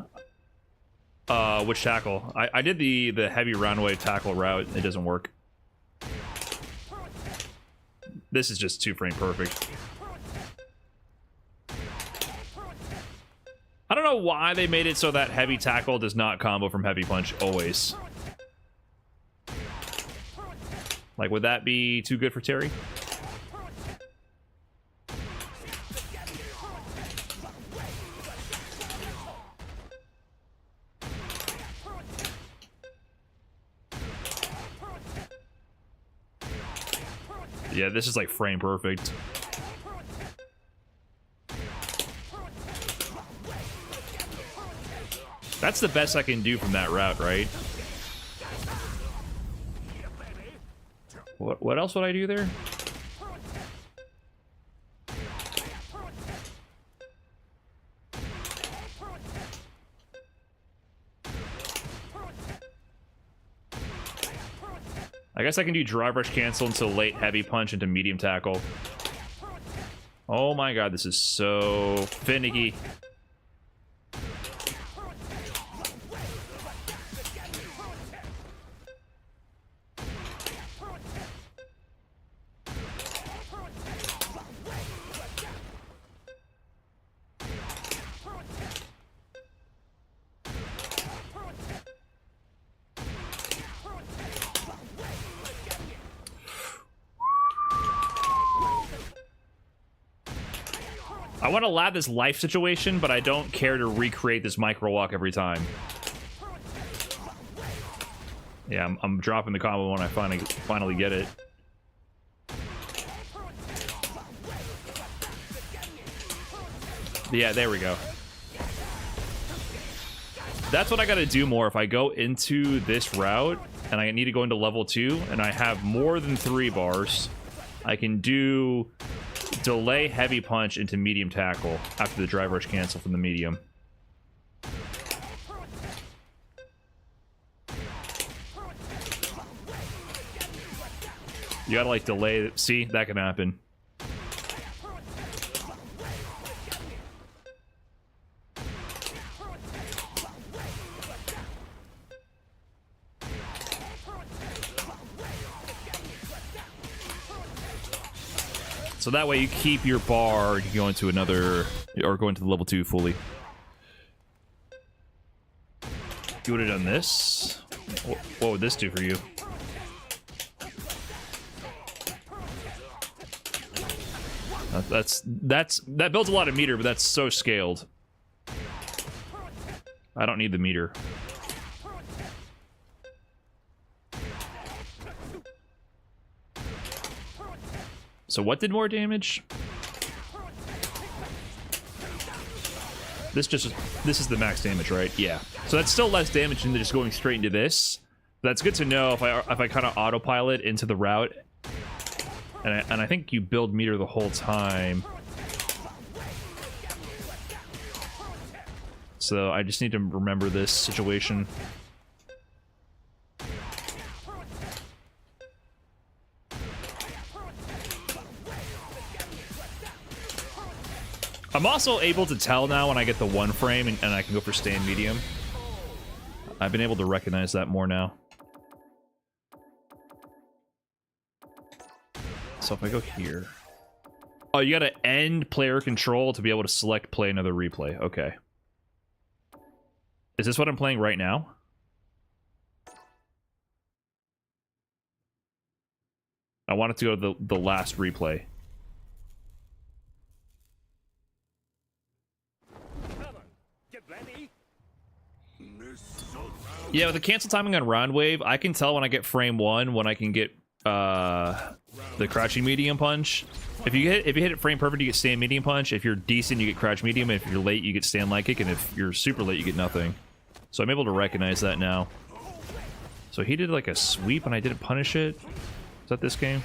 S1: Which tackle? I did the heavy runway tackle route. It doesn't work. This is just 2 frame perfect. I don't know why they made it so that heavy tackle does not combo from heavy punch always. Like, would that be too good for Terry? this is like frame perfect. That's the best I can do from that route, right? What else would I do there? I guess I can do drive rush cancel into late heavy punch into medium tackle. Oh my god, this is so finicky. I want to lab this life situation, but I don't care to recreate this micro walk every time. Yeah, I'm dropping the combo when I finally get it. Yeah, there we go. That's what I got to do more. If I go into this route and I need to go into level 2 and I have more than 3 bars, I can do delay heavy punch into medium tackle after the drive rush cancel from the medium. You gotta like delay. See, that can happen. So that way you keep your bar, you go into another, or go into the level 2 fully. You would have done this. What would this do for you? That builds a lot of meter, but that's so scaled. I don't need the meter. So what did more damage? This is the max damage, right? Yeah. So that's still less damage than just going straight into this. That's good to know if I kind of autopilot into the route. And I think you build meter the whole time. So I just need to remember this situation. I'm also able to tell now when I get the 1 frame and I can go for stand medium. I've been able to recognize that more now. So if I go here... Oh, you gotta end player control to be able to select play another replay. Okay. Is this what I'm playing right now? I want it to go to the last replay. Yeah, with the cancel timing on round wave, I can tell when I get frame 1 when I can get the crouching medium punch. If you hit it frame perfect, you get stand medium punch. If you're decent, you get crouch medium. And if you're late, you get stand light kick. And if you're super late, you get nothing. So I'm able to recognize that now. So he did like a sweep and I didn't punish it. Is that this game?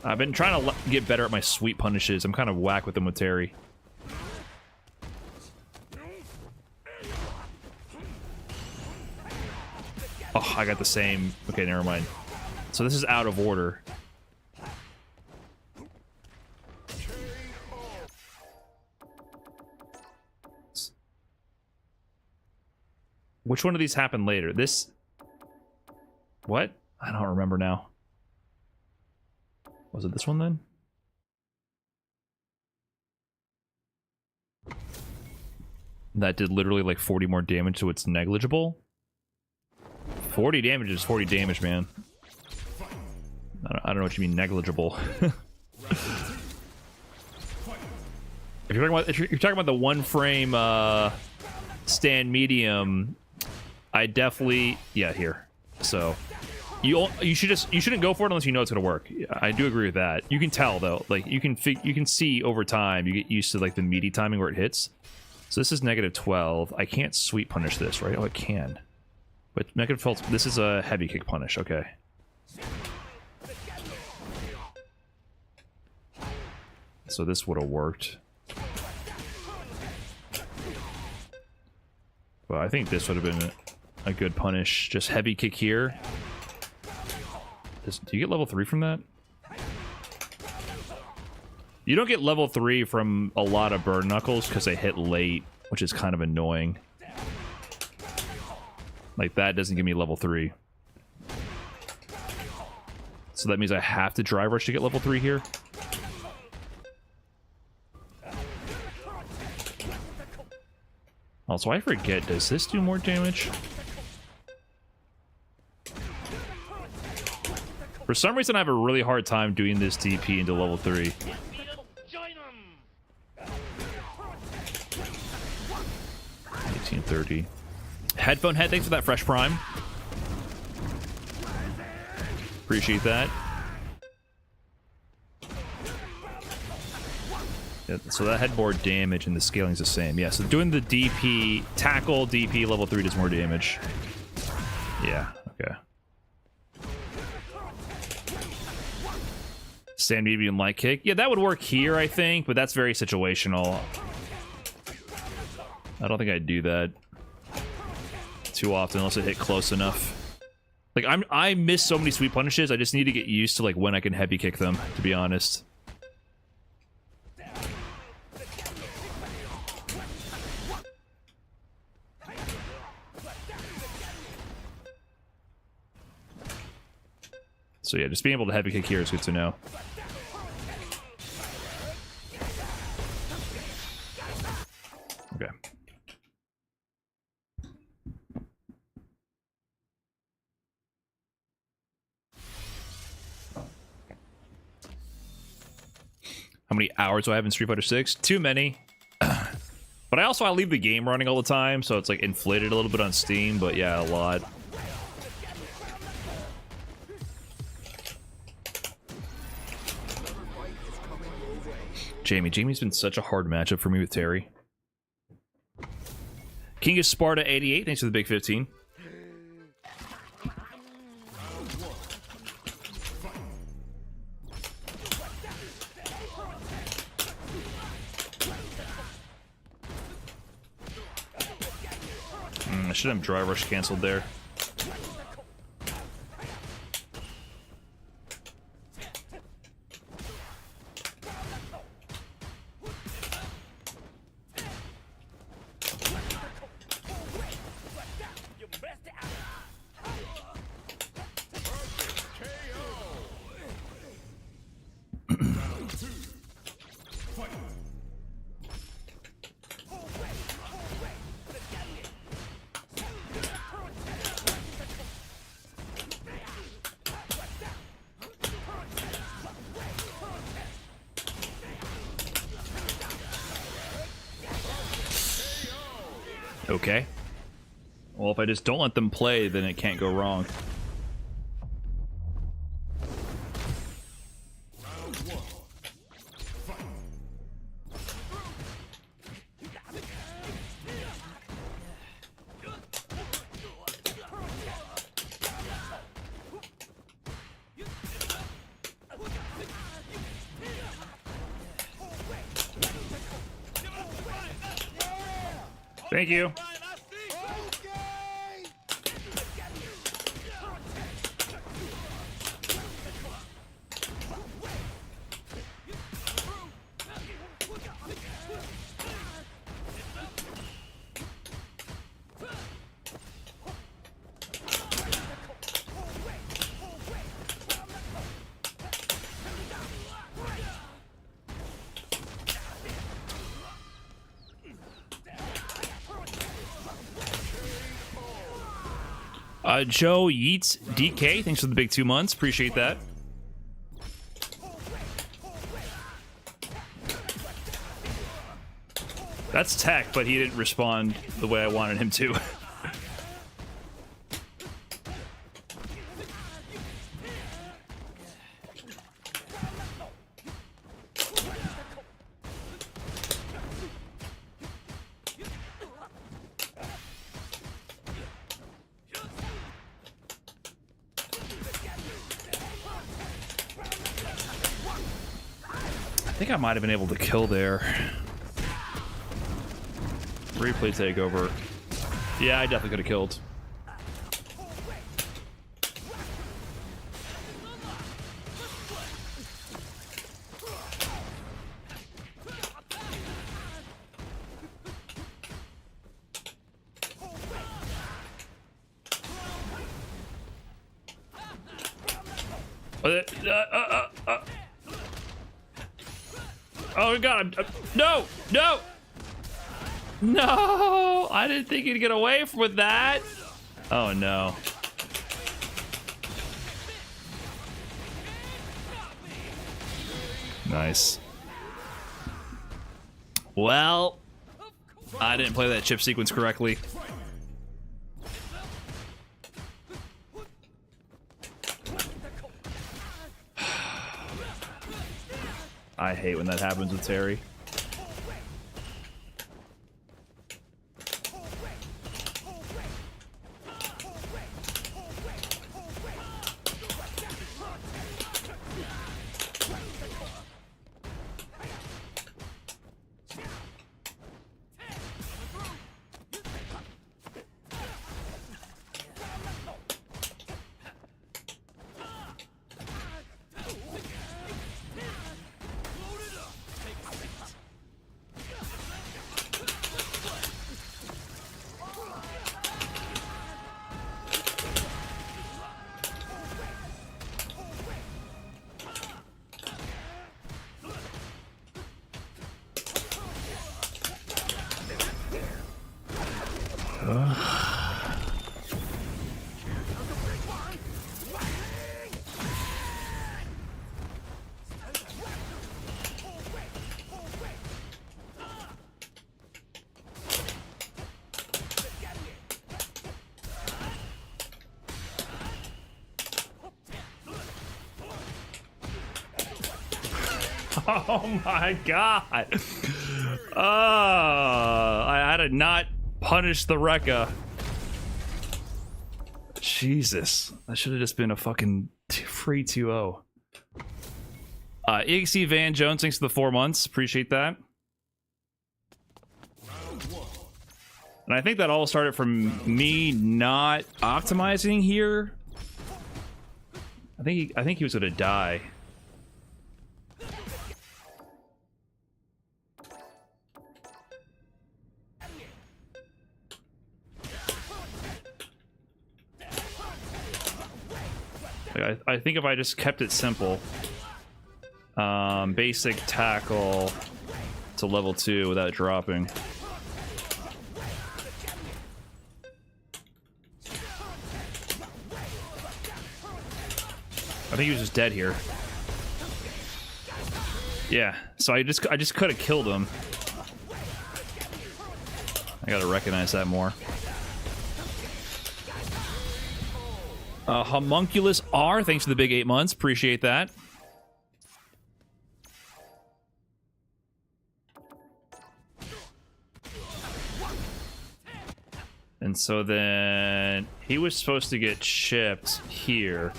S1: I've been trying to get better at my sweep punishes. I'm kind of whack with them with Terry. Oh, I got the same. Okay, never mind. So this is out of order. Which one of these happened later? This... What? I don't remember now. Was it this one then? That did literally like 40 more damage, so it's negligible? 40 damage is 40 damage, man. I don't know what you mean negligible. If you're talking about the 1 frame stand medium, I definitely... Yeah, here. So You shouldn't go for it unless you know it's gonna work. I do agree with that. You can tell though, like you can see over time. You get used to like the meaty timing where it hits. So this is -12. I can't sweep punish this, right? Oh, I can. But -12. This is a heavy kick punish. Okay. So this would have worked. Well, I think this would have been a good punish. Just heavy kick here. Do you get level 3 from that? You don't get level 3 from a lot of bird knuckles because they hit late, which is kind of annoying. Like that doesn't give me level 3. So that means I have to drive rush to get level 3 here. Also, I forget, does this do more damage? For some reason, I have a really hard time doing this DP into level 3. 1830. Headphone head, thanks for that fresh prime. Appreciate that. Yeah, so that headboard damage and the scaling is the same. Yeah, so doing the DP, tackle DP level 3 does more damage. Yeah, okay. Stand medium light kick. Yeah, that would work here, I think, but that's very situational. I don't think I'd do that too often unless it hit close enough. Like I miss so many sweep punishes. I just need to get used to like when I can heavy kick them, to be honest. So yeah, just being able to heavy kick here is good to know. Okay. How many hours do I have in Street Fighter 6? Too many. But I leave the game running all the time, so it's like inflated a little bit on Steam, but yeah, a lot. Jamie's been such a hard matchup for me with Terry. King of Sparta 88, thanks for the big 15. I should have dry rush canceled there. Okay. Well, if I just don't let them play, then it can't go wrong. Thank you. Joe Yeats DK, thanks for the big 2 months. Appreciate that. That's tech, but he didn't respond the way I wanted him to. think I might have been able to kill there. Replay takeover. Yeah, I definitely could have killed. Oh god, no, no, no! I didn't think he'd get away with that. Oh no. Nice. Well, I didn't play that chip sequence correctly. I hate when that happens with Terry. Oh my god. I had to not punish the Rekka. Jesus. That should have just been a fucking free 2-0. EXE Van Jones, thanks for the 4 months. Appreciate that. And I think that all started from me not optimizing here. I think he was gonna die. I think if I just kept it simple, basic tackle to level 2 without dropping. I think he was just dead here. Yeah, so I just could have killed him. I gotta recognize that more. Homunculus R, thanks for the big 8 months. Appreciate that. And so then he was supposed to get chipped here.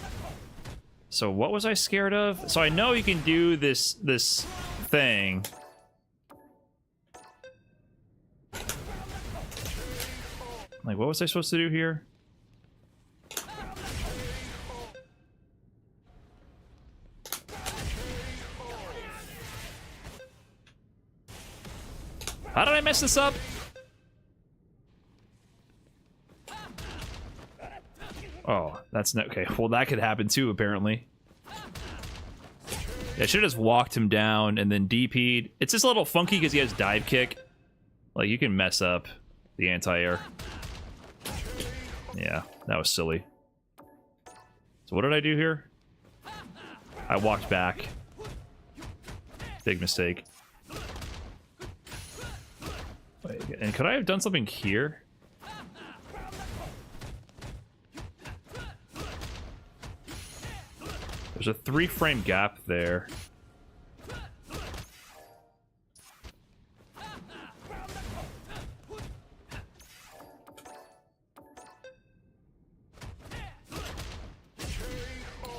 S1: So what was I scared of? So I know you can do this thing. Like, what was I supposed to do here? How did I mess this up? Oh, that's not okay. Well, that could happen too, apparently. Yeah, I should have just walked him down and then DP'd. It's just a little funky because he has dive kick. Like, you can mess up the anti-air. Yeah, that was silly. So what did I do here? I walked back. Big mistake. Wait, and could I have done something here? There's a 3-frame gap there.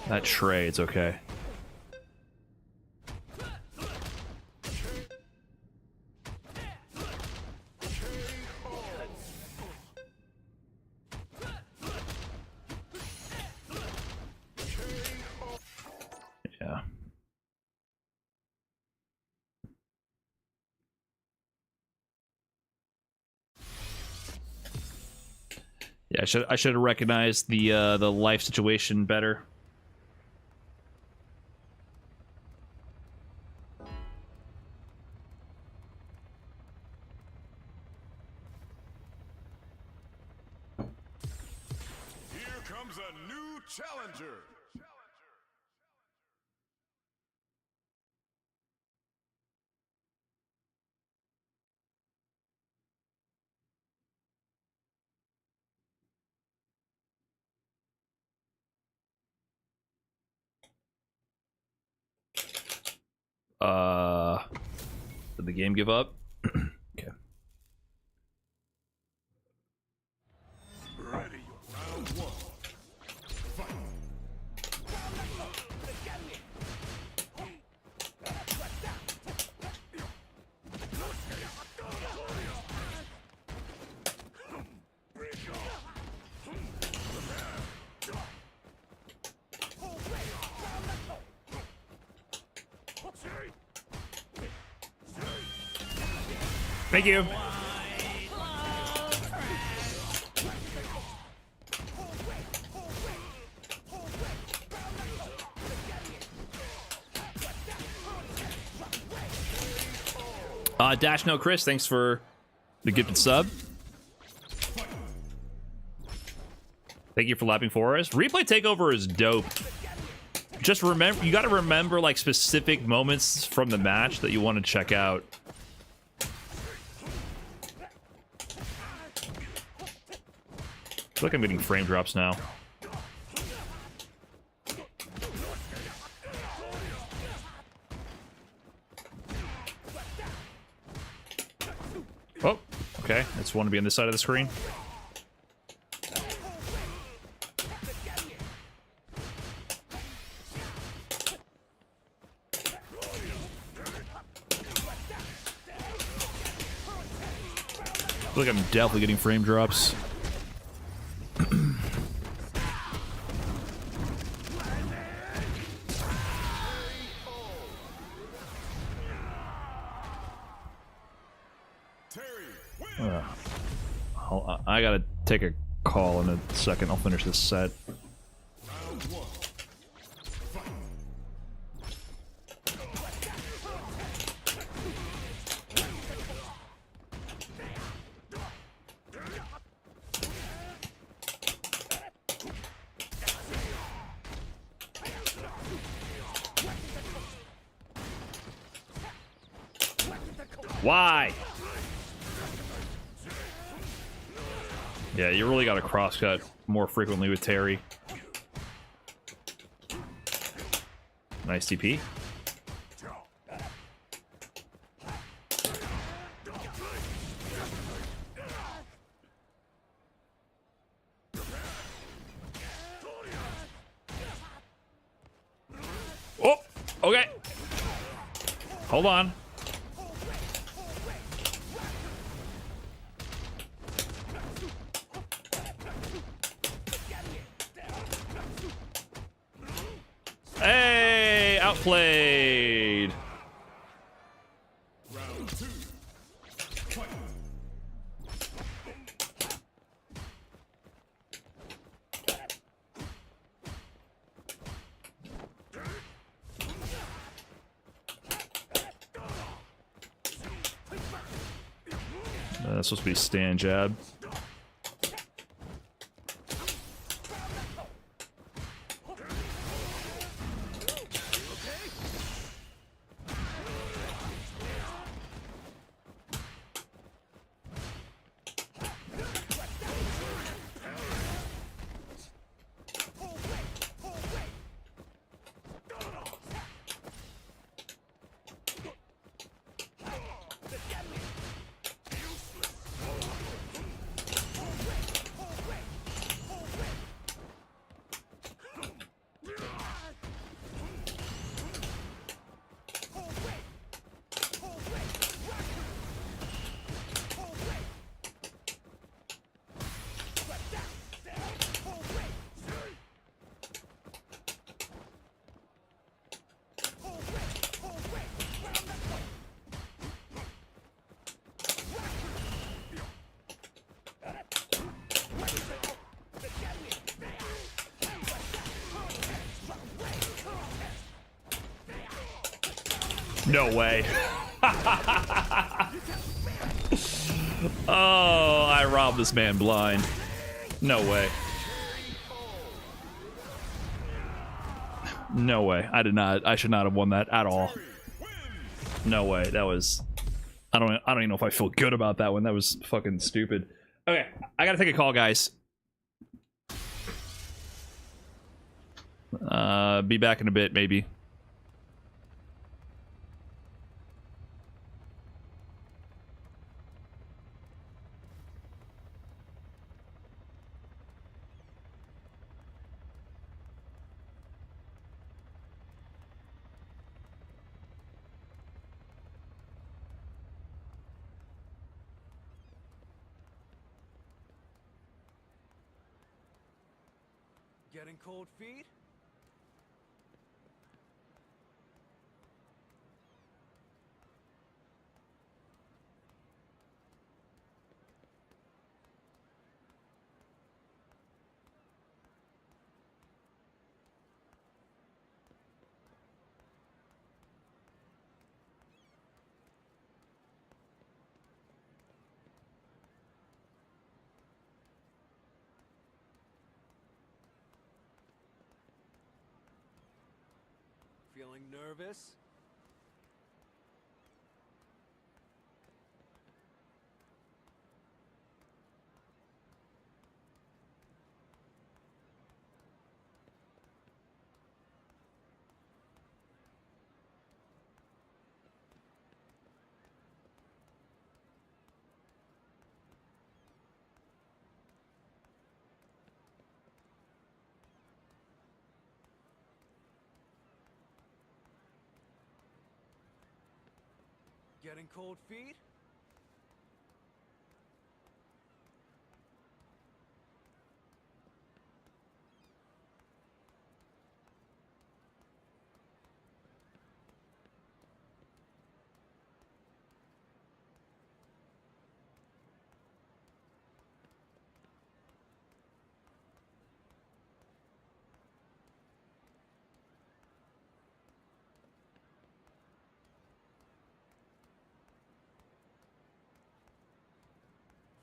S1: That trades, okay. Yeah. Yeah, I should have recognized the life situation better.
S9: Here comes a new challenger.
S1: Did the game give up? Okay.
S9: Ready, round one. Fight.
S1: Thank you. Dash No Chris, thanks for the gifted sub. Thank you for lapping for us. Replay takeover is dope. Just remember, you got to remember like specific moments from the match that you want to check out. I feel like I'm getting frame drops now. Oh, okay. I just want to be on this side of the screen. I feel like I'm definitely getting frame drops. I gotta take a call in a second. I'll finish this set. Why? Yeah, you really got to cross-cut more frequently with Terry. Nice TP. Oh, okay. Hold on. Hey, outplayed.
S9: Round two. Fight.
S1: That's supposed to be stand jab. No way. Oh, I robbed this man blind. No way. No way. I did not. I should not have won that at all. No way. That was... I don't even know if I feel good about that one. That was fucking stupid. Okay, I gotta take a call, guys. Be back in a bit, maybe.
S13: Getting cold feet? Feeling nervous? Getting cold feet?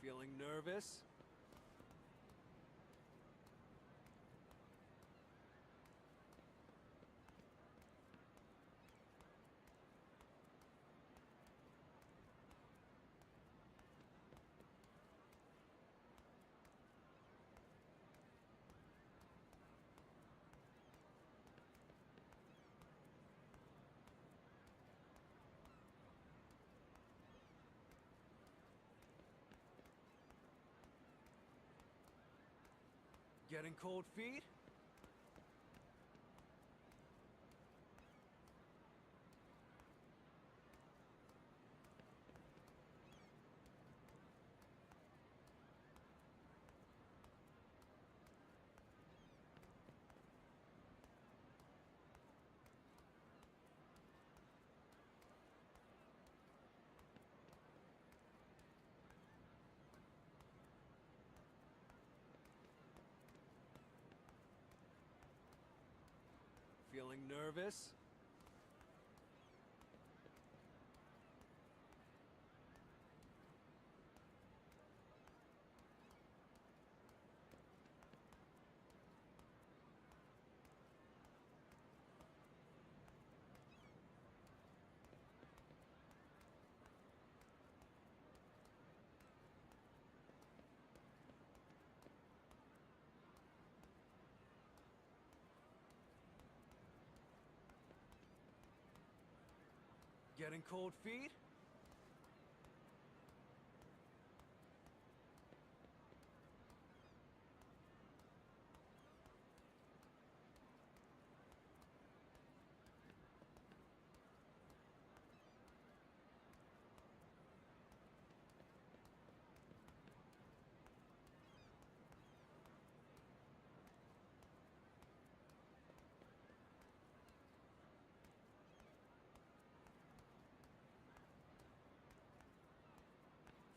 S13: Feeling nervous? Getting cold feet? Feeling nervous? Getting cold feet?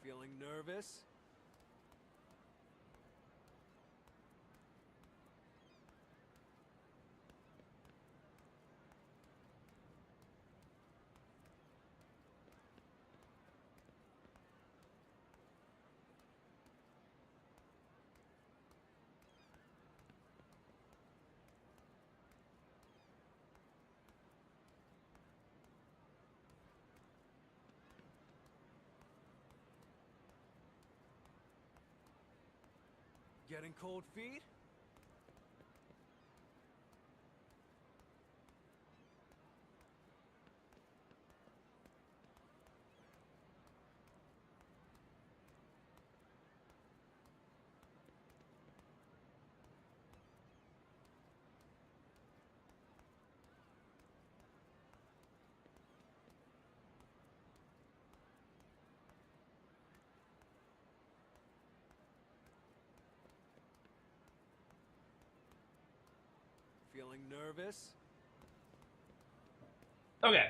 S13: Feeling nervous? Getting cold feet? Feeling nervous?
S1: Okay.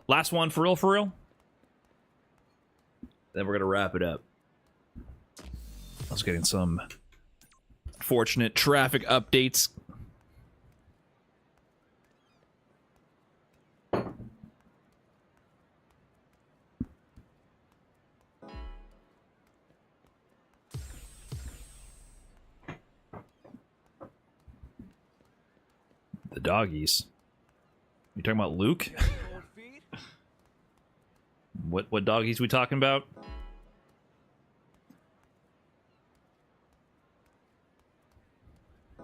S1: Last one for real, for real. Then we're gonna wrap it up. I was getting some fortunate traffic updates. The doggies. You talking about Luke?
S13: Cold feet?
S1: What doggies we talking about?
S9: A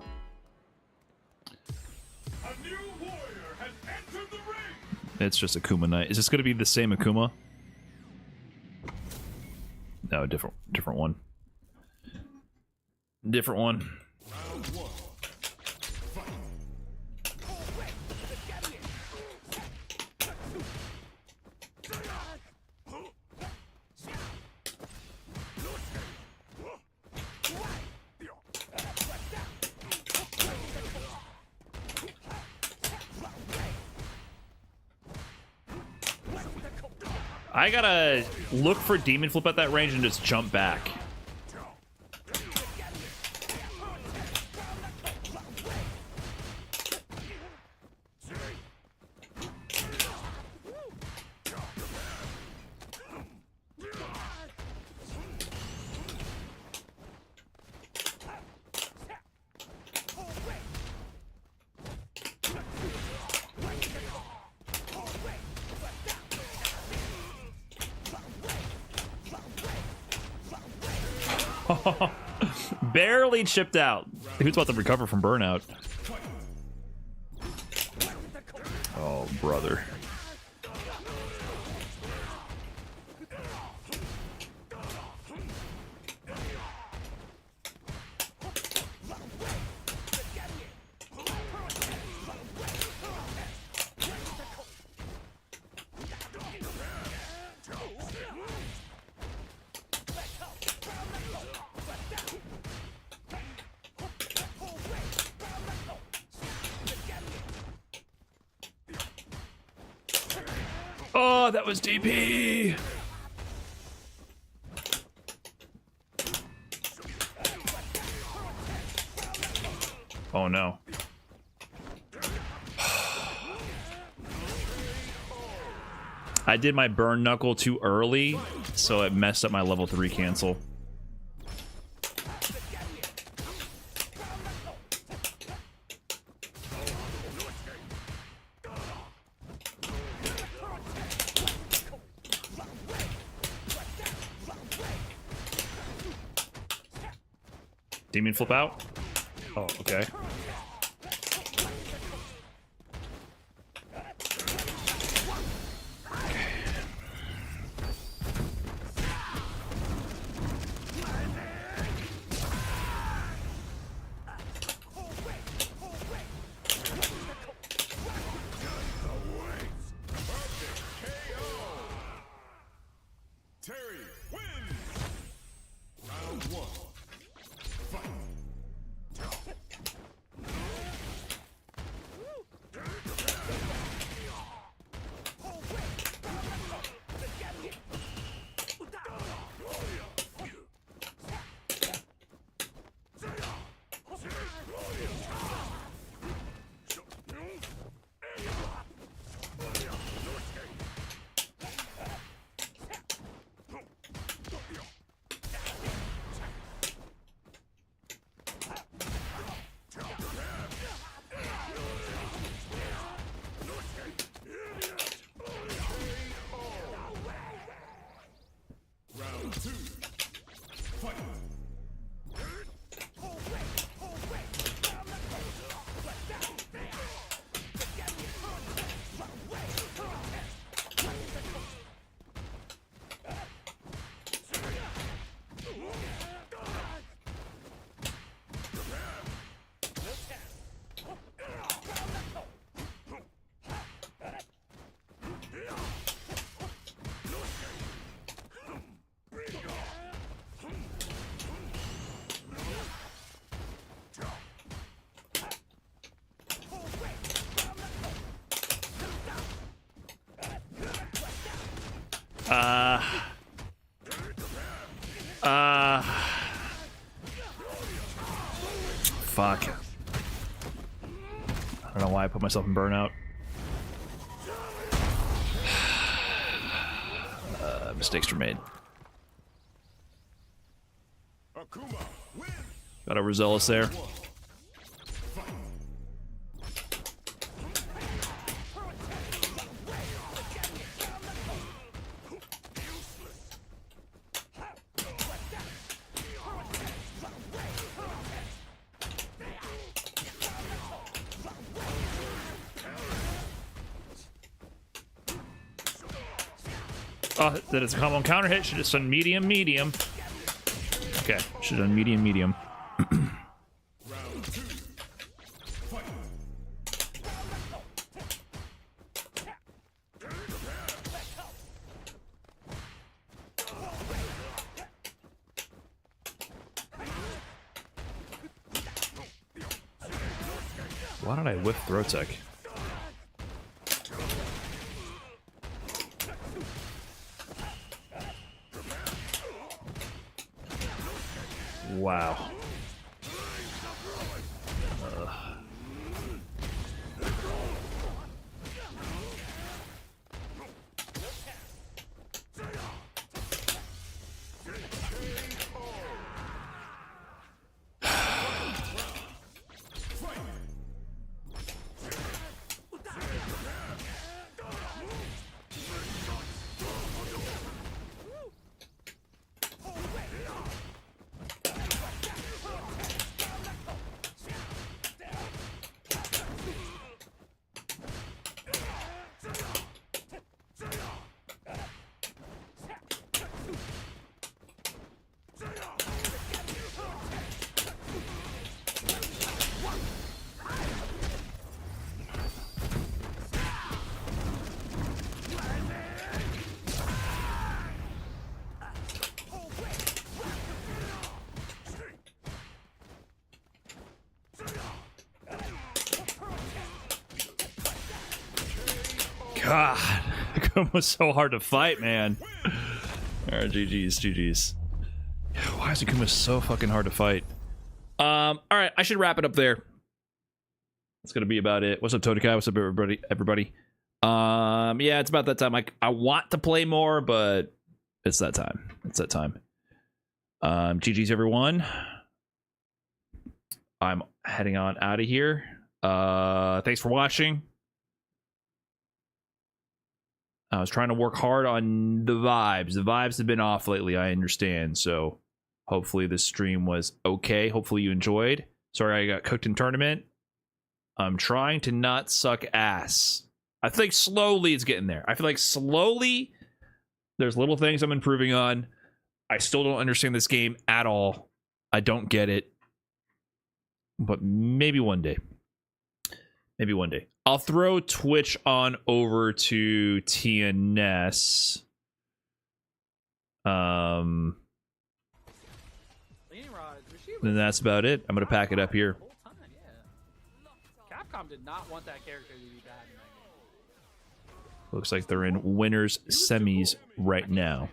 S9: new warrior has entered the ring.
S1: It's just Akuma Knight. Is this going to be the same Akuma? No, different one. Different one.
S9: Round one. Fight.
S1: I gotta look for Demon Flip at that range and just jump back. Barely chipped out. Who's about to recover from burnout? Oh, brother. Oh, that was DP. Oh no. I did my burn knuckle too early, so it messed up my level 3 cancel. Demon flip out? Oh, okay.
S9: Terry wins. Round one. Fight.
S1: fuck. I don't know why I put myself in burnout. Mistakes were made. Got overzealous there. Oh, that it's a combo counter hit. Should have done medium, medium. Okay, should have done medium, medium. Why did I whiff throw tech? Wow. God, Akuma was so hard to fight, man. Alright, GG's. Why is Akuma so fucking hard to fight? Alright, I should wrap it up there. That's gonna be about it. What's up, Todekai? What's up, everybody? Yeah, it's about that time. I want to play more, but it's that time. It's that time. GG's, everyone. I'm heading on out of here. Thanks for watching. I was trying to work hard on the vibes. The vibes have been off lately, I understand. So hopefully this stream was okay. Hopefully you enjoyed. Sorry I got cooked in tournament. I'm trying to not suck ass. I think slowly it's getting there. I feel like slowly there's little things I'm improving on. I still don't understand this game at all. I don't get it. But maybe one day. Maybe one day. I'll throw Twitch on over to TNS. And that's about it. I'm gonna pack it up here.
S10: Capcom did not want that character to be bad in that game.
S1: Looks like they're in winners semis right now.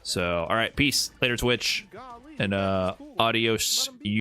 S1: So, all right, peace. Later, Twitch. And adios.